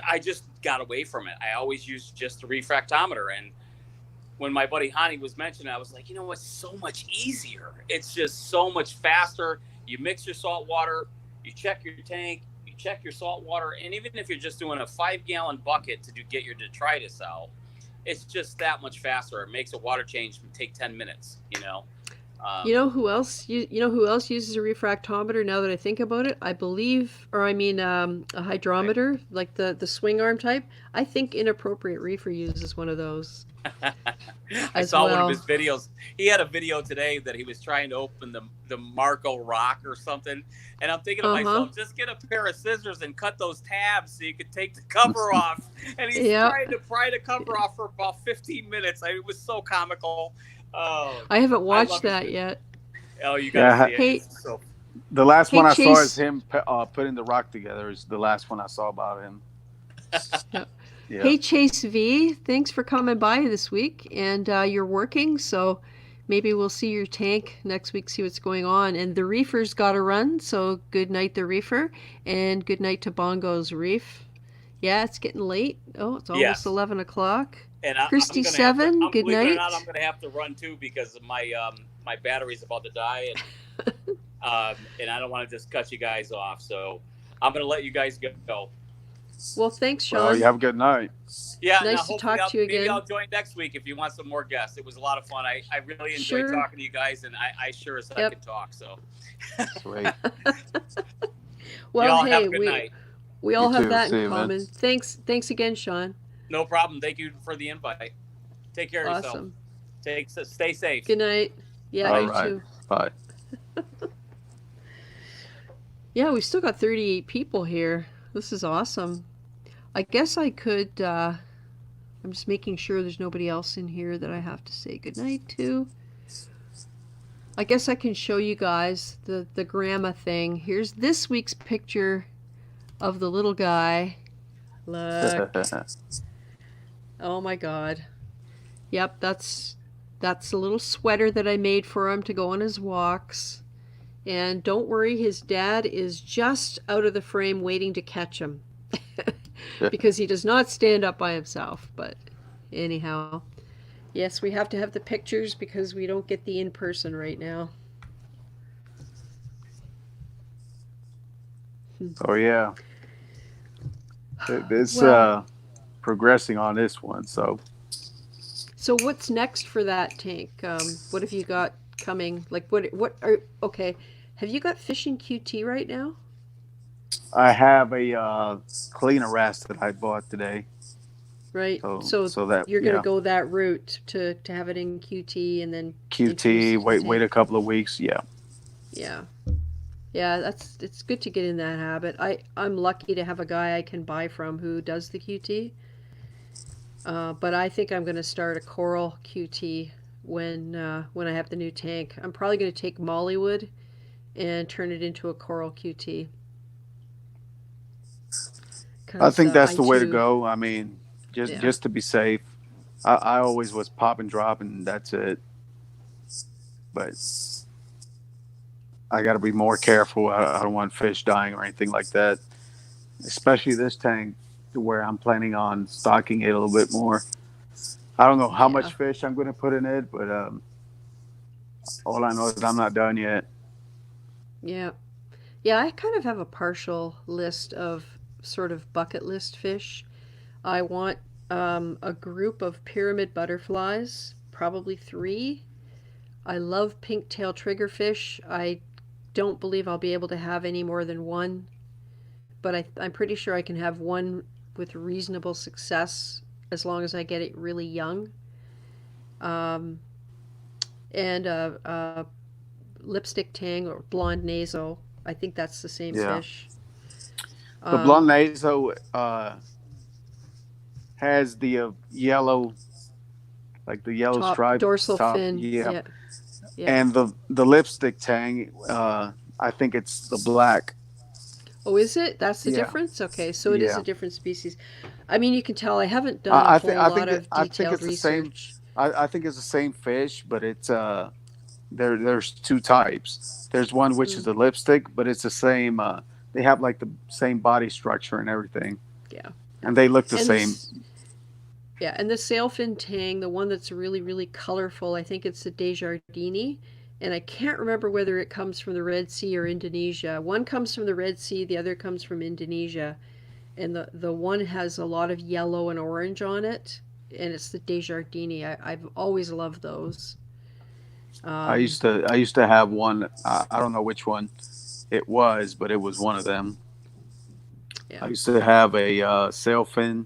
Speaker 2: I just got away from it. I always used just the refractometer. And when my buddy Hani was mentioning, I was like, it's so much easier. It's just so much faster. You mix your salt water, you check your tank, you check your salt water, and even if you're just doing a 5-gallon bucket to get your detritus out, it's just that much faster. It makes a water change take 10 minutes.
Speaker 1: You know who else? You know who else uses a refractometer? Now that I think about it, I believe, or I mean, a hydrometer, like the swing arm type. I think Inappropriate Reefer uses one of those.
Speaker 2: I saw one of his videos. He had a video today that he was trying to open the Marco Rock or something, and I'm thinking to myself, just get a pair of scissors and cut those tabs so you could take the cover off. And he's trying to pry the cover off for about 15 minutes. It was so comical. Oh,
Speaker 1: I haven't watched that yet.
Speaker 2: Oh, you gotta see it.
Speaker 5: Hey, the last one I saw is him putting the rock together. Is the last one I saw about him.
Speaker 1: Yeah. Hey, Chase V, thanks for coming by this week. And you're working, so maybe we'll see your tank next week, see what's going on. And the Reefer's got to run, so good night, the Reefer. And good night to Bongo's Reef. Yeah, it's getting late. Oh, it's almost 11 o'clock.
Speaker 2: And
Speaker 1: Christy 7, good night.
Speaker 2: I'm going to have to run too because my battery's about to die. And, and I don't want to just cut you guys off. So I'm going to let you guys go.
Speaker 1: Well, thanks, Sean.
Speaker 5: Well, you have a good night.
Speaker 2: Yeah,
Speaker 1: nice to talk to you again.
Speaker 2: Maybe I'll join next week if you want some more guests. It was a lot of fun. I really enjoyed talking to you guys, and I sure as heck can talk. So,
Speaker 5: sweet.
Speaker 1: Well,
Speaker 2: y'all
Speaker 1: hey,
Speaker 2: have a good night.
Speaker 1: We all have that in common. Man. Thanks again, Sean.
Speaker 2: No problem. Thank you for the invite. Take care of yourself. Stay safe.
Speaker 1: Good night. Yeah, you too.
Speaker 5: Bye.
Speaker 1: Yeah, we still got 38 people here. This is awesome. I guess I could, I'm just making sure there's nobody else in here that I have to say goodnight to. I guess I can show you guys the grandma thing. Here's this week's picture of the little guy. Look. Oh my God. Yep, that's a little sweater that I made for him to go on his walks. And don't worry, his dad is just out of the frame waiting to catch him. Because he does not stand up by himself. But anyhow, yes, we have to have the pictures because we don't get the in-person right now.
Speaker 5: Oh, yeah. It's progressing on this one, so.
Speaker 1: So what's next for that tank? What have you got coming? Like, what are, okay. Have you got fishing QT right now?
Speaker 5: I have a cleaner wrast that I bought today.
Speaker 1: Right. So that you're going to go that route to have it in QT and then
Speaker 5: QT. Wait a couple of weeks. Yeah.
Speaker 1: Yeah. Yeah. It's good to get in that habit. I'm lucky to have a guy I can buy from who does the QT. But I think I'm going to start a coral QT when I have the new tank. I'm probably going to take Mollywood and turn it into a coral QT.
Speaker 5: I think that's the way to go. I mean, just to be safe. I always was pop and drop, and that's it. But I got to be more careful. I don't want fish dying or anything like that. Especially this tank, where I'm planning on stocking it a little bit more. I don't know how much fish I'm going to put in it, but all I know is I'm not done yet.
Speaker 1: Yeah. Yeah, I kind of have a partial list of sort of bucket list fish. I want a group of pyramid butterflies, probably 3. I love pink-tail triggerfish. I don't believe I'll be able to have any more than one, but I'm pretty sure I can have one with reasonable success as long as I get it really young. Um, and lipstick tang or blonde naso. I think that's the same
Speaker 5: Yeah.
Speaker 1: fish.
Speaker 5: The blonde
Speaker 1: Um,
Speaker 5: naso has the yellow, like the yellow
Speaker 1: top
Speaker 5: stripe
Speaker 1: dorsal
Speaker 5: top.
Speaker 1: fin.
Speaker 5: Yeah.
Speaker 1: Yeah, yeah.
Speaker 5: And the lipstick tang, I think it's the black.
Speaker 1: Oh, is it? That's the
Speaker 5: Yeah.
Speaker 1: difference? Okay, so it is a
Speaker 5: Yeah.
Speaker 1: different species. I mean, you can tell I haven't done a whole lot of
Speaker 5: I think
Speaker 1: detailed
Speaker 5: it's the same.
Speaker 1: research.
Speaker 5: I think it's the same fish, but it's there's two types. There's one which is
Speaker 1: Mm,
Speaker 5: the lipstick, but it's the same. They have like the same body structure and everything,
Speaker 1: yeah.
Speaker 5: and they look the
Speaker 1: And
Speaker 5: same.
Speaker 1: this, yeah, and the sailfin tang, the one that's really, really colorful, I think it's the Desjardins. And I can't remember whether it comes from the Red Sea or Indonesia. One comes from the Red Sea, the other comes from Indonesia. And the one has a lot of yellow and orange on it. And it's the Desjardins. I've always loved those. Um,
Speaker 5: I used to have one. I don't know which one it was, but it was one of them. I
Speaker 1: yeah.
Speaker 5: used to have a sailfin.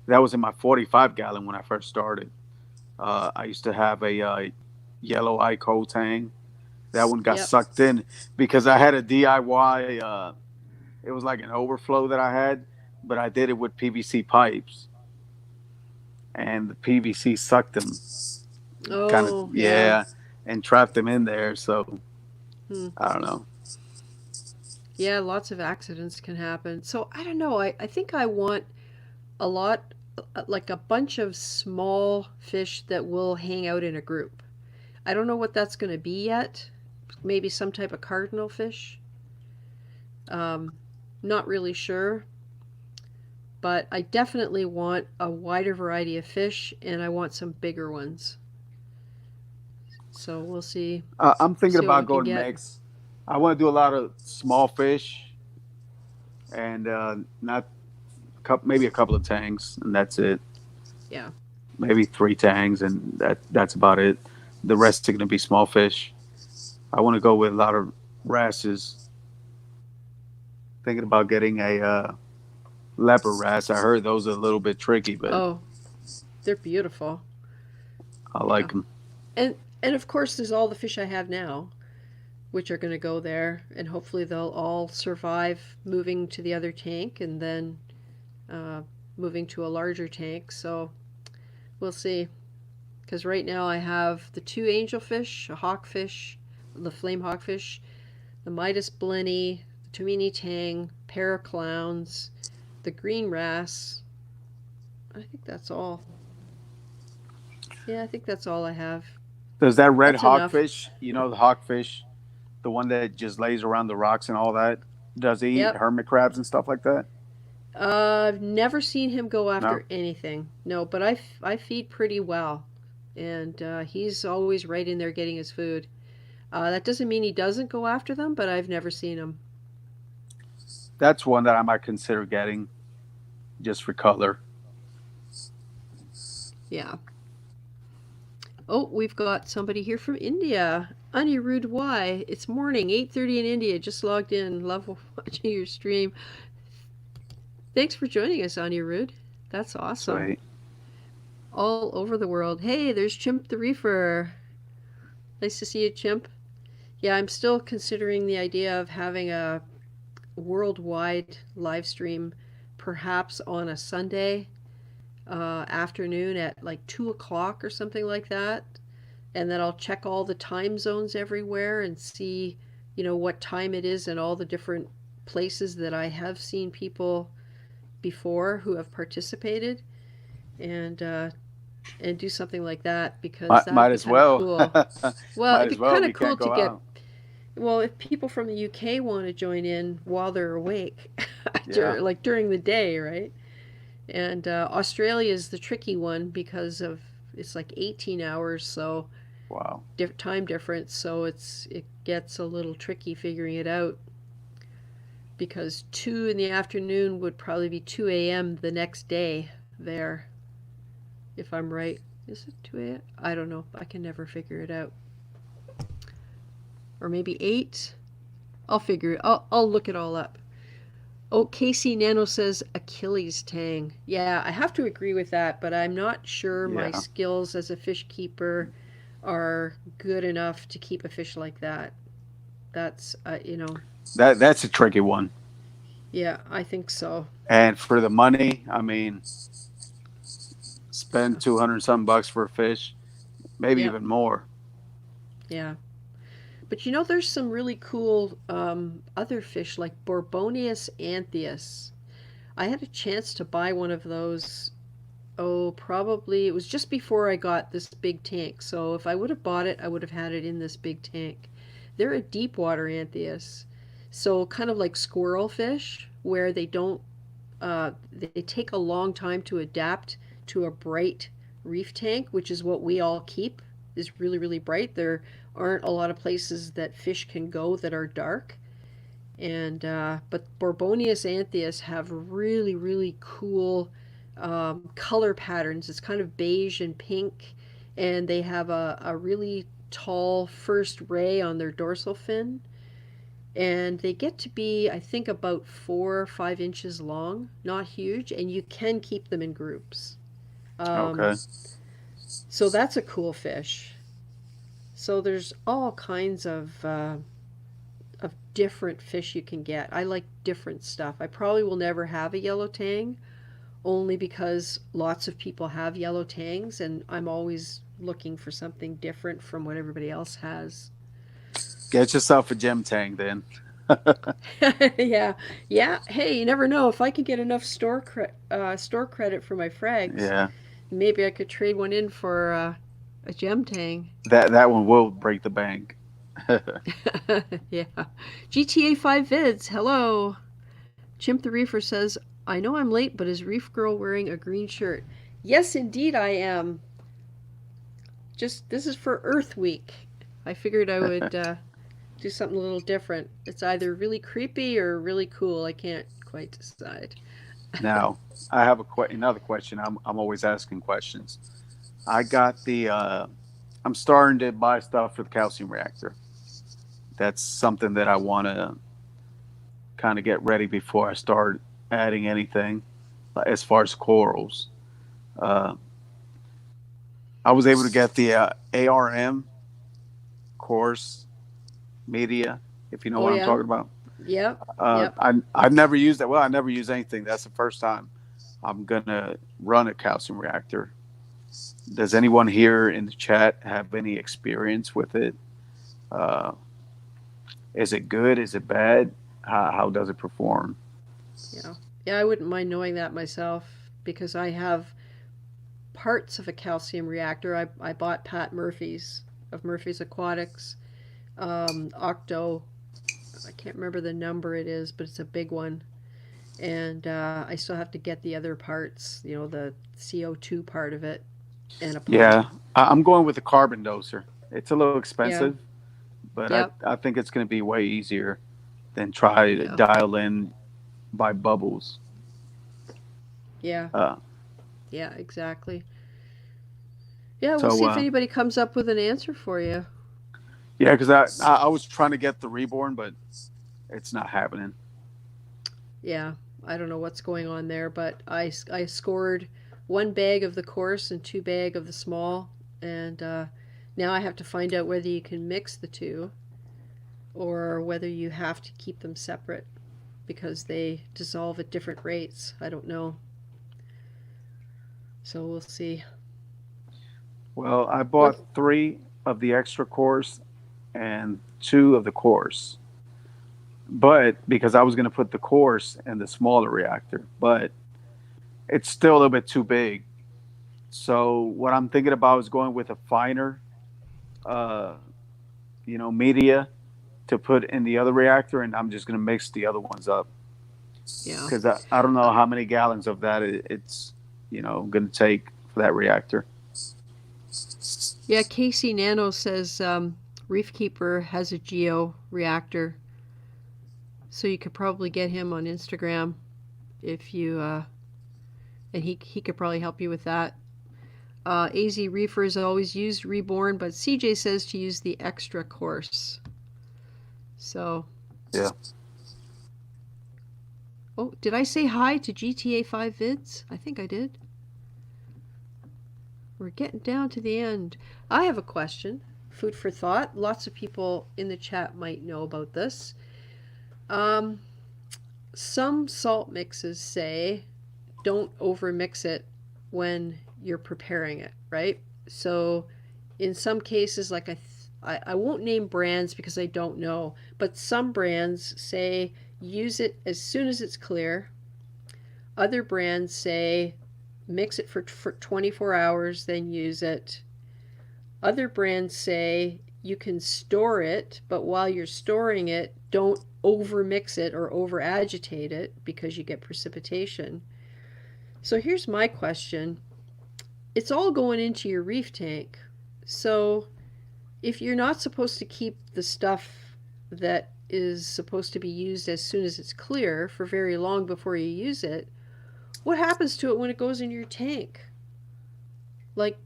Speaker 5: That was in my 45 gallon when I first started. I used to have a yellow Ico tang. That one got
Speaker 1: Yep.
Speaker 5: sucked in because I had a DIY. It was like an overflow that I had, but I did it with PVC pipes, and the PVC sucked them, kind of,
Speaker 1: Oh, yeah.
Speaker 5: yeah, and trapped them in there. So
Speaker 1: Hmm.
Speaker 5: I don't know.
Speaker 1: Yeah, lots of accidents can happen. So I don't know. I think I want a lot, like a bunch of small fish that will hang out in a group. I don't know what that's going to be yet. Maybe some type of cardinal fish. Um, Not really sure. But I definitely want a wider variety of fish and I want some bigger ones. So we'll see.
Speaker 5: I'm thinking
Speaker 1: See what
Speaker 5: about
Speaker 1: we can
Speaker 5: going
Speaker 1: get.
Speaker 5: mix. I want to do a lot of small fish and not maybe a couple of tangs, and that's it.
Speaker 1: Yeah.
Speaker 5: Maybe three tangs, and that's about it. The rest are going to be small fish. I want to go with a lot of wrasses. Thinking about getting a leopard wrasse. I heard those are a little bit tricky, but
Speaker 1: Oh, they're beautiful.
Speaker 5: I
Speaker 1: Yeah.
Speaker 5: like them.
Speaker 1: And and of course there's all the fish I have now, which are going to go there, and hopefully they'll all survive moving to the other tank and then uh, moving to a larger tank. So we'll see. Because right now I have the two angelfish, a hawkfish, the flame hawkfish, the Midas blenny, the Tumini tang, pair of clowns, the green wrasse. I think that's all. Yeah, I think that's all I have.
Speaker 5: Does that red
Speaker 1: That's enough.
Speaker 5: hawkfish? You know the hawkfish, the one that just lays around the rocks and all that. Does he eat
Speaker 1: Yep.
Speaker 5: hermit crabs and stuff like that?
Speaker 1: I've never seen him go
Speaker 5: No.
Speaker 1: after anything. No, but I feed pretty well. And he's always right in there getting his food. That doesn't mean he doesn't go after them, but I've never seen him.
Speaker 5: That's one that I might consider getting just for color.
Speaker 1: Yeah. Oh, we've got somebody here from India. Anirudh Y. It's morning, 8:30 in India. Just logged in. Love watching your stream. Thanks for joining us, Anirudh. That's awesome.
Speaker 5: Sweet.
Speaker 1: All over the world. Hey, there's Chimp the Reefer. Nice to see you, Chimp. Yeah, I'm still considering the idea of having a worldwide live stream, perhaps on a Sunday afternoon at like 2 o'clock or something like that. And then I'll check all the time zones everywhere and see, what time it is in all the different places that I have seen people before who have participated, and do something like that because that would
Speaker 5: Might
Speaker 1: be
Speaker 5: as
Speaker 1: kind of
Speaker 5: well.
Speaker 1: cool. Well,
Speaker 5: Might
Speaker 1: it'd
Speaker 5: as
Speaker 1: be
Speaker 5: well.
Speaker 1: kind
Speaker 5: We
Speaker 1: of cool
Speaker 5: can't
Speaker 1: to
Speaker 5: go
Speaker 1: get.
Speaker 5: out.
Speaker 1: Well, if people from the UK want to join in while they're awake,
Speaker 5: Yeah.
Speaker 1: like during the day, right? And Australia is the tricky one because of it's like 18 hours, so
Speaker 5: Wow.
Speaker 1: time difference, so it gets a little tricky figuring it out because 2 in the afternoon would probably be 2 a.m. the next day there, if I'm right. Is it 2 a.m.? I don't know. I can never figure it out. or maybe 8. I'll figure it. I'll look it all up. Oh, Casey Nano says Achilles tang. Yeah, I have to agree with that, but I'm not sure my
Speaker 5: Yeah,
Speaker 1: skills as a fish keeper are good enough to keep a fish like that. That's,
Speaker 5: that's a tricky one.
Speaker 1: yeah, I think so.
Speaker 5: And for the money, I mean, spend 200 something bucks for a fish, maybe
Speaker 1: Yep,
Speaker 5: even more.
Speaker 1: yeah. But there's some really cool other fish like Borbonius anthias. I had a chance to buy one of those. Oh, probably it was just before I got this big tank. So if I would have bought it, I would have had it in this big tank. They're a deep water anthias. So kind of like squirrel fish, where they take a long time to adapt to a bright reef tank, which is what we all keep, is really, really bright. There aren't a lot of places that fish can go that are dark. And but Borbonius anthias have really, really cool color patterns. It's kind of beige and pink, and they have a really tall first ray on their dorsal fin, and they get to be, I think, about 4 or 5 inches long, not huge, and you can keep them in groups.
Speaker 5: Okay.
Speaker 1: So that's a cool fish. So there's all kinds of different fish you can get. I like different stuff. I probably will never have a yellow tang, only because lots of people have yellow tangs, and I'm always looking for something different from what everybody else has.
Speaker 5: Get yourself a gem tang then.
Speaker 1: Yeah, yeah. Hey, you never know. If I could get enough store credit for my frags,
Speaker 5: Yeah,
Speaker 1: maybe I could trade one in for a gem tang.
Speaker 5: that one will break the bank.
Speaker 1: Yeah. GTA 5 vids. Hello. Chimp the Reefer says, I know I'm late, but is ReefGrrl wearing a green shirt? Yes, indeed I am. Just, this is for Earth Week. I figured I would do something a little different. It's either really creepy or really cool. I can't quite decide.
Speaker 5: Now, I have another question. I'm always asking questions. I got I'm starting to buy stuff for the calcium reactor. That's something that I want to kind of get ready before I start adding anything as far as corals. Uh, I was able to get the ARM course media, if you know
Speaker 1: Oh,
Speaker 5: what I'm
Speaker 1: yeah?
Speaker 5: talking about.
Speaker 1: Yep, yep.
Speaker 5: I've never used that. Well, I never use anything. That's the first time I'm gonna run a calcium reactor. Does anyone here in the chat have any experience with it? Uh, is it good? Is it bad? How does it perform?
Speaker 1: Yeah. Yeah, I wouldn't mind knowing that myself because I have parts of a calcium reactor. I bought Pat Murphy's of Murphy's Aquatics. Octo, I can't remember the number it is, but it's a big one. And I still have to get the other parts, the CO2 part of it, and a pump.
Speaker 5: Yeah, I'm going with the carbon doser. It's a little
Speaker 1: Yeah,
Speaker 5: expensive, but
Speaker 1: yep,
Speaker 5: I think it's going to be way easier than try to
Speaker 1: yeah,
Speaker 5: dial in by bubbles.
Speaker 1: yeah,
Speaker 5: Uh,
Speaker 1: yeah, exactly. Yeah, we'll
Speaker 5: so
Speaker 1: see if anybody comes up with an answer for you.
Speaker 5: yeah, because I was trying to get the reborn, but it's not happening.
Speaker 1: Yeah, I don't know what's going on there, but I scored 1 bag of the coarse and 2 bag of the small, and now I have to find out whether you can mix the two or whether you have to keep them separate because they dissolve at different rates. I don't know. So we'll see.
Speaker 5: Well, I
Speaker 1: What?
Speaker 5: bought 3 of the extra course and 2 of the course, but because I was going to put the course in the smaller reactor, but it's still a little bit too big. So what I'm thinking about is going with a finer, uh, media to put in the other reactor, and I'm just going to mix the other ones up
Speaker 1: Yeah.
Speaker 5: because I don't know how many gallons of that it's going to take for that reactor.
Speaker 1: Yeah, Casey Nano says Reef Keeper has a geo reactor, so you could probably get him on Instagram if you and he could probably help you with that. AZ Reefers always used Reborn, but CJ says to use the extra course. So.
Speaker 5: Yeah.
Speaker 1: Oh, did I say hi to GTA 5 vids? I think I did. We're getting down to the end. I have a question. Food for thought. Lots of people in the chat might know about this. Some salt mixes say don't overmix it when you're preparing it, right? So in some cases, like I won't name brands because I don't know, but some brands say use it as soon as it's clear. Other brands say mix it for 24 hours, then use it. Other brands say you can store it, but while you're storing it, don't over mix it or over agitate it because you get precipitation. So here's my question. It's all going into your reef tank. So if you're not supposed to keep the stuff that is supposed to be used as soon as it's clear for very long before you use it, what happens to it when it goes in your tank? Like,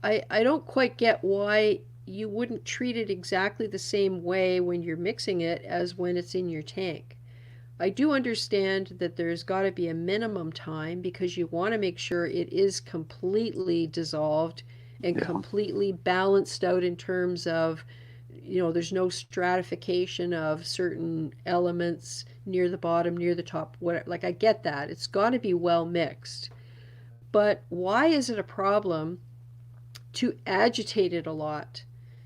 Speaker 1: I don't quite get why you wouldn't treat it exactly the same way when you're mixing it as when it's in your tank. I do understand that there's got to be a minimum time because you want to make sure it is completely dissolved and completely balanced out in terms of, there's no stratification of certain elements near the bottom, near the top. Like, I get that. It's got to be well mixed. But why is it a problem to agitate it a lot?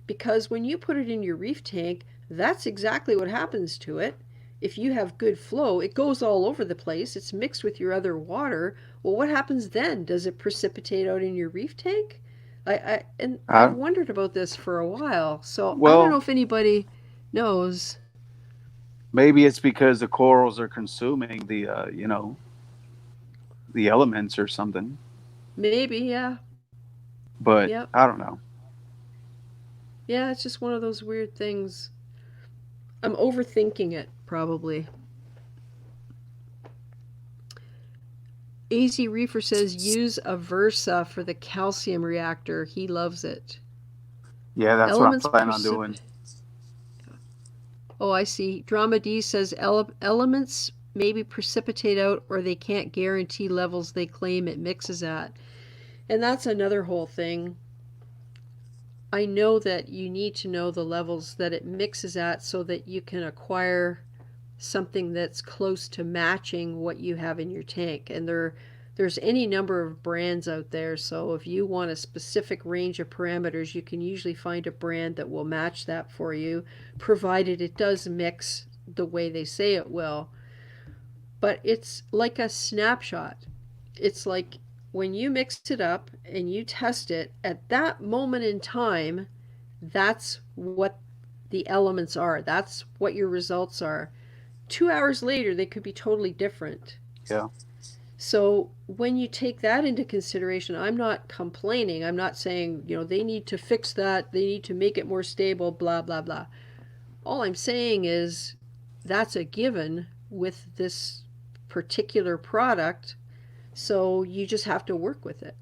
Speaker 1: Because when you put it in your reef tank, that's exactly what happens to it. If you have good flow, it goes all over the place. It's mixed with your other water. Well, what happens then? Does it precipitate out in your reef tank? I've wondered about this for a while. So I don't know if anybody knows.
Speaker 5: Maybe it's because the corals are consuming the the elements or something.
Speaker 1: Maybe, yeah.
Speaker 5: But
Speaker 1: yep.
Speaker 5: I don't know.
Speaker 1: Yeah, it's just one of those weird things. I'm overthinking it, probably. AZ Reefer says use a Versa for the calcium reactor. He loves it.
Speaker 5: Yeah, that's elements what I'm planning on doing.
Speaker 1: Oh, I see. Drama D says elements maybe precipitate out or they can't guarantee levels they claim it mixes at. And that's another whole thing. I know that you need to know the levels that it mixes at so that you can acquire something that's close to matching what you have in your tank. And there's any number of brands out there, so if you want a specific range of parameters, you can usually find a brand that will match that for you, provided it does mix the way they say it will. But it's like a snapshot. It's like when you mix it up and you test it, at that moment in time, that's what the elements are. That's what your results are. 2 hours later, they could be totally different.
Speaker 5: Yeah.
Speaker 1: So when you take that into consideration, I'm not complaining. I'm not saying, they need to fix that. They need to make it more stable, blah, blah, blah. All I'm saying is that's a given with this particular product. So you just have to work with it.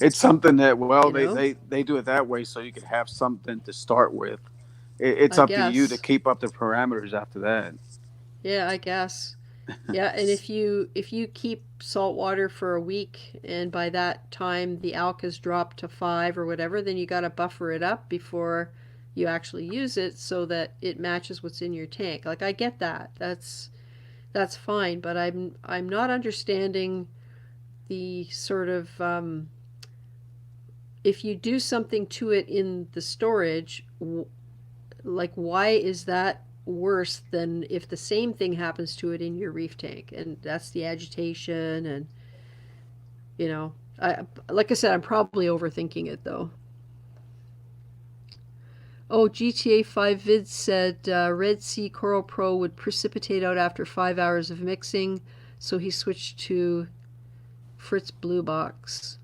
Speaker 5: It's something that, they do it that way so you can have something to start with. It's up to you to keep up the parameters after that.
Speaker 1: Yeah, I guess. Yeah, and if you keep salt water for a week and by that time the alk has dropped to 5 or whatever, then you got to buffer it up before you actually use it so that it matches what's in your tank. Like, I get that. That's fine, but I'm not understanding the sort of if you do something to it in the storage, like, why is that worse than if the same thing happens to it in your reef tank? And that's the agitation. And like I said, I'm probably overthinking it though. Oh, GTA 5 Vids said Red Sea Coral Pro would precipitate out after 5 hours of mixing, so he switched to Fritz Blue Box.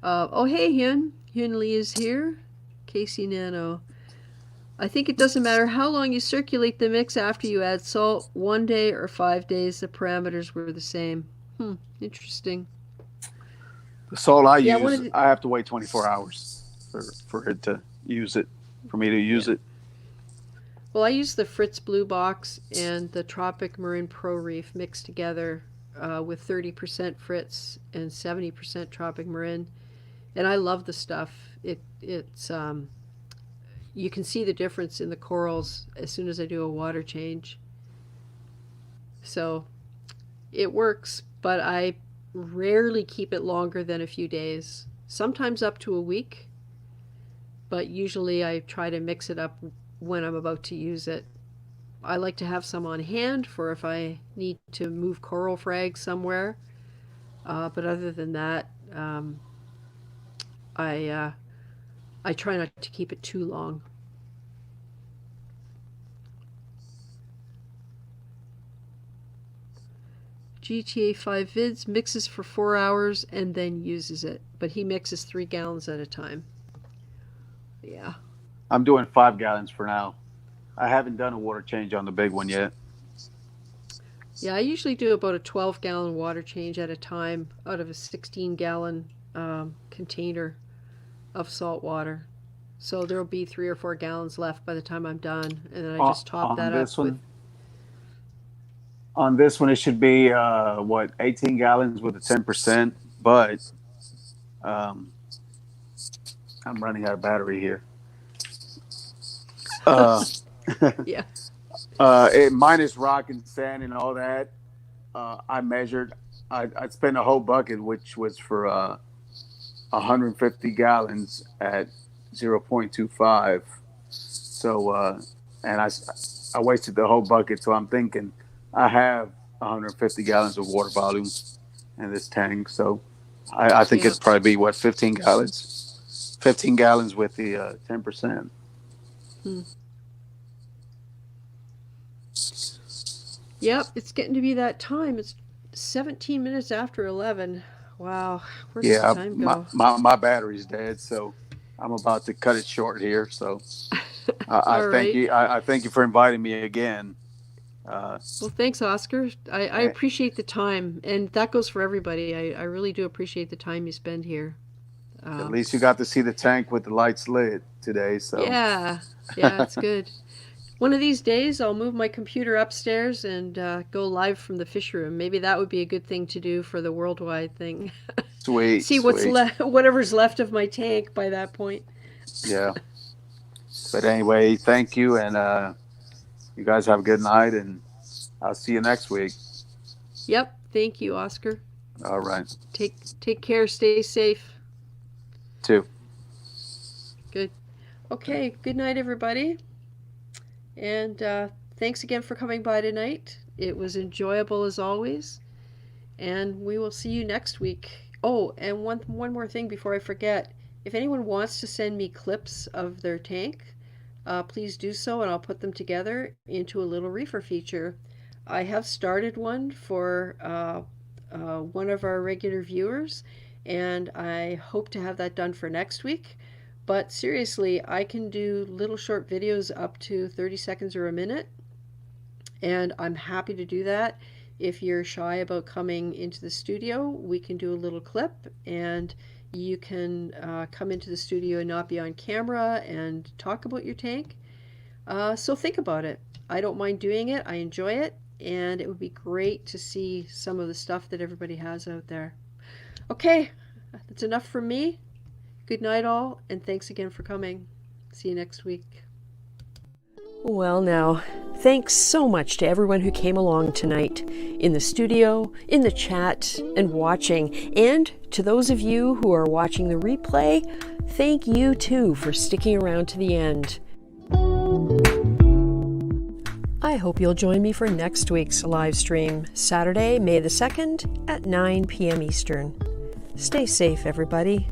Speaker 1: Oh, hey, Hyun Lee is here. Casey Nano. I think it doesn't matter how long you circulate the mix after you add salt, 1 day or 5 days, the parameters were the same. Interesting.
Speaker 5: The salt I use, I have to wait 24 hours for it to use it, for me to use it.
Speaker 1: Well, I use the Fritz Blue Box and the Tropic Marin Pro Reef mixed together with 30% Fritz and 70% Tropic Marin, and I love the stuff. It's you can see the difference in the corals as soon as I do a water change. So it works, but I rarely keep it longer than a few days, sometimes up to a week, but usually I try to mix it up when I'm about to use it. I like to have some on hand for if I need to move coral frags somewhere, but other than that, I try not to keep it too long. GTA 5 Vids mixes for 4 hours and then uses it, but he mixes 3 gallons at a time. Yeah.
Speaker 5: I'm doing 5 gallons for now. I haven't done a water change on the big one yet.
Speaker 1: Yeah, I usually do about a 12-gallon water change at a time out of a 16-gallon container of salt water. So there'll be 3 or 4 gallons left by the time I'm done, and then I just top that up with.
Speaker 5: On this one, it should be 18 gallons with a 10%, but I'm running out of battery here.
Speaker 1: Yeah.
Speaker 5: Minus rock and sand and all that. I measured. I spent a whole bucket, which was for 150 gallons at 0.25. So, and I wasted the whole bucket. So I'm thinking I have 150 gallons of water volume in this tank. So I think it'd probably be 15 gallons. 15 gallons with the 10%.
Speaker 1: Yep, it's getting to be that time. It's 17 minutes after 11. Wow, where does the time go?
Speaker 5: My battery's dead, so I'm about to cut it short here. So I thank you. I thank you for inviting me again.
Speaker 1: Well, thanks, Oscar. I appreciate the time, and that goes for everybody. I really do appreciate the time you spend here.
Speaker 5: At least you got to see the tank with the lights lit today. So
Speaker 1: yeah, it's good. One of these days, I'll move my computer upstairs and go live from the fish room. Maybe that would be a good thing to do for the worldwide thing.
Speaker 5: Sweet.
Speaker 1: See what's whatever's left of my tank by that point.
Speaker 5: Yeah. But anyway, thank you, and you guys have a good night, and I'll see you next week.
Speaker 1: Yep. Thank you, Oscar.
Speaker 5: All right.
Speaker 1: Take care. Stay safe.
Speaker 5: Too.
Speaker 1: Good. Okay. Good night, everybody. And thanks again for coming by tonight. It was enjoyable as always. And we will see you next week. Oh, and one more thing before I forget. If anyone wants to send me clips of their tank, please do so, and I'll put them together into a little reefer feature. I have started one for one of our regular viewers, and I hope to have that done for next week. But seriously, I can do little short videos up to 30 seconds or a minute, and I'm happy to do that. If you're shy about coming into the studio, we can do a little clip, and you can come into the studio and not be on camera and talk about your tank. So think about it. I don't mind doing it. I enjoy it, and it would be great to see some of the stuff that everybody has out there. Okay, that's enough from me. Good night, all, and thanks again for coming. See you next week. Well, now, thanks so much to everyone who came along tonight, in the studio, in the chat, and watching. And to those of you who are watching the replay, thank you too for sticking around to the end. I hope you'll join me for next week's live stream, Saturday, May the 2nd at 9 p.m. Eastern. Stay safe, everybody.